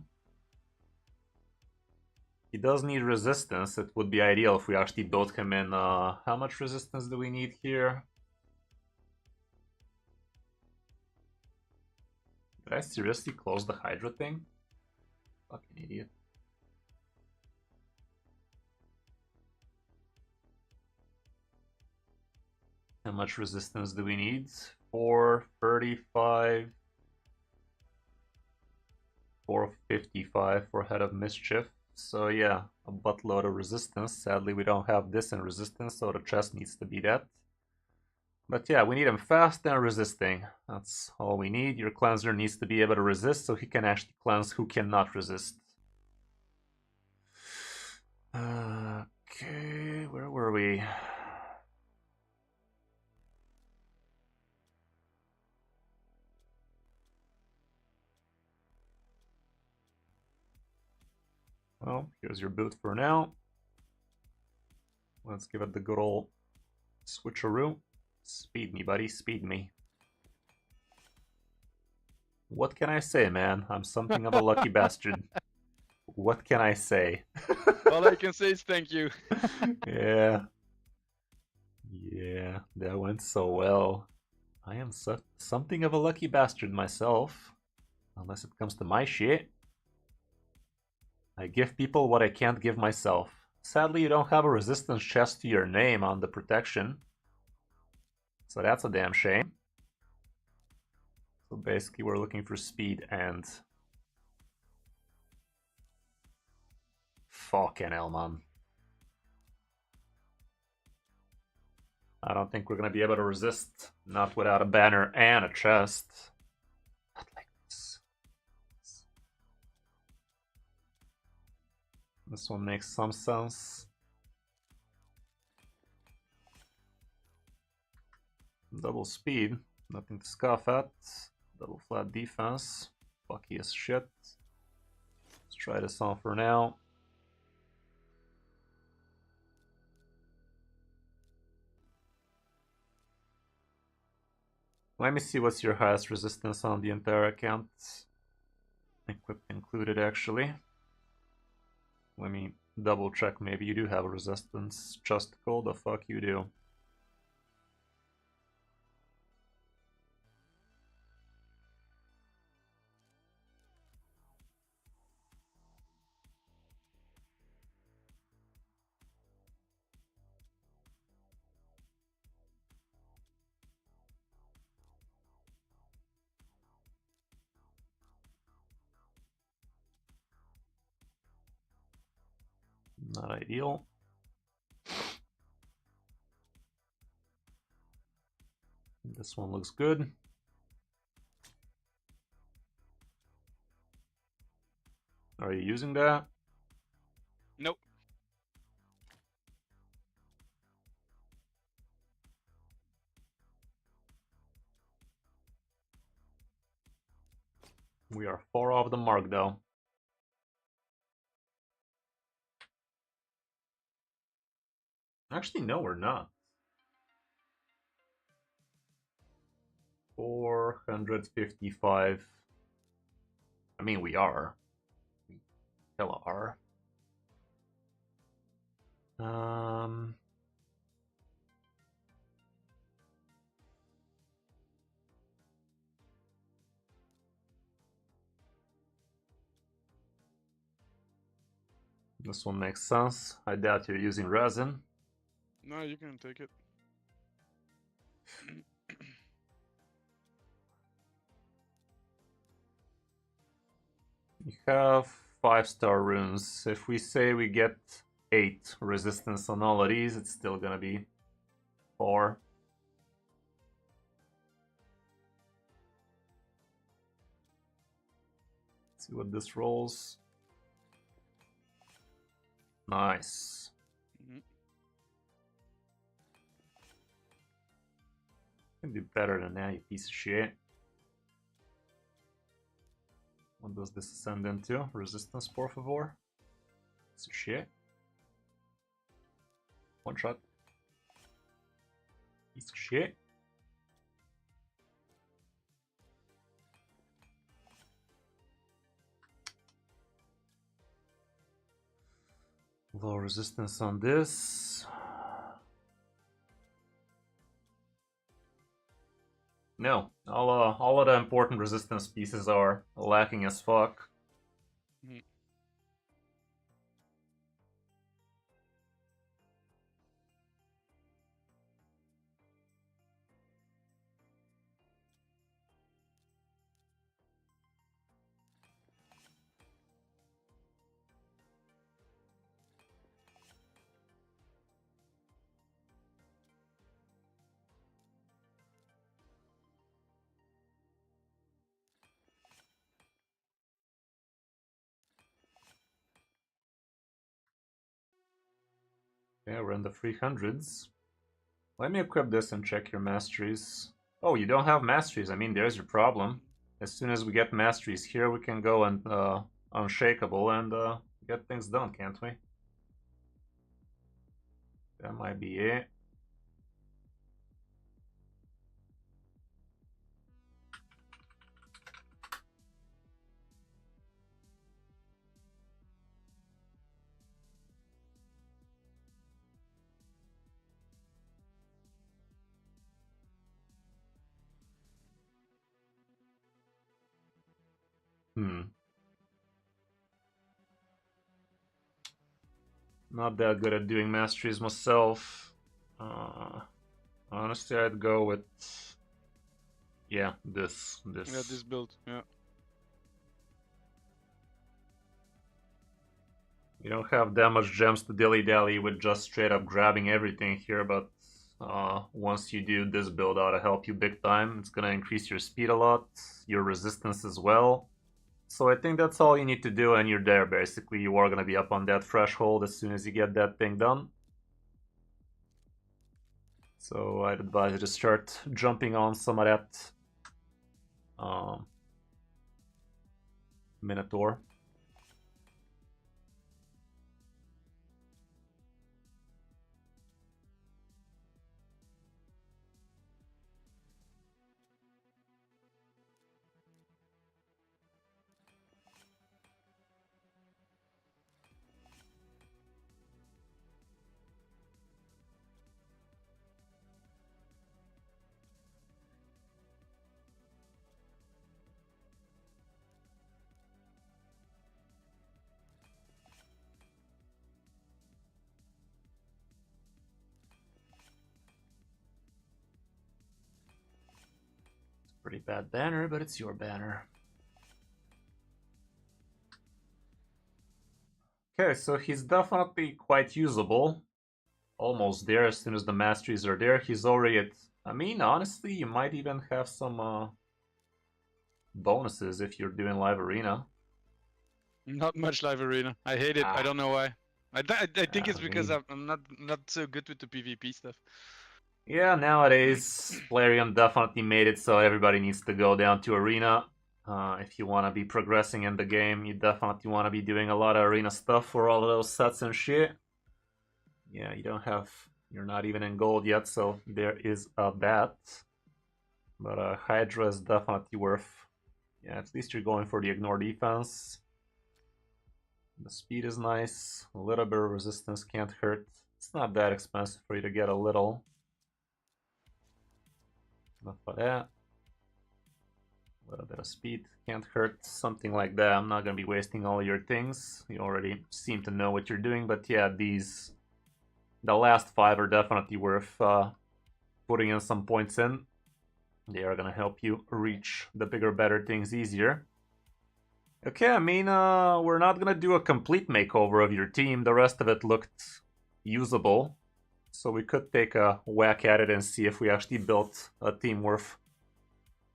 He does need resistance. It would be ideal if we actually built him in. How much resistance do we need here? Did I seriously close the Hydra thing? Fucking idiot. How much resistance do we need? 435. 455 for Head of Mischief. So yeah, a buttload of resistance. Sadly, we don't have this in resistance, so the chest needs to be that. But yeah, we need him fast and resisting. That's all we need. Your cleanser needs to be able to resist, so he can actually cleanse who cannot resist. Okay, where were we? Well, here's your boot for now. Let's give it the good old switcheroo. Speed me, buddy, speed me. What can I say, man? I'm something of a lucky bastard. What can I say? All I can say is thank you. Yeah. Yeah, that went so well. I am something of a lucky bastard myself. Unless it comes to my shit. I give people what I can't give myself. Sadly, you don't have a resistance chest to your name on the protection. So that's a damn shame. So basically we're looking for speed and... Fucking hell, man. I don't think we're gonna be able to resist. Not without a banner and a chest. Not like this. This one makes some sense. Double speed, nothing to scoff at. Double flat defense, fucky as shit. Let's try this on for now. Let me see what's your highest resistance on the entire account. Equipped included, actually. Let me double check, maybe you do have a resistance. Justical, the fuck you do. Not ideal. This one looks good. Are you using that? Nope. We are 4 off the mark, though. Actually, no, we're not. 455. I mean, we are. We hella are. This one makes sense. I doubt you're using resin. No, you can take it. We have 5-star runes. If we say we get 8 resistance on all of these, it's still gonna be 4. Let's see what this rolls. Nice. Can do better than that, you piece of shit. What does this ascend into? Resistance, por favor. Piece of shit. One shot. Piece of shit. Low resistance on this. No, all of the important resistance pieces are lacking as fuck. Yeah, we're in the 300s. Let me equip this and check your masteries. Oh, you don't have masteries. I mean, there's your problem. As soon as we get masteries here, we can go and unshakable and get things done, can't we? That might be it. Not that good at doing masteries myself. Honestly, I'd go with... Yeah, this. Yeah, this build, yeah. You don't have that much gems to dilly-dally with just straight up grabbing everything here, but once you do, this build ought to help you big time. It's gonna increase your speed a lot, your resistance as well. So I think that's all you need to do, and you're there basically. You are gonna be up on that threshold as soon as you get that thing done. So I'd advise you to start jumping on some of that Minotaur. Pretty bad banner, but it's your banner. Okay, so he's definitely quite usable. Almost there. As soon as the masteries are there, he's already at... I mean, honestly, you might even have some bonuses if you're doing live arena. Not much live arena. I hate it. I don't know why. I think it's because I'm not so good with the PvP stuff. Yeah, nowadays, Plarium definitely made it so everybody needs to go down to arena. If you want to be progressing in the game, you definitely want to be doing a lot of arena stuff for all of those sets and shit. Yeah, you're not even in gold yet, so there is that. But Hydra is definitely worth... Yeah, at least you're going for the ignore defense. The speed is nice. A little bit of resistance can't hurt. It's not that expensive for you to get a little. Enough for that. A little bit of speed can't hurt. Something like that. I'm not going to be wasting all your things. You already seem to know what you're doing. But yeah, the last 5 are definitely worth putting in some points in. They are going to help you reach the bigger, better things easier. Okay, I mean, we're not gonna do a complete makeover of your team. The rest of it looked usable. So we could take a whack at it and see if we actually built a team worth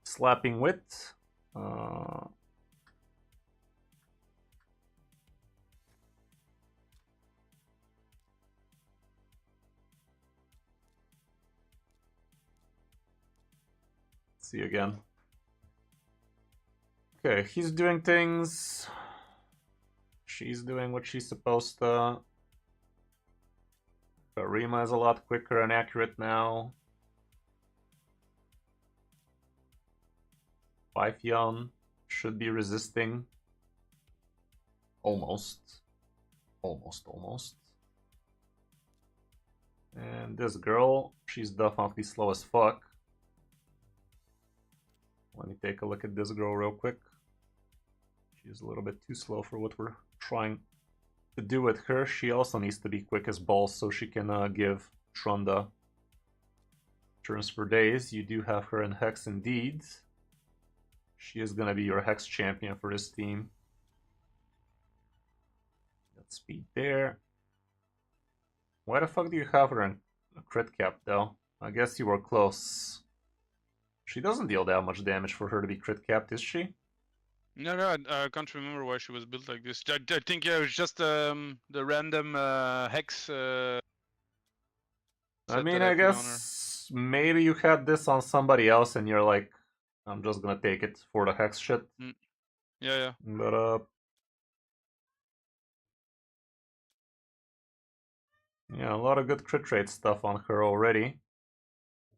slapping with. See you again. Okay, he's doing things. She's doing what she's supposed to. Rima is a lot quicker and accurate now. Pythion should be resisting. Almost. And this girl, she's definitely slow as fuck. Let me take a look at this girl real quick. She's a little bit too slow for what we're trying to do with her. She also needs to be quick as balls so she can give Tronda turns for days. You do have her in Hex indeed. She is going to be your Hex champion for this team. Got speed there. Why the fuck do you have her in a crit cap though? I guess you were close. She doesn't deal that much damage for her to be crit capped, is she? No, I can't remember why she was built like this. I think yeah, it was just the random hex. I mean, I guess maybe you had this on somebody else, and you're like, I'm just gonna take it for the hex shit. Yeah. But yeah, a lot of good crit rate stuff on her already.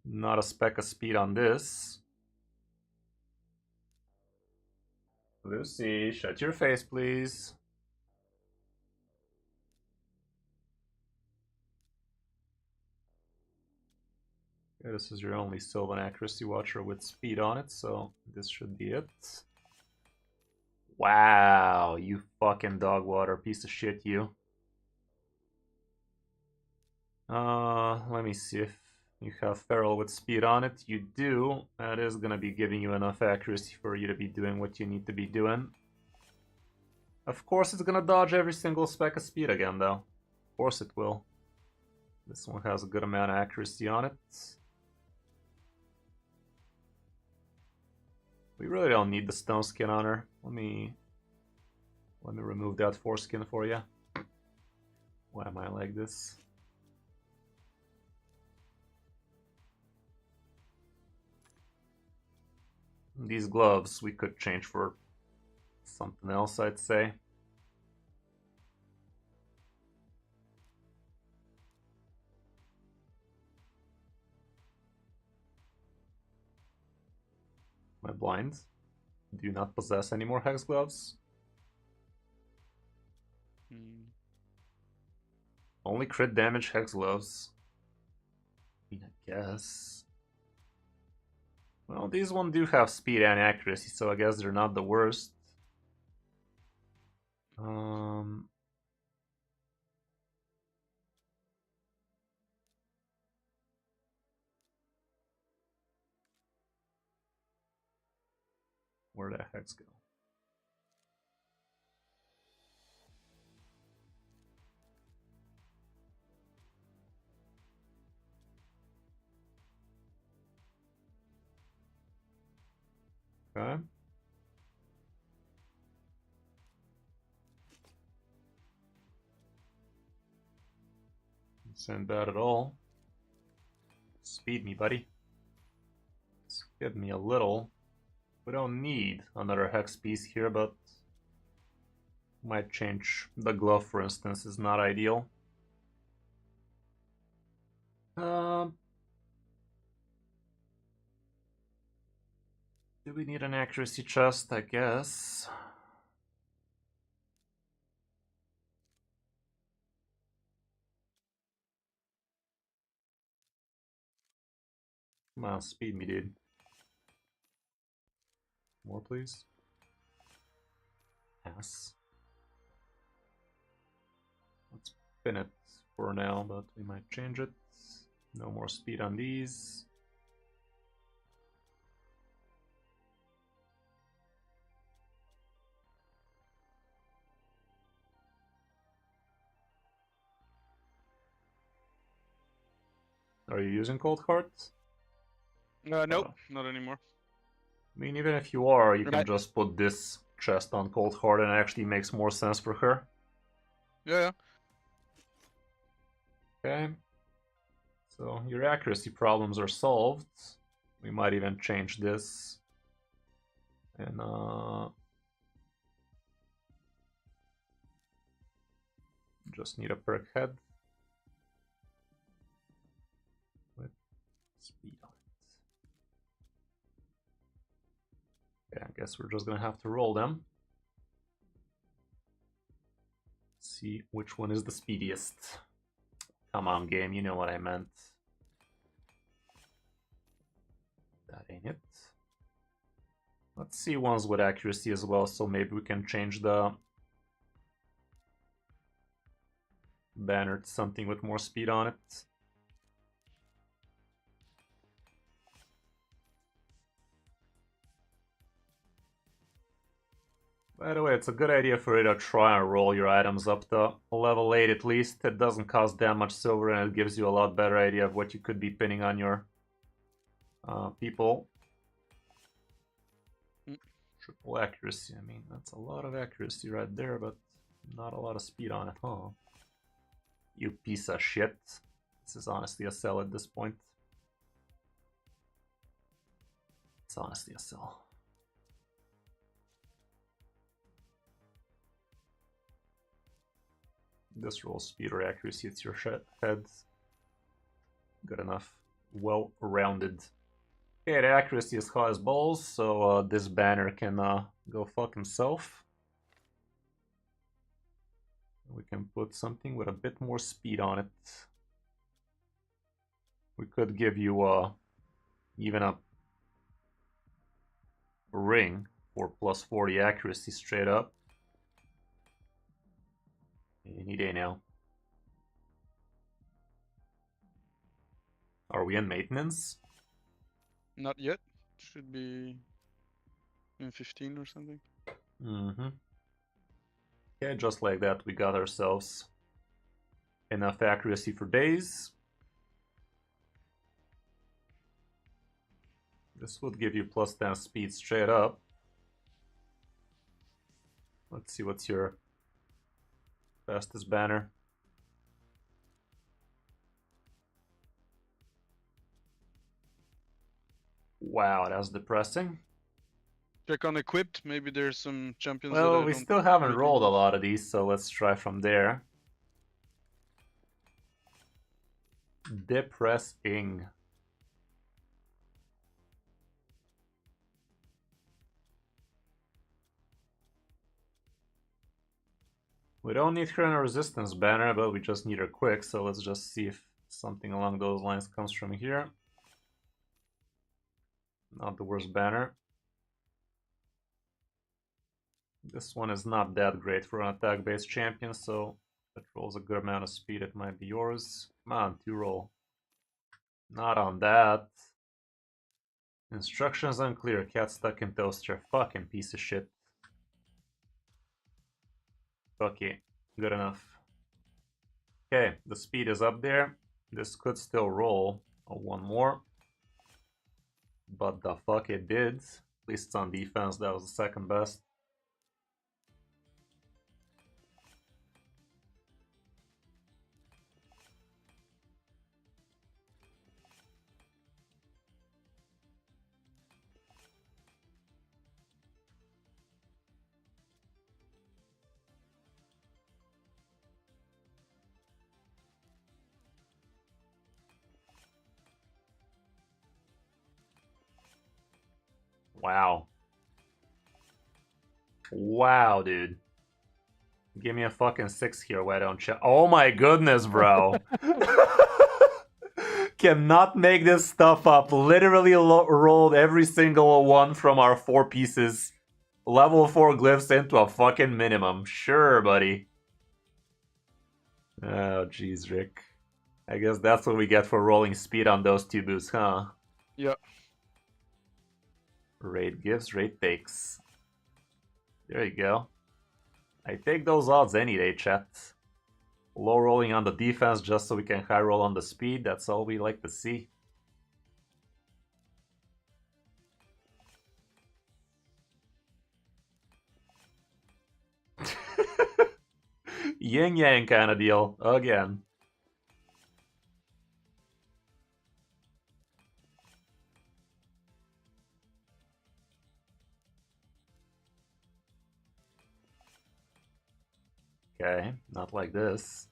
Not a speck of speed on this. Lucy, shut your face, please. Okay, this is your only Sylvan Accuracy Watcher with speed on it, so this should be it. Wow, you fucking dog water piece of shit, you. Let me see if you have Feral with speed on it. You do. That is gonna be giving you enough accuracy for you to be doing what you need to be doing. Of course it's gonna dodge every single speck of speed again, though. Of course it will. This one has a good amount of accuracy on it. We really don't need the stone skin on her. Let me remove that foreskin for you. Why am I like this? These gloves we could change for something else, I'd say. Am I blind? Do you not possess any more hex gloves? Only crit damage hex gloves. I mean, I guess. Well, these one do have speed and accuracy, so I guess they're not the worst. Where'd that hex go? Okay. Isn't bad at all. Speed me, buddy. Give me a little. We don't need another hex piece here, but might change. The glove, for instance, is not ideal. Do we need an accuracy chest? I guess. Come on, speed me, dude. More, please. Yes. Let's pin it for now, but we might change it. No more speed on these. Are you using cold hearts? Nope, not anymore. I mean, even if you are, you can just put this chest on cold heart and it actually makes more sense for her. Yeah. Okay. So your accuracy problems are solved. We might even change this. And just need a perk head with speed on it. Okay, I guess we're just gonna have to roll them. See which one is the speediest. Come on, game, you know what I meant. That ain't it. Let's see ones with accuracy as well, so maybe we can change the banner to something with more speed on it. By the way, it's a good idea for you to try and roll your items up to level 8 at least. It doesn't cost that much silver and it gives you a lot better idea of what you could be pinning on your people. Triple accuracy, I mean, that's a lot of accuracy right there, but not a lot of speed on it, huh? You piece of shit. This is honestly a sell at this point. It's honestly a sell. This rolls speed or accuracy, it's your head. Good enough. Well-rounded. Okay, the accuracy is high as balls, so this banner can go fuck himself. We can put something with a bit more speed on it. We could give you even a ring for plus 40 accuracy straight up. Any day now. Are we in maintenance? Not yet. Should be in 15 or something. Mm-hmm. Okay, just like that we got ourselves enough accuracy for days. This would give you plus 10 speed straight up. Let's see what's your fastest banner. Wow, that's depressing. Check on equipped. Maybe there's some champions. Well, we still haven't rolled a lot of these, so let's try from there. Depressing. We don't need Chrono Resistance banner, but we just need her quick, so let's just see if something along those lines comes from here. Not the worst banner. This one is not that great for an attack-based champion, so if it rolls a good amount of speed, it might be yours. Come on, 2-roll. Not on that. Instructions unclear. Cat stuck in toaster. Fucking piece of shit. Okay, good enough. Okay, the speed is up there. This could still roll one more. But the fuck it did. At least it's on defense, that was the second best. Wow. Wow, dude. Give me a fucking 6 here, why don't you? Oh my goodness, bro. Cannot make this stuff up. Literally rolled every single one from our 4 pieces. Level 4 glyphs into a fucking minimum. Sure, buddy. Oh, jeez, Rick. I guess that's what we get for rolling speed on those 2 boosts, huh? Yeah. Raid gives, raid takes. There you go. I take those odds any day, chat. Low rolling on the defense just so we can high roll on the speed. That's all we like to see. Yin yang kind of deal again. Okay, not like this.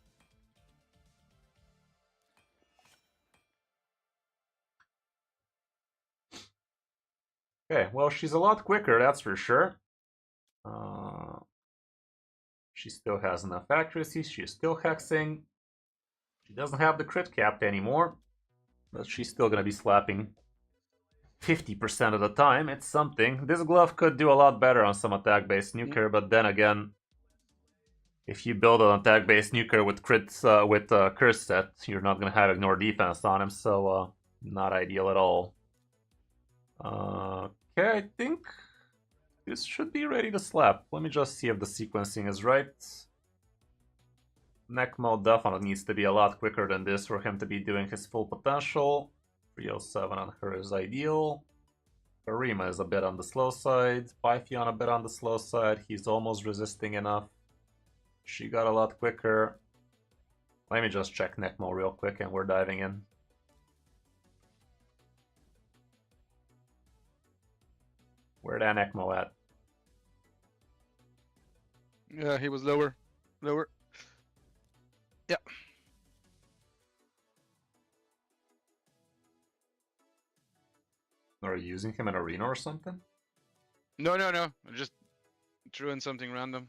Okay, well, she's a lot quicker, that's for sure. She still has enough accuracy, she's still hexing. She She doesn't have the crit capped anymore, but she's still gonna be slapping 50% of the time. It's something. This glove could do a lot better on some attack-based nuker, but then again, if you build an attack-based nuker with crits, with curse set, you're not gonna have ignore defense on him, so not ideal at all. Okay, I think this should be ready to slap. Let me just see if the sequencing is right. Necmo definitely needs to be a lot quicker than this for him to be doing his full potential. 307 on her is ideal. Karima is a bit on the slow side. Pythion a bit on the slow side. He's almost resisting enough. She got a lot quicker. Let me just check Necmo real quick and we're diving in. Where'd that Necmo at? Yeah, he was lower. Lower. Yeah. Are you using him in arena or something? No, no, no. I just threw in something random.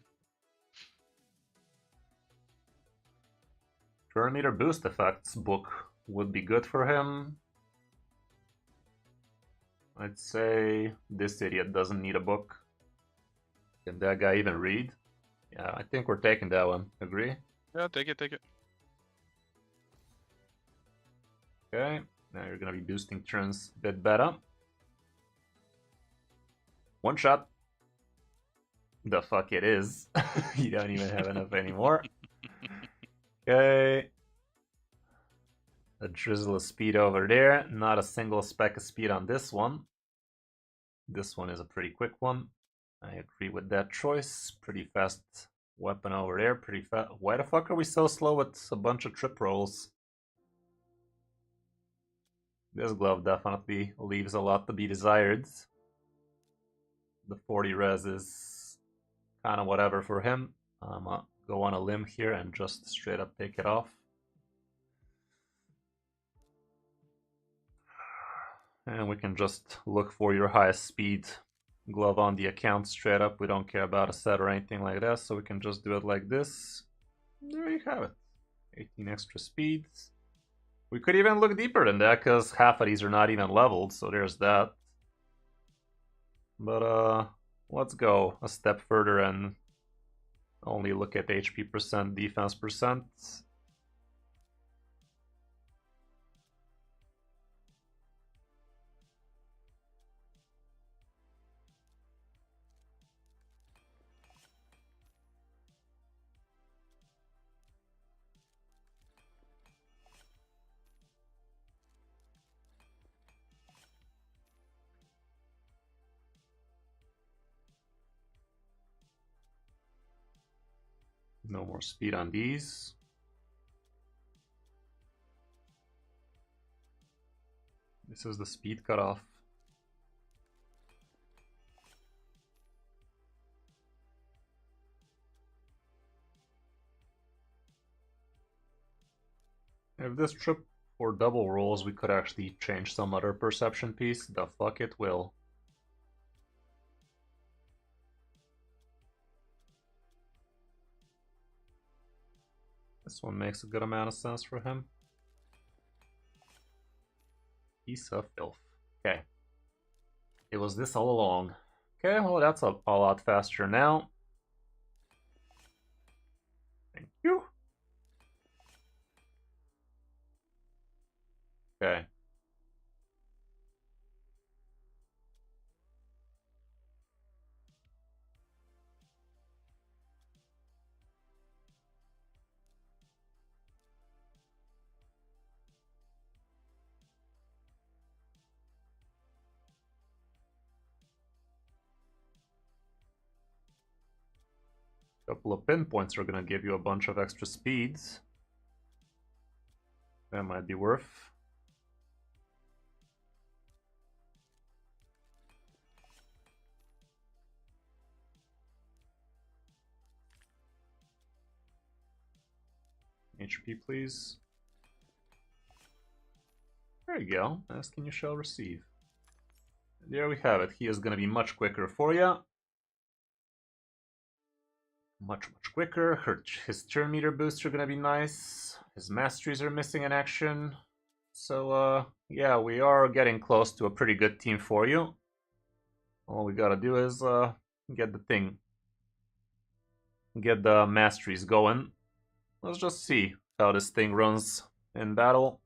Turn meter boost effects book would be good for him. I'd say this idiot doesn't need a book. Can that guy even read? Yeah, I think we're taking that one. Agree? Yeah, take it, take it. Okay, now you're gonna be boosting turns a bit better. One shot. The fuck it is. You don't even have enough anymore. Okay. A drizzle of speed over there. Not a single speck of speed on this one. This one is a pretty quick one. I agree with that choice. Pretty fast weapon over there. Pretty fast. Why the fuck are we so slow with a bunch of trip rolls? This glove definitely leaves a lot to be desired. The 40 res is kind of whatever for him. I'm gonna go on a limb here and just straight up take it off. And we can just look for your highest speed glove on the account straight up. We don't care about a set or anything like that, so we can just do it like this. There you have it. 18 extra speeds. We could even look deeper than that, because half of these are not even leveled, so there's that. But let's go a step further and only look at HP percent, defense percent. No more speed on these. This is the speed cutoff. If this trip or double rolls, we could actually change some other perception piece. The fuck it will. This one makes a good amount of sense for him. Piece of filth. Okay. It was this all along. Okay, well that's a lot faster now. Thank you. Okay. Couple of pinpoints are gonna give you a bunch of extra speeds. That might be worth. HP, please. There you go. Ask and you shall receive. And there we have it. He is going to be much quicker for you. much quicker. His turn meter boosts are gonna be nice. His masteries are missing in action. So, yeah, we are getting close to a pretty good team for you. All we gotta do is, get the masteries going. Let's just see how this thing runs in battle.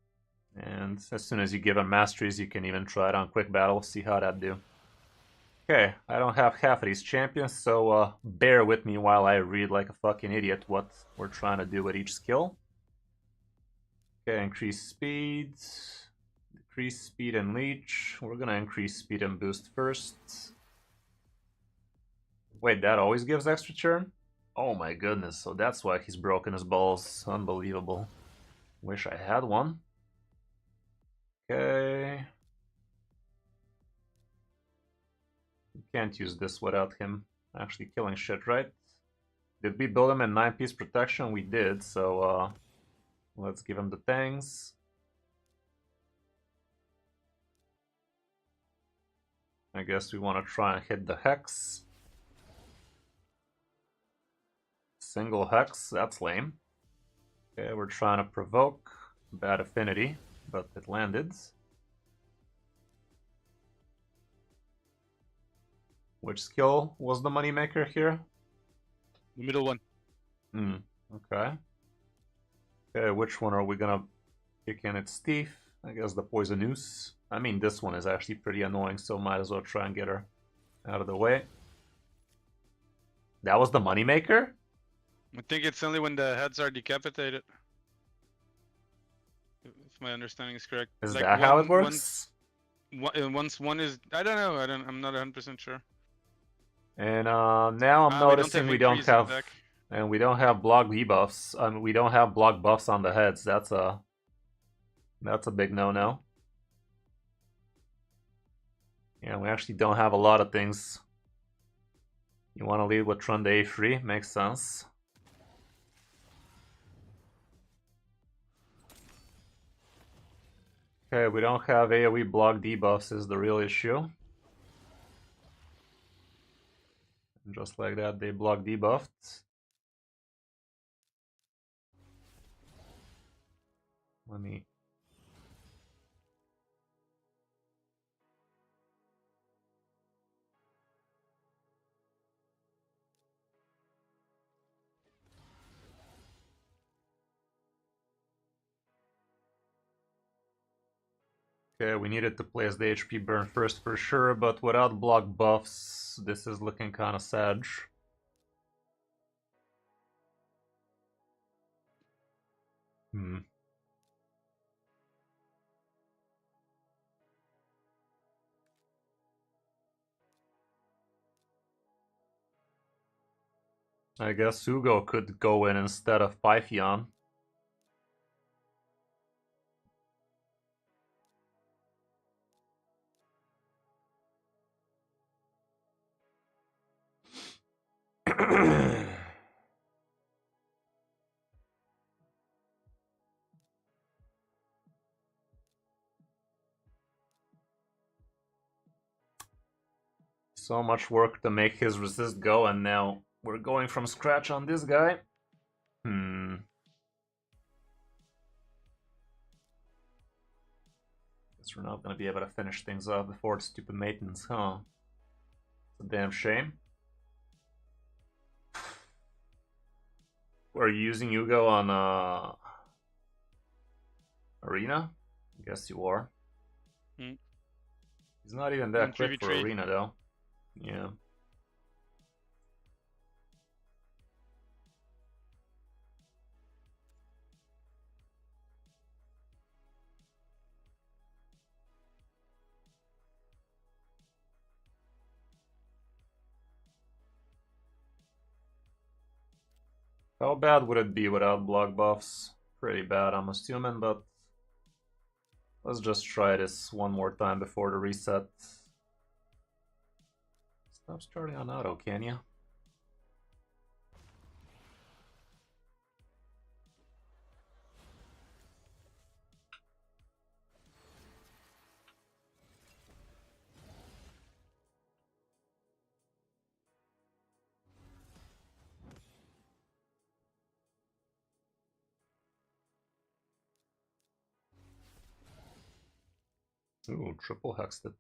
And as soon as you give him masteries, you can even try it on quick battle, see how that do. Okay, I don't have half of these champions, so bear with me while I read like a fucking idiot what we're trying to do with each skill. Okay, increase speed, decrease speed and leech. We're gonna increase speed and boost first. Wait, that always gives extra turn? Oh my goodness, so that's why he's broken his balls. Unbelievable. Wish I had one. Okay. Can't use this without him actually killing shit, right? Did we build him in 9-piece protection? We did, so let's give him the tangs. I guess we want to try and hit the hex. Single hex, that's lame. Okay, we're trying to provoke. Bad affinity, but it landed. Which skill was the moneymaker here? The middle one. Okay. Okay, which one are we gonna kick in its teeth? I guess the poisonous. I mean, this one is actually pretty annoying, so might as well try and get her out of the way. That was the moneymaker? I think it's only when the heads are decapitated. If my understanding is correct. Is like that how it works? Once one is... I don't know, I'm not 100% sure. And now I'm noticing we don't have and we don't have block debuffs. We don't have block buffs on the heads. That's a big no-no. Yeah, we actually don't have a lot of things. You want to lead with Trund A3? Makes sense. Okay, we don't have AoE block debuffs is the real issue. And just like that, they block debuffed. Let me... Okay, we needed to place the HP burn first for sure, but without block buffs, this is looking kind of sad. I guess Hugo could go in instead of Pythion. So much work to make his resist go, and now we're going from scratch on this guy. Guess we're not gonna be able to finish things off before the stupid maintenance, huh? It's a damn shame. Are you using Hugo on Arena? I guess you are. He's not even that quick for Arena though. Yeah. How bad would it be without block buffs? Pretty bad, I'm assuming, but let's just try this one more time before the reset. Stop starting on auto, can ya? Ooh, triple hexed it.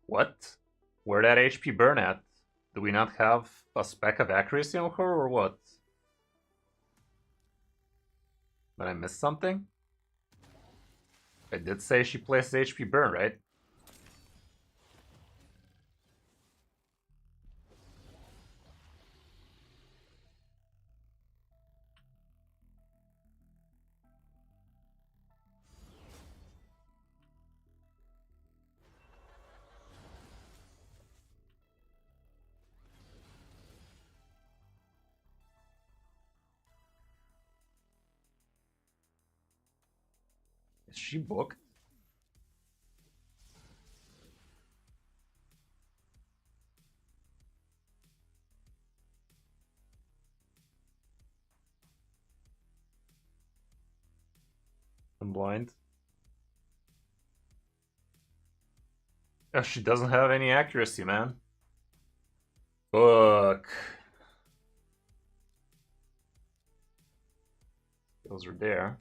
What? Where'd that HP burn at? Do we not have a speck of accuracy on her, or what? Did I miss something? I did say she places HP burn, right? Is she booked? I'm blind. Oh, she doesn't have any accuracy, man. Fuck. Those are there.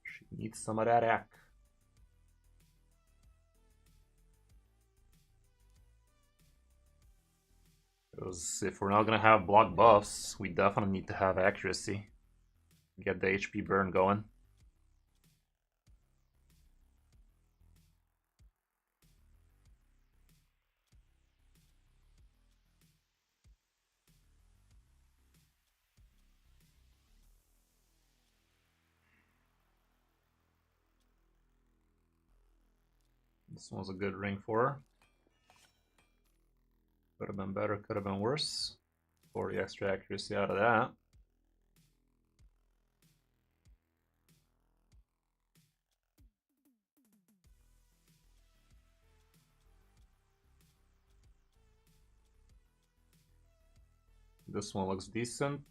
She needs some of that act. Because if we're not gonna have block buffs, we definitely need to have accuracy. Get the HP burn going. This one's a good ring for her. Could have been better, could have been worse. 40 extra accuracy out of that. This one looks decent.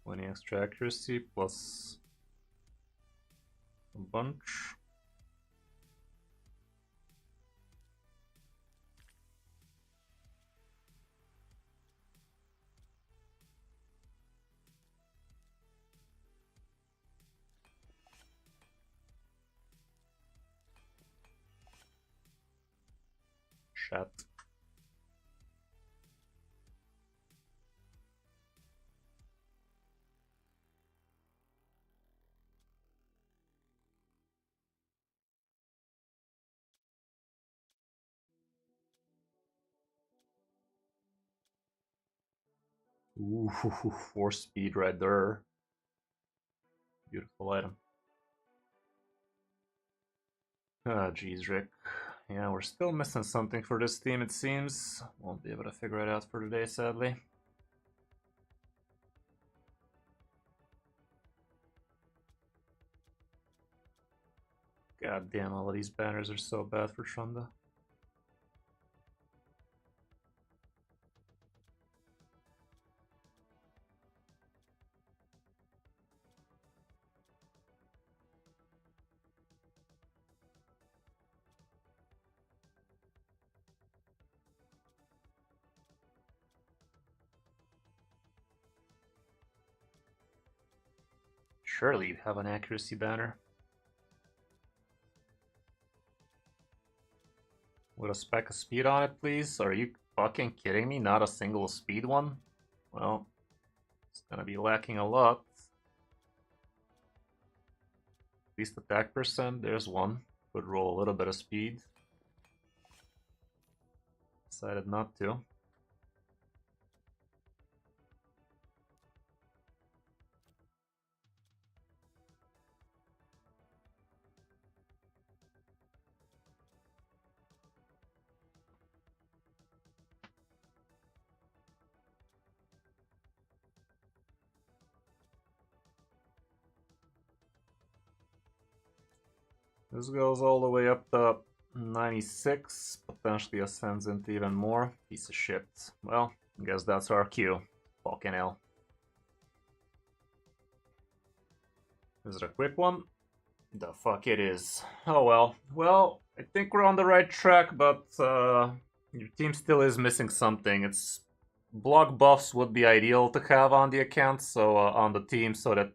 20 extra accuracy plus a bunch. Chat. Ooh, 4 speed right there. Beautiful item. Ah, geez, Rick. Yeah, we're still missing something for this team, it seems. Won't be able to figure it out for today, sadly. God damn, all of these banners are so bad for Trunda. Surely you have an accuracy banner. With a speck of speed on it, please? Are you fucking kidding me? Not a single speed one? Well, it's gonna be lacking a lot. At least attack percent, there's one. Could roll a little bit of speed. Decided not to. This goes all the way up to 96, but potentially ascends into even more. Piece of shit. Well, I guess that's our cue. Fucking hell. Is it a quick one? The fuck it is. Oh well. Well, I think we're on the right track, but your team still is missing something. It's block buffs would be ideal to have on the account, so on the team, so that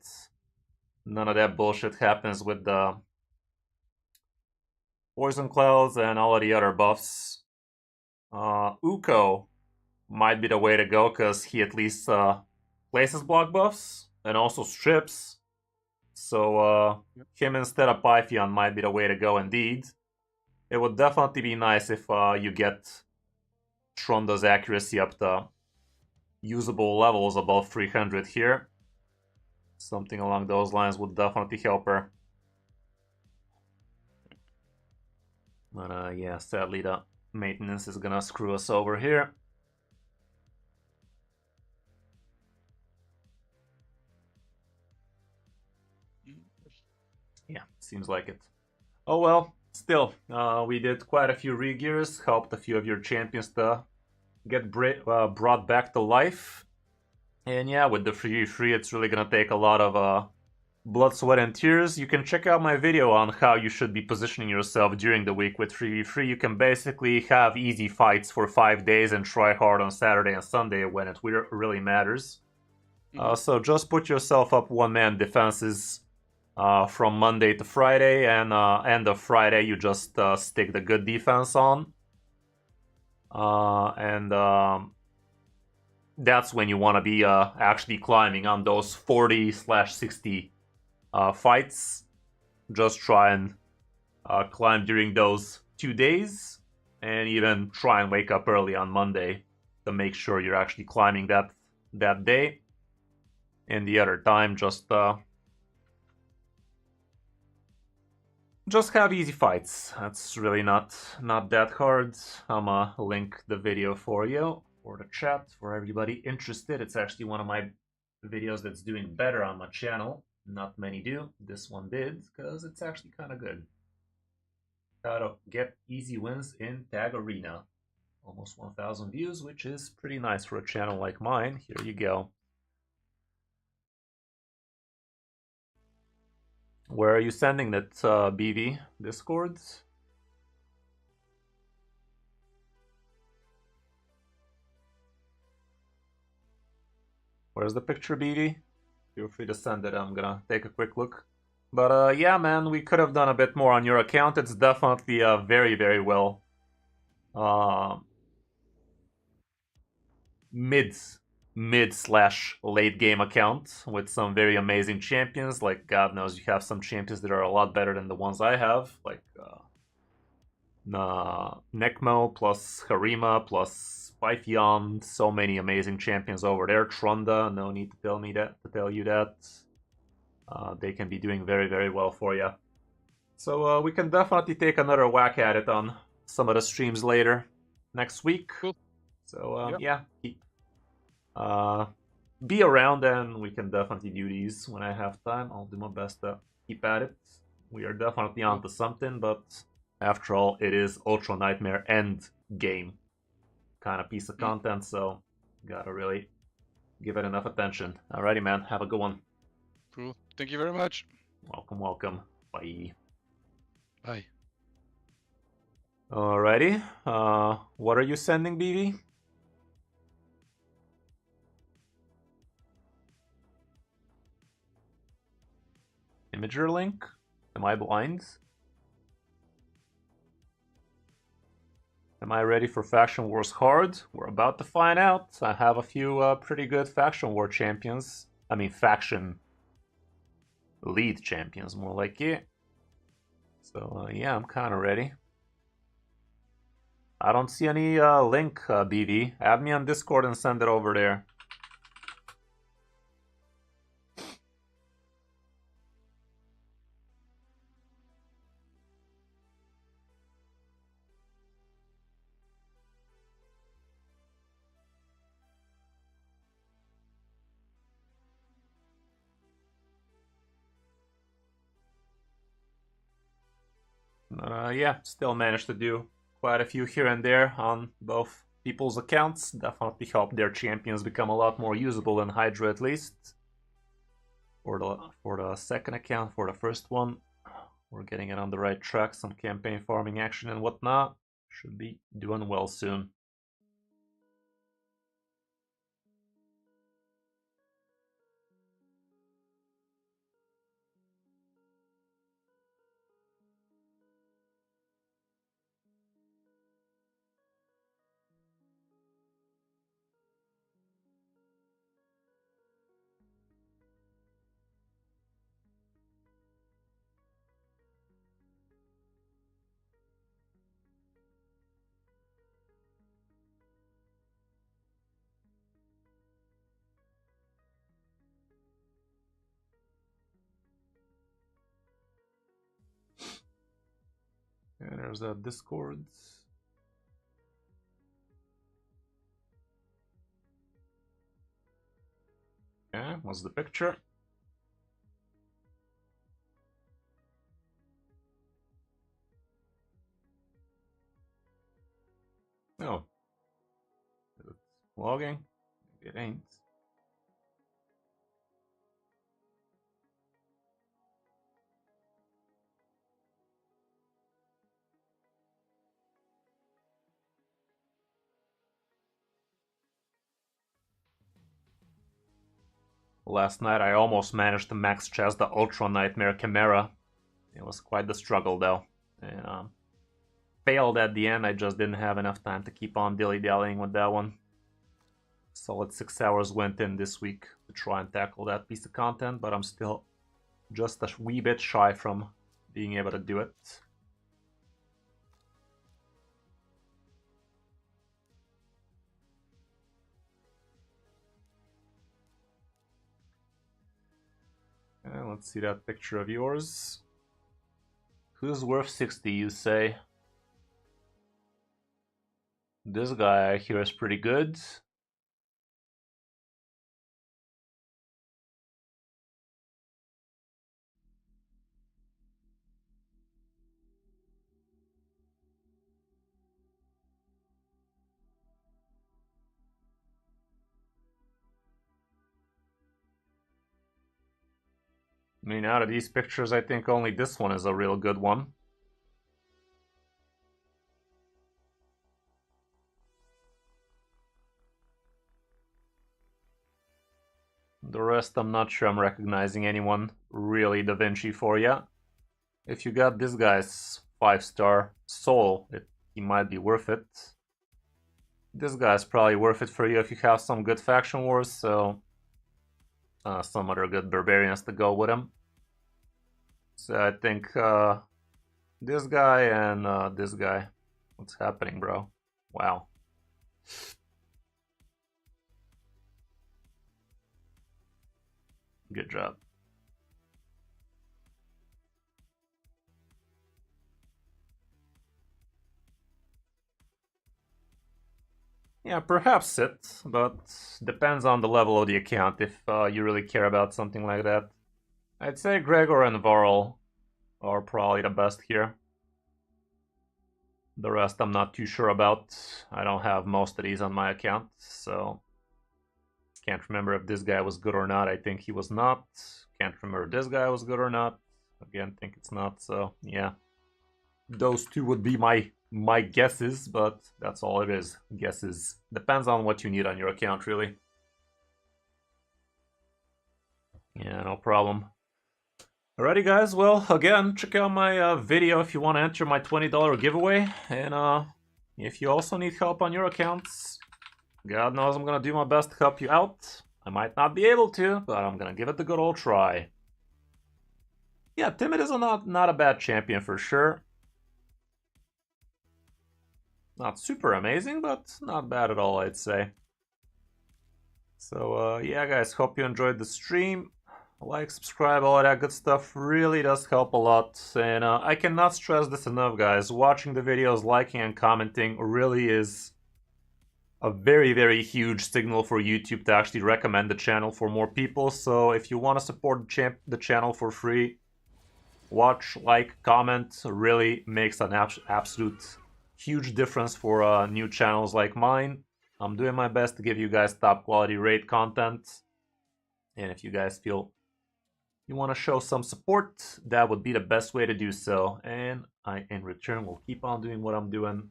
none of that bullshit happens with the poison clouds and all of the other buffs. Uko might be the way to go, because he at least places block buffs and also strips. So him instead of Pythion might be the way to go indeed. It would definitely be nice if you get Tronda's accuracy up to usable levels above 300 here. Something along those lines would definitely help her. But yeah, sadly the maintenance is gonna screw us over here. Yeah, seems like it. Oh well, still, we did quite a few re-gears, helped a few of your champions to get brought back to life. And yeah, with the free, it's really gonna take a lot of blood, sweat, and tears. You can check out my video on how you should be positioning yourself during the week with 3v3. You can basically have easy fights for 5 days and try hard on Saturday and Sunday when it really matters. So just put yourself up one-man defenses from Monday to Friday, and end of Friday you just stick the good defense on. That's when you want to be actually climbing on those 40/60 fights. Just try and climb during those 2 days, and even try and wake up early on Monday to make sure you're actually climbing that day. And the other time, just have easy fights. That's really not that hard. I'ma link the video for you, for the chat, for everybody interested. It's actually one of my videos that's doing better on my channel. Not many do. This one did, because it's actually kind of good. How to get easy wins in Tag Arena. Almost 1,000 views, which is pretty nice for a channel like mine. Here you go. Where are you sending that, BV? Discord? Where's the picture, BV? Feel free to send it. I'm gonna take a quick look. But yeah, man, we could have done a bit more on your account. It's definitely a very, very well mid/late game account with some very amazing champions. Like, God knows you have some champions that are a lot better than the ones I have, like Necmo plus Harima plus Pythion. So many amazing champions over there. Tronda, no need to tell you that. They can be doing very, very well for you. So we can definitely take another whack at it on some of the streams later next week. Cool. So yeah, be around, and we can definitely do these when I have time. I'll do my best to keep at it. We are definitely onto something, but after all, it is Ultra Nightmare end game kind of piece of content, so gotta really give it enough attention. Alrighty, man. Have a good one. Cool. Thank you very much. Welcome. Bye. Bye. Alrighty. What are you sending, BV? Imager link? Am I blind? Am I ready for Faction Wars Hard? We're about to find out. I have a few pretty good Faction War champions. I mean, Faction Lead champions, more like it. So, yeah, I'm kind of ready. I don't see any link, BV. Add me on Discord and send it over there. Yeah, still managed to do quite a few here and there on both people's accounts. Definitely help their champions become a lot more usable than Hydra, at least. For the second account, for the first one, we're getting it on the right track. Some campaign farming action and whatnot. Should be doing well soon. And there's that Discord. Okay, what's the picture? Oh. Is it logging? Maybe it ain't. Last night I almost managed to max chest the Ultra Nightmare Chimera. It was quite the struggle though. And failed at the end. I just didn't have enough time to keep on dilly-dallying with that one. Solid 6 hours went in this week to try and tackle that piece of content, but I'm still just a wee bit shy from being able to do it. Let's see that picture of yours. Who's worth 60, you say? This guy I hear is pretty good. I mean, out of these pictures, I think only this one is a real good one. The rest, I'm not sure I'm recognizing anyone really Da Vinci for yet. If you got this guy's 5-star soul, he might be worth it. This guy's probably worth it for you if you have some good faction wars, so some other good barbarians to go with him. So I think this guy and this guy. What's happening, bro? Wow. Good job. Yeah, perhaps it, but depends on the level of the account if you really care about something like that. I'd say Gregor and Varl are probably the best here. The rest I'm not too sure about. I don't have most of these on my account, so can't remember if this guy was good or not. I think he was not. Can't remember if this guy was good or not. Again, think it's not, so yeah. Those two would be my guesses, but that's all it is. Guesses. Depends on what you need on your account, really. Yeah, no problem. Alrighty, guys. Well, again, check out my video if you want to enter my $20 giveaway. And if you also need help on your accounts, God knows I'm going to do my best to help you out. I might not be able to, but I'm going to give it the good old try. Yeah, Timid is not a bad champion for sure. Not super amazing, but not bad at all, I'd say. So, yeah, guys, hope you enjoyed the stream. Like, subscribe, all of that good stuff really does help a lot. And I cannot stress this enough, guys. Watching the videos, liking and commenting really is a very, very huge signal for YouTube to actually recommend the channel for more people. So if you want to support the channel for free, watch, like, comment. Really makes an absolute huge difference for new channels like mine. I'm doing my best to give you guys top quality raid content. And if you guys feel you want to show some support, that would be the best way to do so. And I, in return, will keep on doing what I'm doing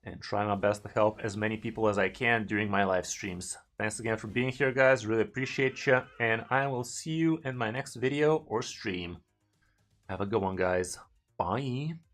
and try my best to help as many people as I can during my live streams. Thanks again for being here, guys. Really appreciate you. And I will see you in my next video or stream. Have a good one, guys. Bye.